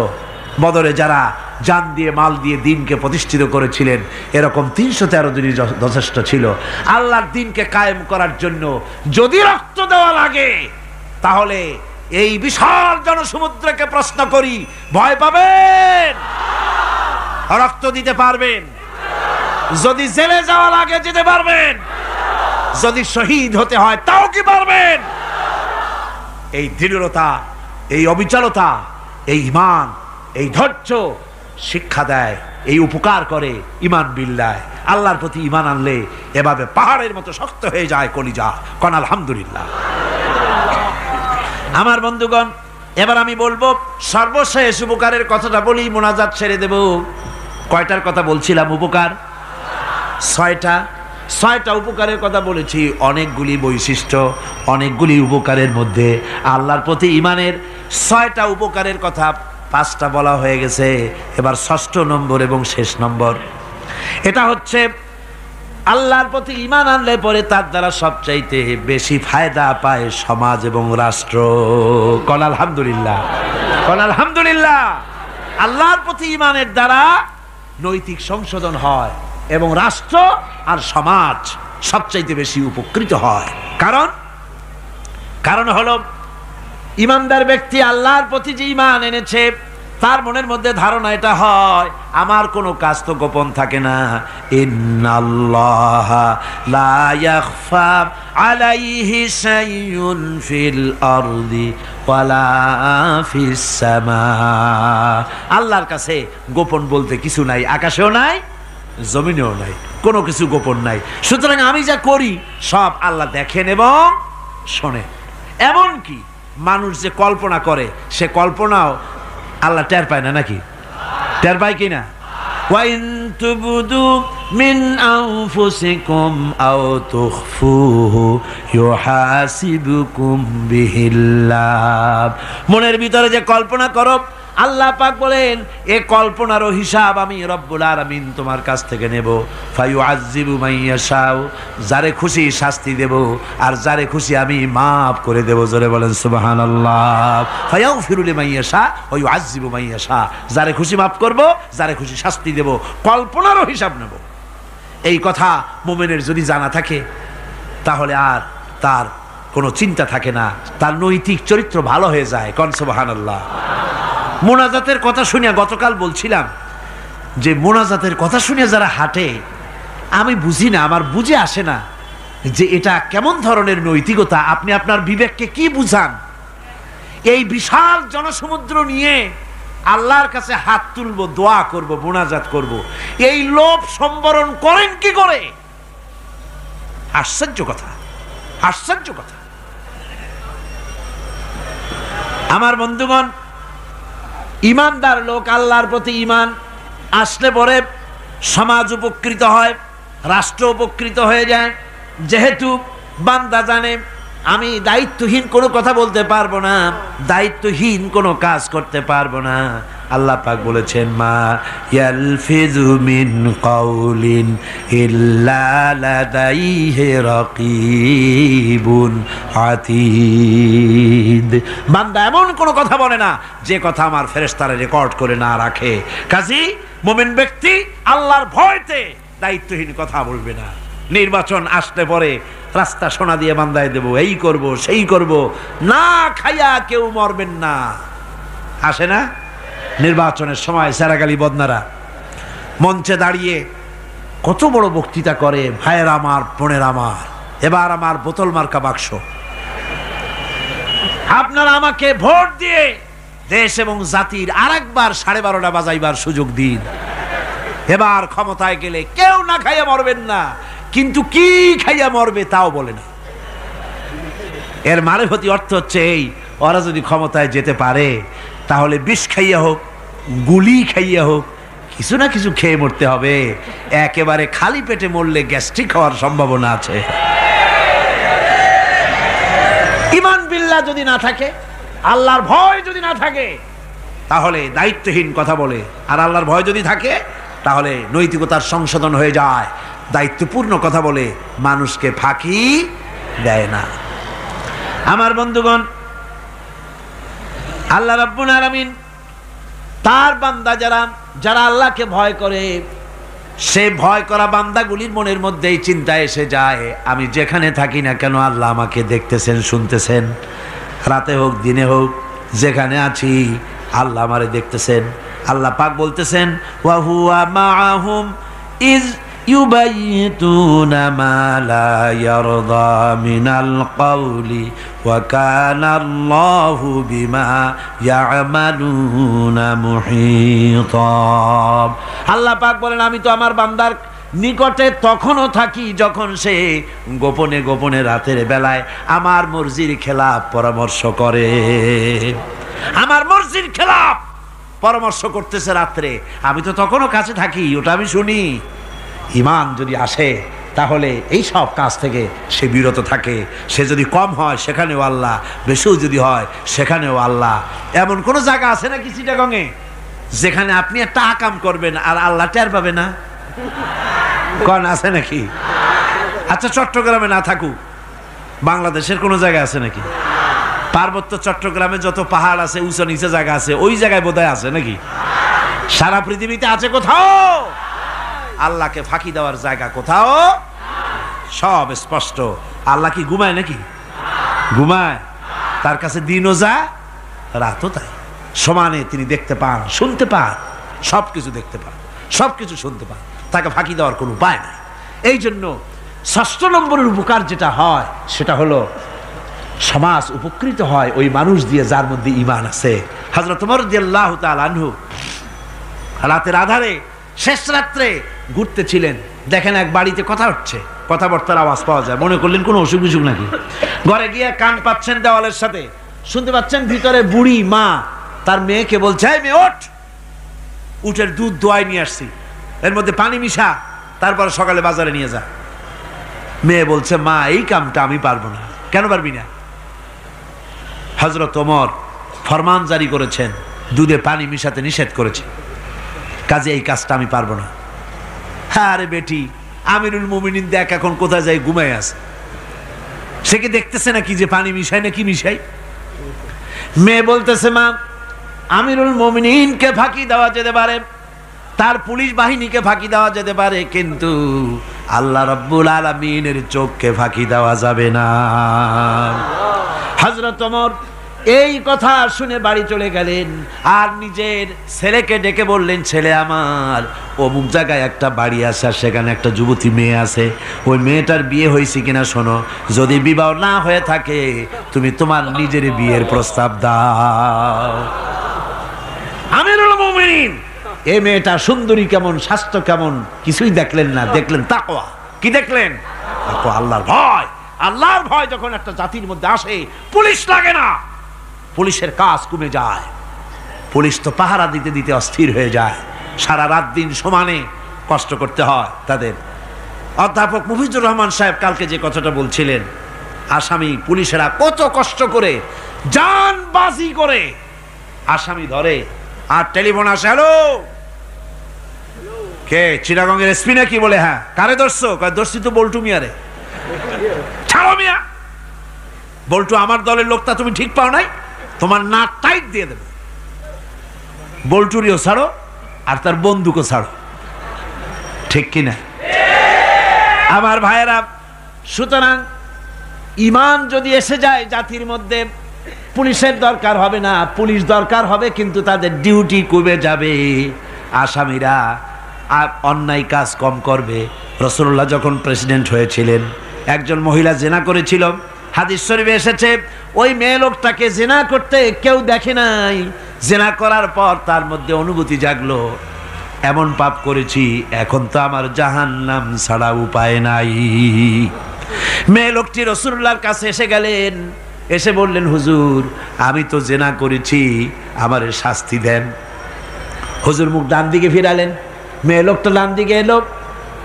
বদরে যারা জান দিয়ে, মাল দিয়ে দ্বীনকে প্রতিষ্ঠিত করেছিলেন, এরকম 313 জনই যথেষ্ট ছিল। আল্লাহর দ্বীনকে কায়েম করার জন্য যদি রক্ত দেওয়া লাগে, তাহলে এই বিশাল জনসমুদ্রকে প্রশ্ন করি, ভয় পাবেন? রক্ত দিতে পারবেন? যদি জেলে যাওয়া লাগে যেতে পারবেন? যদি শহীদ হতে হয় তাও কি পারবেন? এই দৃঢ়তা, এই অবিচলতা, এই ঈমান, এই ধৈর্য শিক্ষা দেয়, এই উপকার করে ঈমান বিল্লাহ। আল্লাহর প্রতি ঈমান আনলে এভাবে পাহাড়ের মতো শক্ত হয়ে যায় কলিজা। কোন আলহামদুলিল্লাহ। আমার বন্ধুগণ, এবার আমি বলবো সর্বশেষ উপকারের কথাটা বলি, মোনাজাত ছেড়ে দেব। কয়টার কথা বলছিলাম? উপকার 6টা উপকারের কথা বলেছি। অনেকগুলি বৈশিষ্ট্য, অনেকগুলি উপকারের মধ্যে আল্লাহর প্রতি ঈমানের 6টা উপকারের কথা 5টা বলা হয়ে গেছে। এবার 6ষ্ঠ নম্বর এবং শেষ নম্বর, এটা হচ্ছে আল্লাহর প্রতি ঈমান আনলে পরে তার দ্বারা সবচাইতে বেশি ফায়দা পায় সমাজ এবং রাষ্ট্র। কোন আলহামদুলিল্লাহ, কোন আলহামদুলিল্লাহ। আল্লাহর প্রতি ঈমানের দ্বারা নৈতিক সংশোধন হয় এবং রাষ্ট্র আর সমাজ সবচাইতে বেশি উপকৃত হয়। কারণ হলো ইমানদার ব্যক্তি আল্লাহর প্রতি যে ঈমান এনেছে তার মনের মধ্যে ধারণা এটা হয়, আমার কোনো কাজ তো গোপন থাকে না। ইন্নাল্লাহা লা ইয়াখফা আলাইহি শাইউন ফিল আরদি ওয়ালা ফিস সামা। আল্লাহর কাছে গোপন বলতে কিছু নাই, আকাশেও নাই, জমিনেও নাই, কোনো কিছু গোপন নাই। সুতরাং আমি যা করি সব আল্লাহ দেখেন এবং শোনেন। এমনকি মানুষ যে কল্পনা করে সে কল্পনাও আল্লাহ টের পায় না, নাকি টের পায় কিনা? ওয়াইন তুবদু মিন আনফুসিকুম আও তুখফুহু ইউহাসিবুকুম বিহিল্লাহ। মনের ভিতরে যে কল্পনা করো, আল্লাহ পাক বলেন এই কল্পনারও হিসাব আমি রব্বুল আলামিন তোমার কাছ থেকে নেব। ফায়ুআযযিবু মান ইয়াশাউ, যারে খুশি শাস্তি দেব আর যারে খুশি আমি মাফ করে দেব। জোরে বলেন সুবহানাল্লাহ। ফায়াগফিরু লিমান ইয়াশা ওয়া ইউআযযিবু মান ইয়াশা, যারে খুশি মাফ করব, যারে খুশি শাস্তি দেব, কল্পনারও হিসাব নেব। এই কথা মুমিনের যদি জানা থাকে তাহলে আর তার কোনো চিন্তা থাকে না, তার নৈতিক চরিত্র ভালো হয়ে যায়। কোন সুবহানাল্লাহ। মোনাজাতের কথা শুনে গতকাল বলছিলাম যে মোনাজাতের কথা শুনে যারা হাঁটে, আমি বুঝি না, আমার বুঝে আসে না যে এটা কেমন ধরনের নৈতিকতা। আপনি আপনার বিবেককে কি বুঝান? এই বিশাল জনসমুদ্র নিয়ে আল্লাহর কাছে হাত তুলবো, দোয়া করব, মোনাজাত করব, এই লোভ সম্বরণ করেন কি করে? আশ্চর্য কথা, আশ্চর্য কথা। আমার বন্ধুগণ, ইমানদার লোক, আল্লাহর প্রতি ঈমান আসলে পরে সমাজ উপকৃত হয়, রাষ্ট্র উপকৃত হয়ে যায়। যেহেতু বান্দা জানে আমি দায়িত্বহীন কোনো কথা বলতে পারবো না, দায়িত্বহীন কোনো কাজ করতে পারবো না। আল্লাহ পাক বলেছেন, মা ইয়ালফিযু মিন কাউলিন ইল্লা লাদাইহি রাকীবুন আতীদ। বান্দা এমন কোনো কথা বলে না যে কথা আমার ফেরেশতারা রেকর্ড করে না রাখে। কাজী মুমিন ব্যক্তি আল্লাহর ভয়তে দায়িত্বহীন কথা বলবে না। নির্বাচন আসলে পরে রাস্তা সোনা দিয়ে বান্দায় দেব, এই করব, সেই করব, না খাইয়া কেউ মরবেন না। আসে না নির্বাচনের সময় সারাগালি বদনারা মঞ্চে দাঁড়িয়ে কত বড় বক্তৃতা করে, ভাইয়ের আমার, বোনের আমার, এবার আমার বোতল মার্কা বাক্স, আপনারা আমাকে ভোট দিয়ে দেশ এবং জাতির আরেকবার 12:30 বাজাইবার সুযোগ দিন। এবার ক্ষমতায় গেলে কেউ না খাইয়া মরবেন না, কিন্তু কি খাইয়া মরবে তাও বলে না। এর মারফতি অর্থ হচ্ছে এই, ওরা যদি ক্ষমতায় যেতে পারে তাহলে বিষ খাইয়া হোক, গুলি খাইয়া হোক, কিছু না কিছু খেয়ে মরতে হবে। একেবারে খালি পেটে মরলে গ্যাস্ট্রিক হওয়ার সম্ভাবনা আছে। ঈমান বিল্লাহ যদি না থাকে, আল্লাহর ভয় যদি না থাকে, তাহলে দায়িত্বহীন কথা বলে। আর আল্লাহর ভয় যদি থাকে তাহলে নৈতিকতার সংশোধন হয়ে যায়, দায়িত্বপূর্ণ কথা বলে, মানুষকে ফাঁকি দেয় না। আমার বন্ধুগণ, আল্লাহ রাব্বুল আলামিন তার বান্দা যারা আল্লাহকে ভয় করে, সে ভয় করা বান্দাগুলির মনের মধ্যেই চিন্তা এসে যায়, আমি যেখানে থাকি না কেন আল্লাহ আমাকে দেখতেছেন, শুনতেছেন। রাতে হোক দিনে হোক, যেখানে আছি আল্লাহ আমারে দেখতেছেন। আল্লাহ পাক বলতেছেন, ওয়া হুয়া মাআহুম ইজ ইউবাইতুনা মা লা ইয়ারদা মিনাল কাউলি ওয়া কানা আল্লাহু বিমা ইয়ামালুনা মুহীতা। আল্লাহ পাক বলেন, আমি তো আমার বান্দার নিকটে তখনও থাকি যখন সে গোপনে গোপনে রাতের বেলায় আমার মর্জির খেলাফ পরামর্শ করে। আমার মর্জির খেলাফ পরামর্শ করতেছে রাত্রে, আমি তো তখনও কাছে থাকি, ওটা আমি শুনি। ঈমান যদি আসে তাহলে এই সব কাজ থেকে সে বিরত থাকে। সে যদি কম হয় সেখানেও আল্লাহ, বেশিও যদি হয় সেখানেও আল্লাহ। এমন কোন জায়গা আছে নাকি চিটাগংয়ে যেখানে আপনি একটা আকাম করবেন আর আল্লাহ টের পাবে না? কোন আছে নাকি? আচ্ছা, চট্টগ্রামে না থাকুক, বাংলাদেশের কোন জায়গায় আছে নাকি? পার্বত্য চট্টগ্রামে যত পাহাড় আছে, উঁচু নিচে জায়গা আছে, ওই জায়গায় বোধহয় আছে নাকি? সারা পৃথিবীতে আছে কোথাও? আল্লাহকে ফাঁকি দেওয়ার জায়গা কোথাও? সব স্পষ্ট। আল্লাহ কি ঘুমায় নাকি? ঘুমায়? তার কাছে দিনও যা রাতও তাই, সমানে তিনি দেখতে পান, শুনতে পান, সবকিছু দেখতে পান, সবকিছু শুনতে পান, তাকে ফাঁকি দেওয়ার কোনো উপায় নাই। এই জন্য ৬ষ্ঠ নম্বরের উপকার যেটা হয় সেটা হলো সমাজ উপকৃত হয় ওই মানুষ দিয়ে যার মধ্যে ঈমান আছে। হযরত ওমর রাদিয়াল্লাহু তাআলা আনহু রাতের আধারে শেষ রাত্রে ঘুরতেছিলেন, দেখেন এক বাড়িতে কথা হচ্ছে, কথাবার্তার আওয়াজ পাওয়া যায়, মনে করলেন কোনো অসুখ বিসুখ নাকি। ঘরে গিয়ে কান পাচ্ছেন দেওয়ালের সাথে, শুনতে পাচ্ছেন ভিতরে বুড়ি মা তার মেয়েকে বলছে, এই মেয়ে ওঠ, উটের দুধ দোয়াই নিয়ে আসছি, এর মধ্যে পানি মিশা, তারপর সকালে বাজারে নিয়ে যা। মেয়ে বলছে, মা এই কামটা আমি পারবো না। কেন পারবি না? হযরত ওমর ফরমান জারি করেছেন, দুধে পানি মিশাতে নিষেধ করেছে, কাজে এই কাজটা আমি পারবো না। হ্যাঁ আরে বেটি, আমিরুল মুমিনিন দেখ এখন কোথায় যায়, ঘুমায় আছে, সে কি দেখতেছে নাকি যে পানি মিশাই না কি মিশাই? মেয়ে বলতেছে, মা আমিরুল মুমিনিনকে ফাঁকি দেওয়া যেতে পারে, তার পুলিশ বাহিনীকে ফাঁকি দেওয়া যেতে পারে, কিন্তু আল্লাহ রাব্বুল আলামিনের চোখকে ফাঁকি দেওয়া যাবে না। হযরত ওমর এই কথা শুনে বাড়ি চলে গেলেন, আর নিজের ছেলেকে ডেকে বললেন, ছেলে আমার, অমুক জায়গায় একটা বাড়ি আছে, সেখানে একটা যুবতী মেয়ে আছে, ওই মেয়েটার বিয়ে হয়েছে কিনা শোনো, যদি বিবাহ না হয়ে থাকে তুমি তোমার নিজের বিয়ের প্রস্তাব দাও। আমিরুল মুমিনিন এই মেয়েটা সুন্দরী কেমন, স্বাস্থ্য কেমন কিছুই দেখলেন না, দেখলেন তাকওয়া। কি দেখলেন? তাকওয়া, আল্লাহর ভয়। আল্লাহর ভয় যখন একটা জাতির মধ্যে আসে, পুলিশ লাগে না, পুলিশের কাজ কমে যায়, পুলিশ তো পাহারা দিতে দিতে অস্থির হয়ে যায়, সারা রাত দিন সমানে কষ্ট করতে হয় তাদের। অধ্যাপক মুফিজুর রহমান সাহেব কালকে যে কথাটা বলছিলেন, আসামি পুলিশেরা কত কষ্ট করে জানবাজি করে আসামি ধরে, আর টেলিফোন আসে, হ্যালো কে, চিটাগংয়ের এসপি নাকি? বলে হ্যাঁ। কারে ধরছো? ধরছি তো বল্টু মিয়ারে। ছাড়ো মিয়া, বল্টু আমার দলের লোকটা তুমি ঠিক পাও নাই, তোমার নাক টাইট দিয়ে দেবে। বল্টুরিও ছাড়ো আর তার বন্দুকও ছাড়ো, ঠিক কিনা আমার ভাইয়েরা? সুতরাং ঈমান যদি এসে যায় জাতির মধ্যে, পুলিশের দরকার হবে না, পুলিশ দরকার হবে কিন্তু তাদের ডিউটি কমে যাবে, আসামিরা আর অন্যায় কাজ কম করবে। রাসূলুল্লাহ যখন প্রেসিডেন্ট হয়েছিলেন, একজন মহিলা জিনা করেছিল, হাদিস শরীফে এসেছে ওই মেয়ে লোকটাকে জিনা করতে কেউ দেখে নাই, জিনা করার পর তার মধ্যে অনুভূতি জাগলো, এমন পাপ করেছি এখন তো আমার জাহান্নাম ছাড়া উপায় নাই। মেয়ে লোকটি রাসূলুল্লাহর কাছে এসে গেলেন, এসে বললেন, হুজুর আমি তো জিনা করেছি, আমারে শাস্তি দেন। হুজুর মুখ ডান দিকে ফিরালেন, মেয়ে লোকটা ডান দিকে এলো,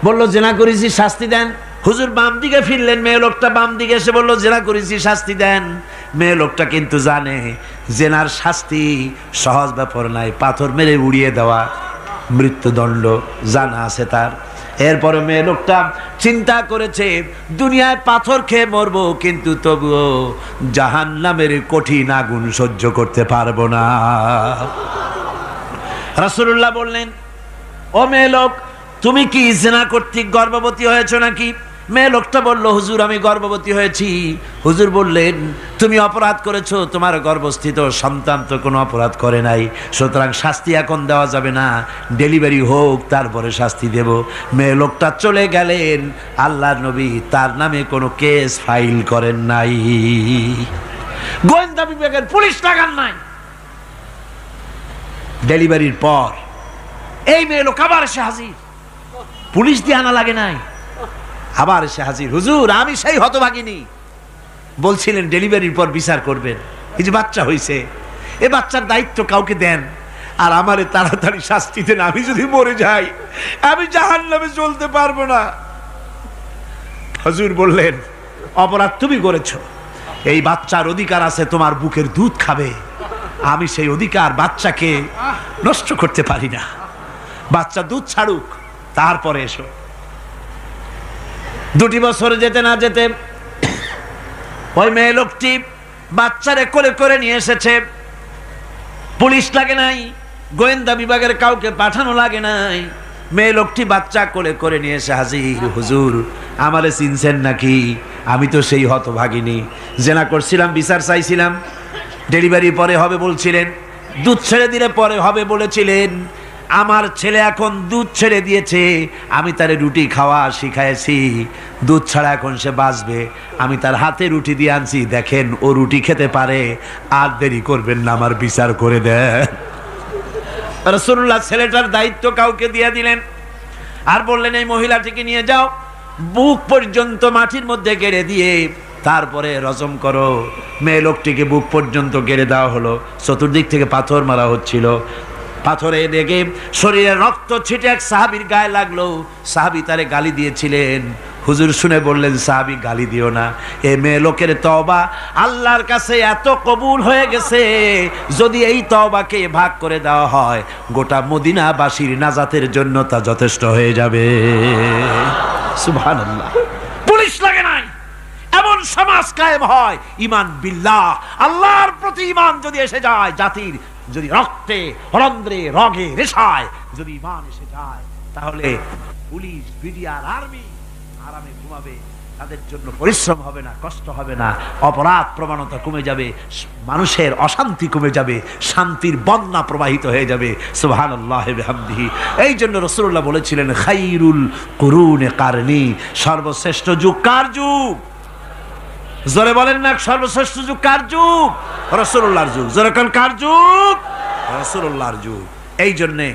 বলল জিনা করেছি শাস্তি দেন। হুজুর বাম দিকে ফিরলেন, মেয়ে লোকটা বাম দিকে এসে বলল জিনা করেছি শাস্তি দেন। মেয়ে লোকটা কিন্তু জানে জেনার শাস্তি সহজ ব্যাপার নাই, পাথর মেরে উড়িয়ে দেওয়া, মৃত্যুদণ্ড জানা আছে তার। এরপরে মেয়ে লোকটা চিন্তা করেছে দুনিয়ায় পাথর খেয়ে মরবো, কিন্তু তবুও জাহান্নামের কঠিন আগুন সহ্য করতে পারবো না। রাসূলুল্লাহ বললেন, ও মেয়ে লোক, তুমি কি জিনা কর্তৃক গর্ভবতী হয়েছো নাকি? মেয়ে লোকটা বলল, হুজুর আমি গর্ভবতী হয়েছি। হুজুর বললেন, তুমি অপরাধ করেছো, তোমার গর্ভস্থিত সন্তান তো কোনো অপরাধ করে নাই, সুতরাং শাস্তি এখন দেওয়া যাবে না, ডেলিভারি হোক তারপরে শাস্তি দেব। মেয়ে লোকটা চলে গেলেন, আল্লাহর নবী তার নামে কোনো কেস ফাইল করেন নাই, গোয়েন্দা বিভাগের পুলিশ লাগান নাই। ডেলিভারির পর এই মেয়ে লোক আবার এসে হাজির, পুলিশ দিয়ে আনা লাগে নাই, আবার এসে হাজির, হুজুর আমি সেই হতভাগিনী, বলছিলেন ডেলিভারির পর বিচার করবেন, এই যে বাচ্চা হয়েছে, এ বাচ্চার দায়িত্ব কাউকে দেন, আর আমারে তাড়াতাড়ি শাস্তি দেন, আমি যদি মরে যাই আমি জাহান্নামে চলতে পারবো না। হুজুর বললেন, অপরাধ তুমি করেছো, এই বাচ্চার অধিকার আছে তোমার বুকের দুধ খাবে, আমি সেই অধিকার বাচ্চাকে নষ্ট করতে পারি না, বাচ্চা দুধ ছাড়ুক তারপরে এসো। 2 বছর যেতে না যেতে ওই মেয়ে লোকটি বাচ্চারে কোলে করে নিয়ে এসেছে, পুলিশ লাগে নাই, গোয়েন্দা বিভাগের কাউকে পাঠানো লাগে নাই, মেয়ে লোকটি বাচ্চা কোলে করে নিয়ে এসে হাজির, হুজুর আমারে চিনছেন নাকি? আমি তো সেই হতভাগিনী, জেনা করছিলাম, বিচার চাইছিলাম, ডেলিভারি পরে হবে বলছিলেন, দুধ ছেড়ে দিলে পরে হবে বলেছিলেন। আমার ছেলে এখন দুধ ছেড়ে দিয়েছে, আমি তারে রুটি খাওয়া শিখাইছি, দুধ ছাড়া এখন সে বাঁচবে। আমি তার হাতে রুটি দিয়ে আনছি, দেখেন ও রুটি খেতে পারে, আর দেরি করবেন না, আমার বিচার করে দেন। রাসূলুল্লাহ ছেলেটার দায়িত্ব কাউকে দিয়ে দিলেন, আর বললেন এই মহিলাটিকে নিয়ে যাও, বুক পর্যন্ত মাটির মধ্যে গেড়ে দিয়ে তারপরে রজম করো। মেয়ে লোকটিকে বুক পর্যন্ত গেড়ে দেওয়া হলো, চতুর্দিক থেকে পাথর মারা হচ্ছিল, পাথরে দেখে শরীরে রক্ত ছিটে এক সাহাবীর গায়ে লাগলো। সাহাবী তারে গালি দিয়েছিলেন, হুজুর শুনে বললেন সাহাবী গালি দিও না, এ মেয়ে লোকের তওবা আল্লাহর কাছে এত কবুল হয়ে গেছে, যদি এই তওবাকে ভাগ করে দেওয়া হয় গোটা মদিনাবাসীর নাজাতের জন্য তা যথেষ্ট হয়ে যাবে। সুবহানাল্লাহ। পুলিশ লাগে নাই, এমন সমাজ কায়েম হয়। ঈমান বিল্লাহ, আল্লাহর প্রতি ঈমান যদি এসে যায়, জাতির যদি রক্তে রন্ধ্রে রগে রেশায় যদি ঈমান এসে যায়, তাহলে পুলিশ বিডিআর আর্মি আরামে ঘুমাবে, তাদের জন্য পরিশ্রম হবে না, কষ্ট হবে না, অপরাধ প্রবণতা কমে যাবে, মানুষের অশান্তি কমে যাবে, শান্তির বন্যা প্রবাহিত হয়ে যাবে। সুবহানাল্লাহি বিহামদিহি। এই জন্য রাসূলুল্লাহ বলেছিলেন খায়রুল কুরুনে কারনি, সর্বশ্রেষ্ঠ যুগ কার যুগ? জোরে বলেন না, সর্বশ্রেষ্ঠ যুগ কার যুগ? রাসূলুল্লাহর যুগ। জোরে কোন কার যুগ? রাসূলুল্লাহর যুগ। এই জন্যে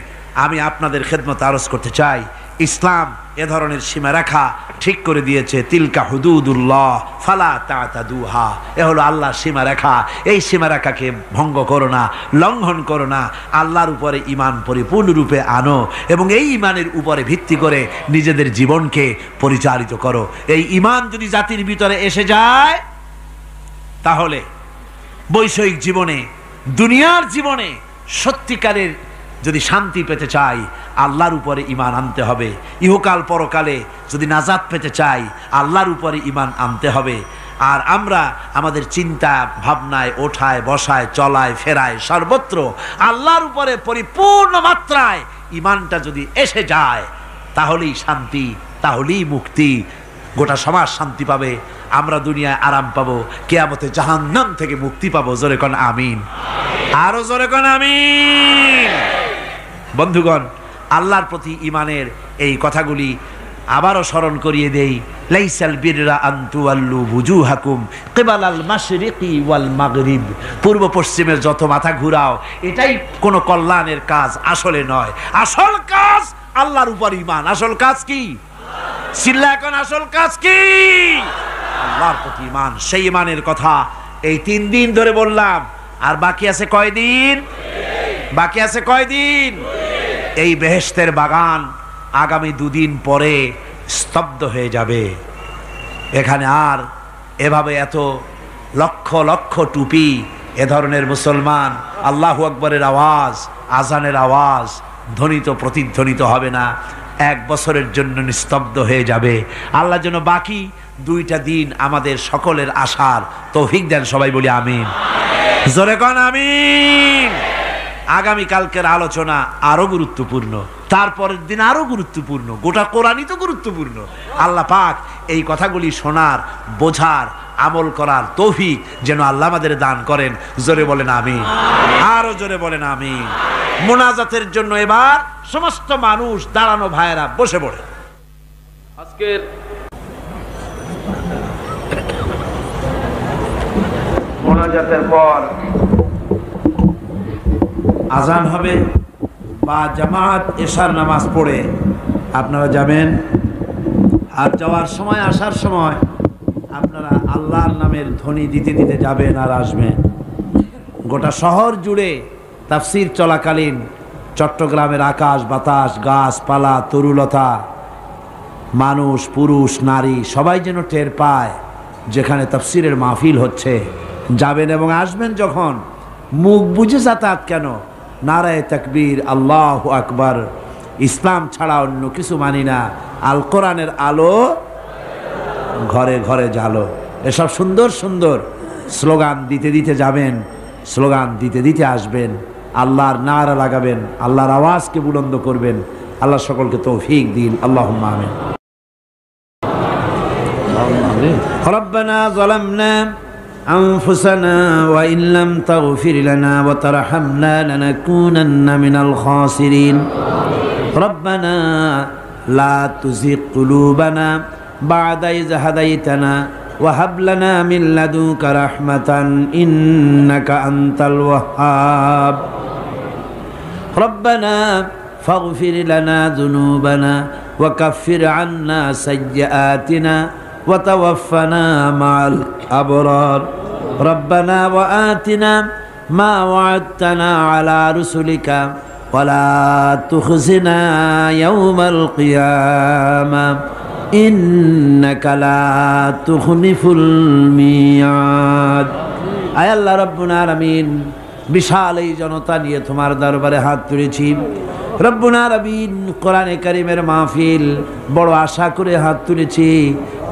আমি আপনাদের খেদমতে আরজ করতে চাই, ইসলাম এ ধরনের সীমারেখা ঠিক করে দিয়েছে। তিলকা হুদুদুল্লাহ ফালা তাতাদুহা, এ হলো আল্লাহর সীমারেখা। এই সীমারেখাকে ভঙ্গ করো না, লঙ্ঘন করো না, আল্লাহর উপরে ঈমান পরিপূর্ণরূপে আনো এবং এই ঈমানের উপরে ভিত্তি করে নিজেদের জীবনকে পরিচালিত করো। এই ঈমান যদি জাতির ভিতরে এসে যায়, তাহলে বৈষয়িক জীবনে, দুনিয়ার জীবনে সত্যিকারের যদি শান্তি পেতে চাই, আল্লাহর উপরে ঈমান আনতে হবে। ইহকাল পরকালে যদি নাজাত পেতে চাই, আল্লাহর উপরে ঈমান আনতে হবে। আর আমরা আমাদের চিন্তা ভাবনায়, ওঠায় বসায়, চলায় ফেরায়, সর্বত্র আল্লাহর উপরে পরিপূর্ণ মাত্রায় ঈমানটা যদি এসে যায়, তাহলেই শান্তি, তাহলেই মুক্তি। গোটা সমাজ শান্তি পাবে, আমরা দুনিয়ায় আরাম পাবো, কিয়ামতে জাহান্নাম থেকে মুক্তি পাবো। জোরে কোন আমিন, আরো জোরে কোন আমিন। বন্ধুগণ, আল্লাহর প্রতি ঈমানের এই কথাগুলি আবারও স্মরণ করিয়ে দেই। লাইসাল বিররা আন তুওয়াল্লু বুজুহাকুম কিবালাল মাশরিকি ওয়াল মাগরিব, পূর্ব পশ্চিমের যত মাথা ঘুরাও, এটাই কোনো কল্যাণের কাজ আসলে নয়। আসল কাজ আল্লাহর উপর ঈমান। আসল কাজ কি? চিল্লা এখন, আসল কাজ কি? আল্লাহর প্রতি ঈমান। সেই ঈমানের কথা এই 3 দিন ধরে বললাম, আর বাকি আছে কয়দিন? বাকি আছে কয়দিন? এই বেহেশতের বাগান আগামী 2 দিন পরে স্তব্ধ হয়ে যাবে। এখানে আর এভাবে এত লক্ষ লক্ষ টুপি, এ ধরনের মুসলমান আল্লাহু আকবরের আওয়াজ, আজানের আওয়াজ ধ্বনিত প্রতিধ্বনিত হবে না। 1 বছরের জন্য নিস্তব্ধ হয়ে যাবে। আল্লাহ যেন বাকি 2টা দিন আমাদের সকলের আশার তৌফিক দেন। সবাই বলি আমিন, জোরে কোন আমিন। আগামী কালকের আলোচনা আরো গুরুত্বপূর্ণ, তারপরের দিন আরো গুরুত্বপূর্ণ, গোটা কোরআনই তো গুরুত্বপূর্ণ। আল্লাহ পাক এই কথাগুলি শোনার, বোঝার, আমল করার তৌফিক যেন আল্লাহ আমাদের দান করেন। জোরে বলেন আমিন, আরো জোরে বলেন আমিন। মুনাজাতের জন্য এবার সমস্ত মানুষ দাঁড়ানো, ভাইয়েরা বসে পড়ে। আজকের মোনাজাতের পর আজান হবে বা জামাত এশার নামাজ পড়ে আপনারা যাবেন। আর যাওয়ার সময়, আসার সময় আপনারা আল্লাহর নামের ধ্বনি দিতে দিতে যাবেন আর আসবেন। গোটা শহর জুড়ে তাফসীর চলাকালীন চট্টগ্রামের আকাশ বাতাস, গাছপালা, তরুলতা, মানুষ, পুরুষ, নারী সবাই যেন টের পায় যেখানে তাফসীরের মাহফিল হচ্ছে। যাবেন এবং আসবেন যখন, মুখ বুঝে যাতায়াত কেন, নারায়ে তাকবীর, আল্লাহু আকবার, ইসলাম ছাড়া অন্য কিছু মানি না, আল কোরআনের আলো ঘরে ঘরে জ্বালো, এসব সুন্দর সুন্দর স্লোগান দিতে দিতে যাবেন, স্লোগান দিতে দিতে আসবেন, আল্লাহর নারা লাগাবেন, আল্লাহর আওয়াজকে বুলন্দ করবেন, আল্লাহ সকলকে তৌফিক দিন, আল্লাহুম্মা আমিন। রব্বানা যালামনা আনফুসানা ওয়া ইন লাম তাগফির লানা ওয়া তারহামনা লানাকুনান্না মিনাল খাসিরিন। রব্বানা লা তুযিগ কুলুবানা বা'দা ইয হাদাইতানা ওয়া হাব লানা মিন লাদুনকা রাহমাতান ইন্নাকা আনতাল ওয়াহ্হাব। রব্বানা ফাগফির লানা যুনুবানা ওয়া কাফির আন্না সাইয়্যাতিনা ওয়া তাওয়াফফানা মা'আল আবরার। রব্বানা ওয়া আতিনা মা ওয়া'আদতানা আলা রুসুলিকা ওয়া লা তুখজিনা ইয়াওমাল কিয়ামা ইন্নাকা লা তুখলিফুল মিয়াদ। আয় আল্লাহ রাব্বুল আলামিন, বিশাল এই জনতা নিয়ে তোমার দরবারে হাত তুলেছি রব্বুল আলামিন। কোরআনে কারীমের মাহফিল বড় আশা করে হাত তুলেছি,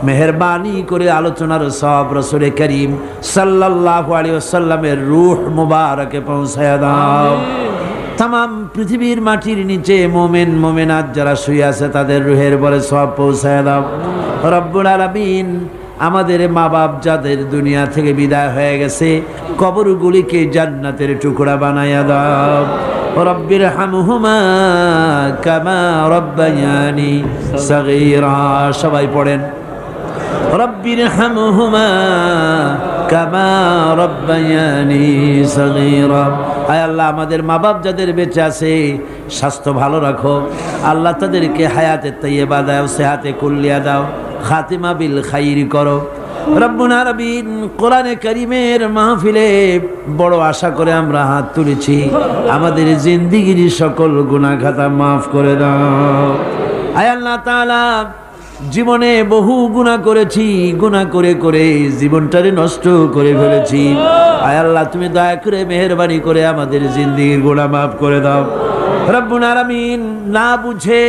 মেহেরবানি করে আলোচনার সব রাসূল করিম সাল্লাল্লাহু আলাইহি ওয়াসাল্লামের রূহ মুবারকে পৌঁছায়া দাও। तमाम पृथिवीर माटिर नीचे मोमेन मोमेनात যারা শুয়ে আছে তাদের রূহের বলে সব পৌঁছায় দাও রব্বুল আলামিন। আমাদের মা বাপ যাদের দুনিয়া থেকে বিদায় হয়ে গেছে কবরগুলিকে জান্নাতের টুকরা বানায়া দাও। রব্বির হামহুমা কামা রব্বায়ানি সগীরা। সবাই পড়েন রব্বির হামহুমা কামা রব্বায়ানি সগীরা। আয় আল্লাহ, আমাদের মা বাপ যাদের বেঁচে আছে স্বাস্থ্য ভালো রাখো আল্লাহ, তাদেরকে হায়াতে তাইয়্যিবা দাও, সেহাতে কুল্লিয়া দাও, খাতিমা বিল খাইর করো রব্বুল আলামিন। কোরআনে কারীমের মাহফিলে বড় আশা করে আমরা হাত তুলেছি, আমাদের জিন্দেগির সকল গুনাহ খাতা মাফ করে দাও। আয় আল্লাহ তাআলা, জীবনে বহু গুনাহ করেছি, গুনাহ করে করে জীবনটারে নষ্ট করে ফেলেছি। আয় আল্লাহ, তুমি দয়া করে মেহেরবানি করে আমাদের জিন্দেগির গুনাহ মাফ করে দাও রব্বুল আলামিন। না বুঝে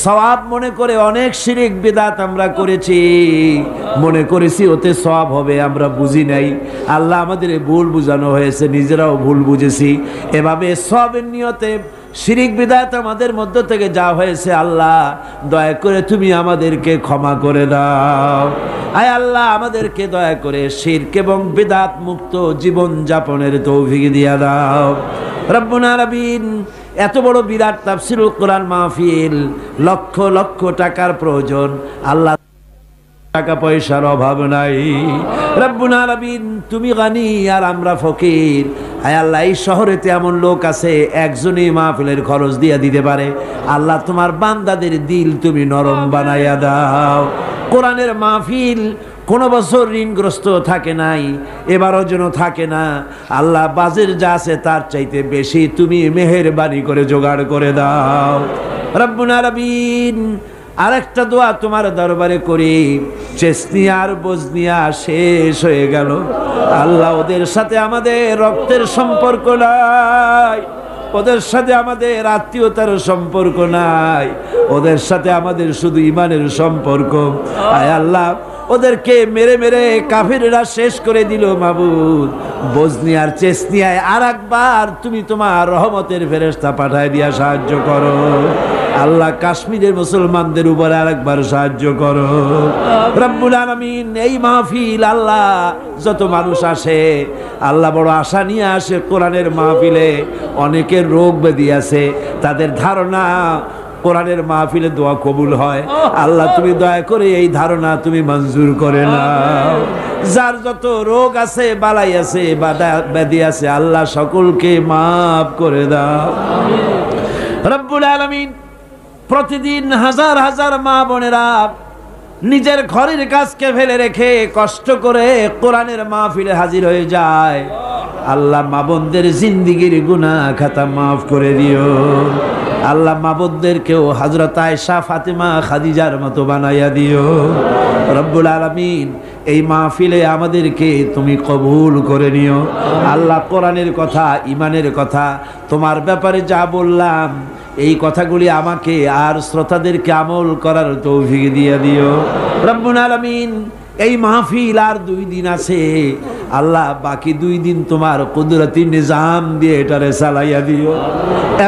সওয়াব মনে করে অনেক শিরক বিদআত আমরা করেছি, মনে করেছি ওতে সওয়াব হবে, আমরা বুঝি নাই। আল্লাহ, আমাদের ভুল বুঝানো হয়েছে, নিজেরাও ভুল বুঝেছি। এভাবে সওয়াবের নিয়তে শিরক বিদআত আমাদের মধ্য থেকে যা হয়েছে আল্লাহ দয়া করে তুমি আমাদেরকে ক্ষমা করে দাও। আয় আল্লাহ, আমাদেরকে দয়া করে শিরক এবং বিদআত মুক্ত জীবন যাপনের তৌফিক দিয়া দাও রব্বুল আলামিন। এত বড় বিরাট তাফসীরুল কোরআন মাহফিল, লক্ষ লক্ষ টাকার প্রয়োজন আল্লাহ, টাকা পয়সার অভাব নাই রব্বুল আলামিন। তুমি গানি আর আমরা ফকির। আয় আল্লাহ, এই শহরেতে এমন লোক আছে একজনই মাহফিলের খরচ দিয়ে দিতে পারে। আল্লাহ, তোমার বান্দাদের দিল তুমি নরম বানাইয়া দাও। কোরআনের মাহফিল কোনো বছর ঋণগ্রস্ত থাকে নাই, এবারও যেন থাকে না। আল্লাহ, বাজের যা আছে তার চাইতে বেশি তুমি মেহেরবানি করে জোগাড় করে দাও রব্বুল আলামিন। আরেকটা দোয়া তোমার দরবারে করি, চেসনিয়া আর বজনিয়া শেষ হয়ে গেল আল্লাহ, ওদের সাথে আমাদের রক্তের সম্পর্ক নাই, ওদের সাথে আমাদের আত্মীয়তার সম্পর্ক নাই, ওদের সাথে আমাদের শুধু ইমানের সম্পর্ক। আয় আল্লাহ, ওদেরকে মেরে মেরে কাফিররা শেষ করে দিল মাবুদ। বজনিয়ার চেসনিয়ায় আর একবার তুমি তোমার রহমতের ফেরেশতা পাঠায় দিয়া সাহায্য করো আল্লাহ। কাশ্মীরের মুসলমানদের উপর আরেকবার সাহায্য করো রব্বুল আলামিন। এই মাহফিল আল্লাহ, যত মানুষ আসে আল্লাহ বড় আশা নিয়ে আসে কোরআনের মাহফিলে। অনেকের রোগ ব্যাধি আছে, তাদের ধারণা কোরআনের মাহফিলে দোয়া কবুল হয়। আল্লাহ, তুমি দয়া করে এই ধারণা তুমি মঞ্জুর করে নাও। যার যত রোগ আছে, বালাই আছে, ব্যাধি আছে, আল্লাহ সকলকে মাফ করে দাও রব্বুল আলামিন। প্রতিদিন হাজার হাজার মা বোনেরা নিজের ঘরের কাজকে ফেলে রেখে কষ্ট করে কোরআনের মাহফিলে হাজির হয়ে যায়। আল্লাহ, মা বোনদের জিন্দেগির গুনাহ খাতা মাফ করে দিও আল্লাহ। মা বোনদেরকেও হযরত আয়েশা, ফাতেমা, খাদিজার মতো বানাইয়া দিও রব্বুল আলামিন। এই মাহফিলে আমাদেরকে তুমি কবুল করে নিও আল্লাহ। কোরআনের কথা, ইমানের কথা, তোমার ব্যাপারে যা বললাম এই কথাগুলি আমাকে আর শ্রোতাদেরকে আমল করার তৌফিক দিয়ে দিও রব্বুল আলামিন। এই মাহফিল আর 2 দিন আছে আল্লাহ বাকি 2 দিন তোমার কুদরতি নিজাম দিয়ে এটারে চালাইয়া দিও।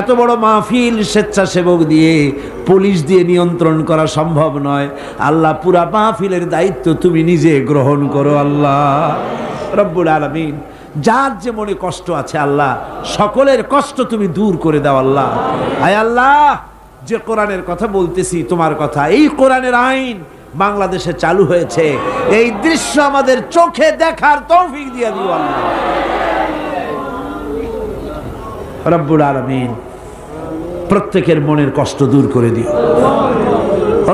এত বড় মাহফিল স্বেচ্ছাসেবক দিয়ে, পুলিশ দিয়ে নিয়ন্ত্রণ করা সম্ভব নয়। আল্লাহ পুরা মাহফিলের দায়িত্ব তুমি নিজে গ্রহণ করো আল্লাহ রব্বুল আলামিন। যার যে মনে কষ্ট আছে আল্লাহ, সকলের কষ্ট তুমি দূর করে দাও আল্লাহ। আয় আল্লাহ, যে কোরআনের কথা বলতেছি তোমার কথা, এই কোরআনের আইন বাংলাদেশে চালু হয়েছে, এই দৃশ্য আমাদের চোখে দেখার তৌফিক দিয়ে দিও আল্লাহ রব্বুল আলামিন। প্রত্যেকের মনের কষ্ট দূর করে দিও।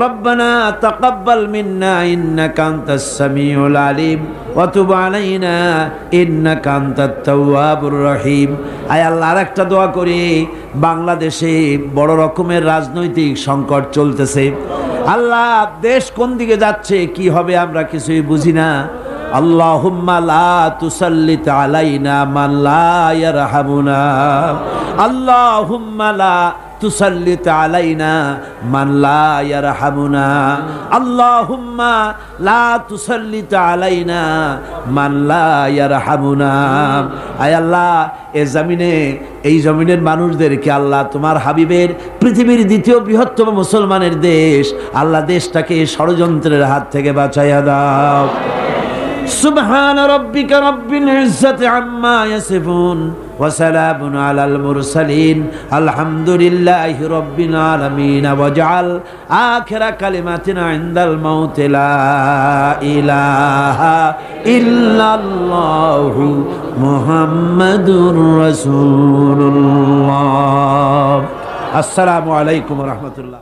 রব্বানা তাকাব্বাল মিন্না ইন্নাকা আনতাস সামিউল আলিম ওয়া তুব আলাইনা ইন্নাকা আনতাত তাওয়াবুর রহিম। আয় আল্লাহ, আরেকটা দোয়া করি, বাংলাদেশে বড় রকমের রাজনৈতিক সংকট চলতেছে আল্লাহ। দেশ কোন দিকে যাচ্ছে, কি হবে আমরা কিছুই বুঝি না। আল্লাহুম্মা লা তুসাল্লিত আলাইনা মান লা ইয়ারহামুনা, আল্লাহুম্মা লা তুসাল্লিত আলাইনা মান লা ইয়ারহামুনা, আল্লাহুম্মা লা তুসাল্লিত আলাইনা মান লা ইয়ারহামুনা। আয় আল্লাহ, এই জমিনের মানুষদেরকে আল্লাহ তোমার হাবিবের পৃথিবীর দ্বিতীয় বৃহত্তম মুসলমানের দেশ আল্লাহ, দেশটাকে ষড়যন্ত্রের হাত থেকে বাঁচাইয়া দাও। সুবহান রাব্বিকা রাব্বিল ইজ্জাতি আম্মা ইয়াসিফুন ওয়া সালামুন আলাল মুরসালিন আলহামদুলিল্লাহি রাব্বিল আলামিন। ওয়াজআল আখিরা কালিমাতিনা ইনদাল মাউত লা ইলাহা ইল্লাল্লাহু মুহাম্মাদুর রাসূলুল্লাহ। আসসালামু আলাইকুম ওয়া রাহমাতুল্লাহ।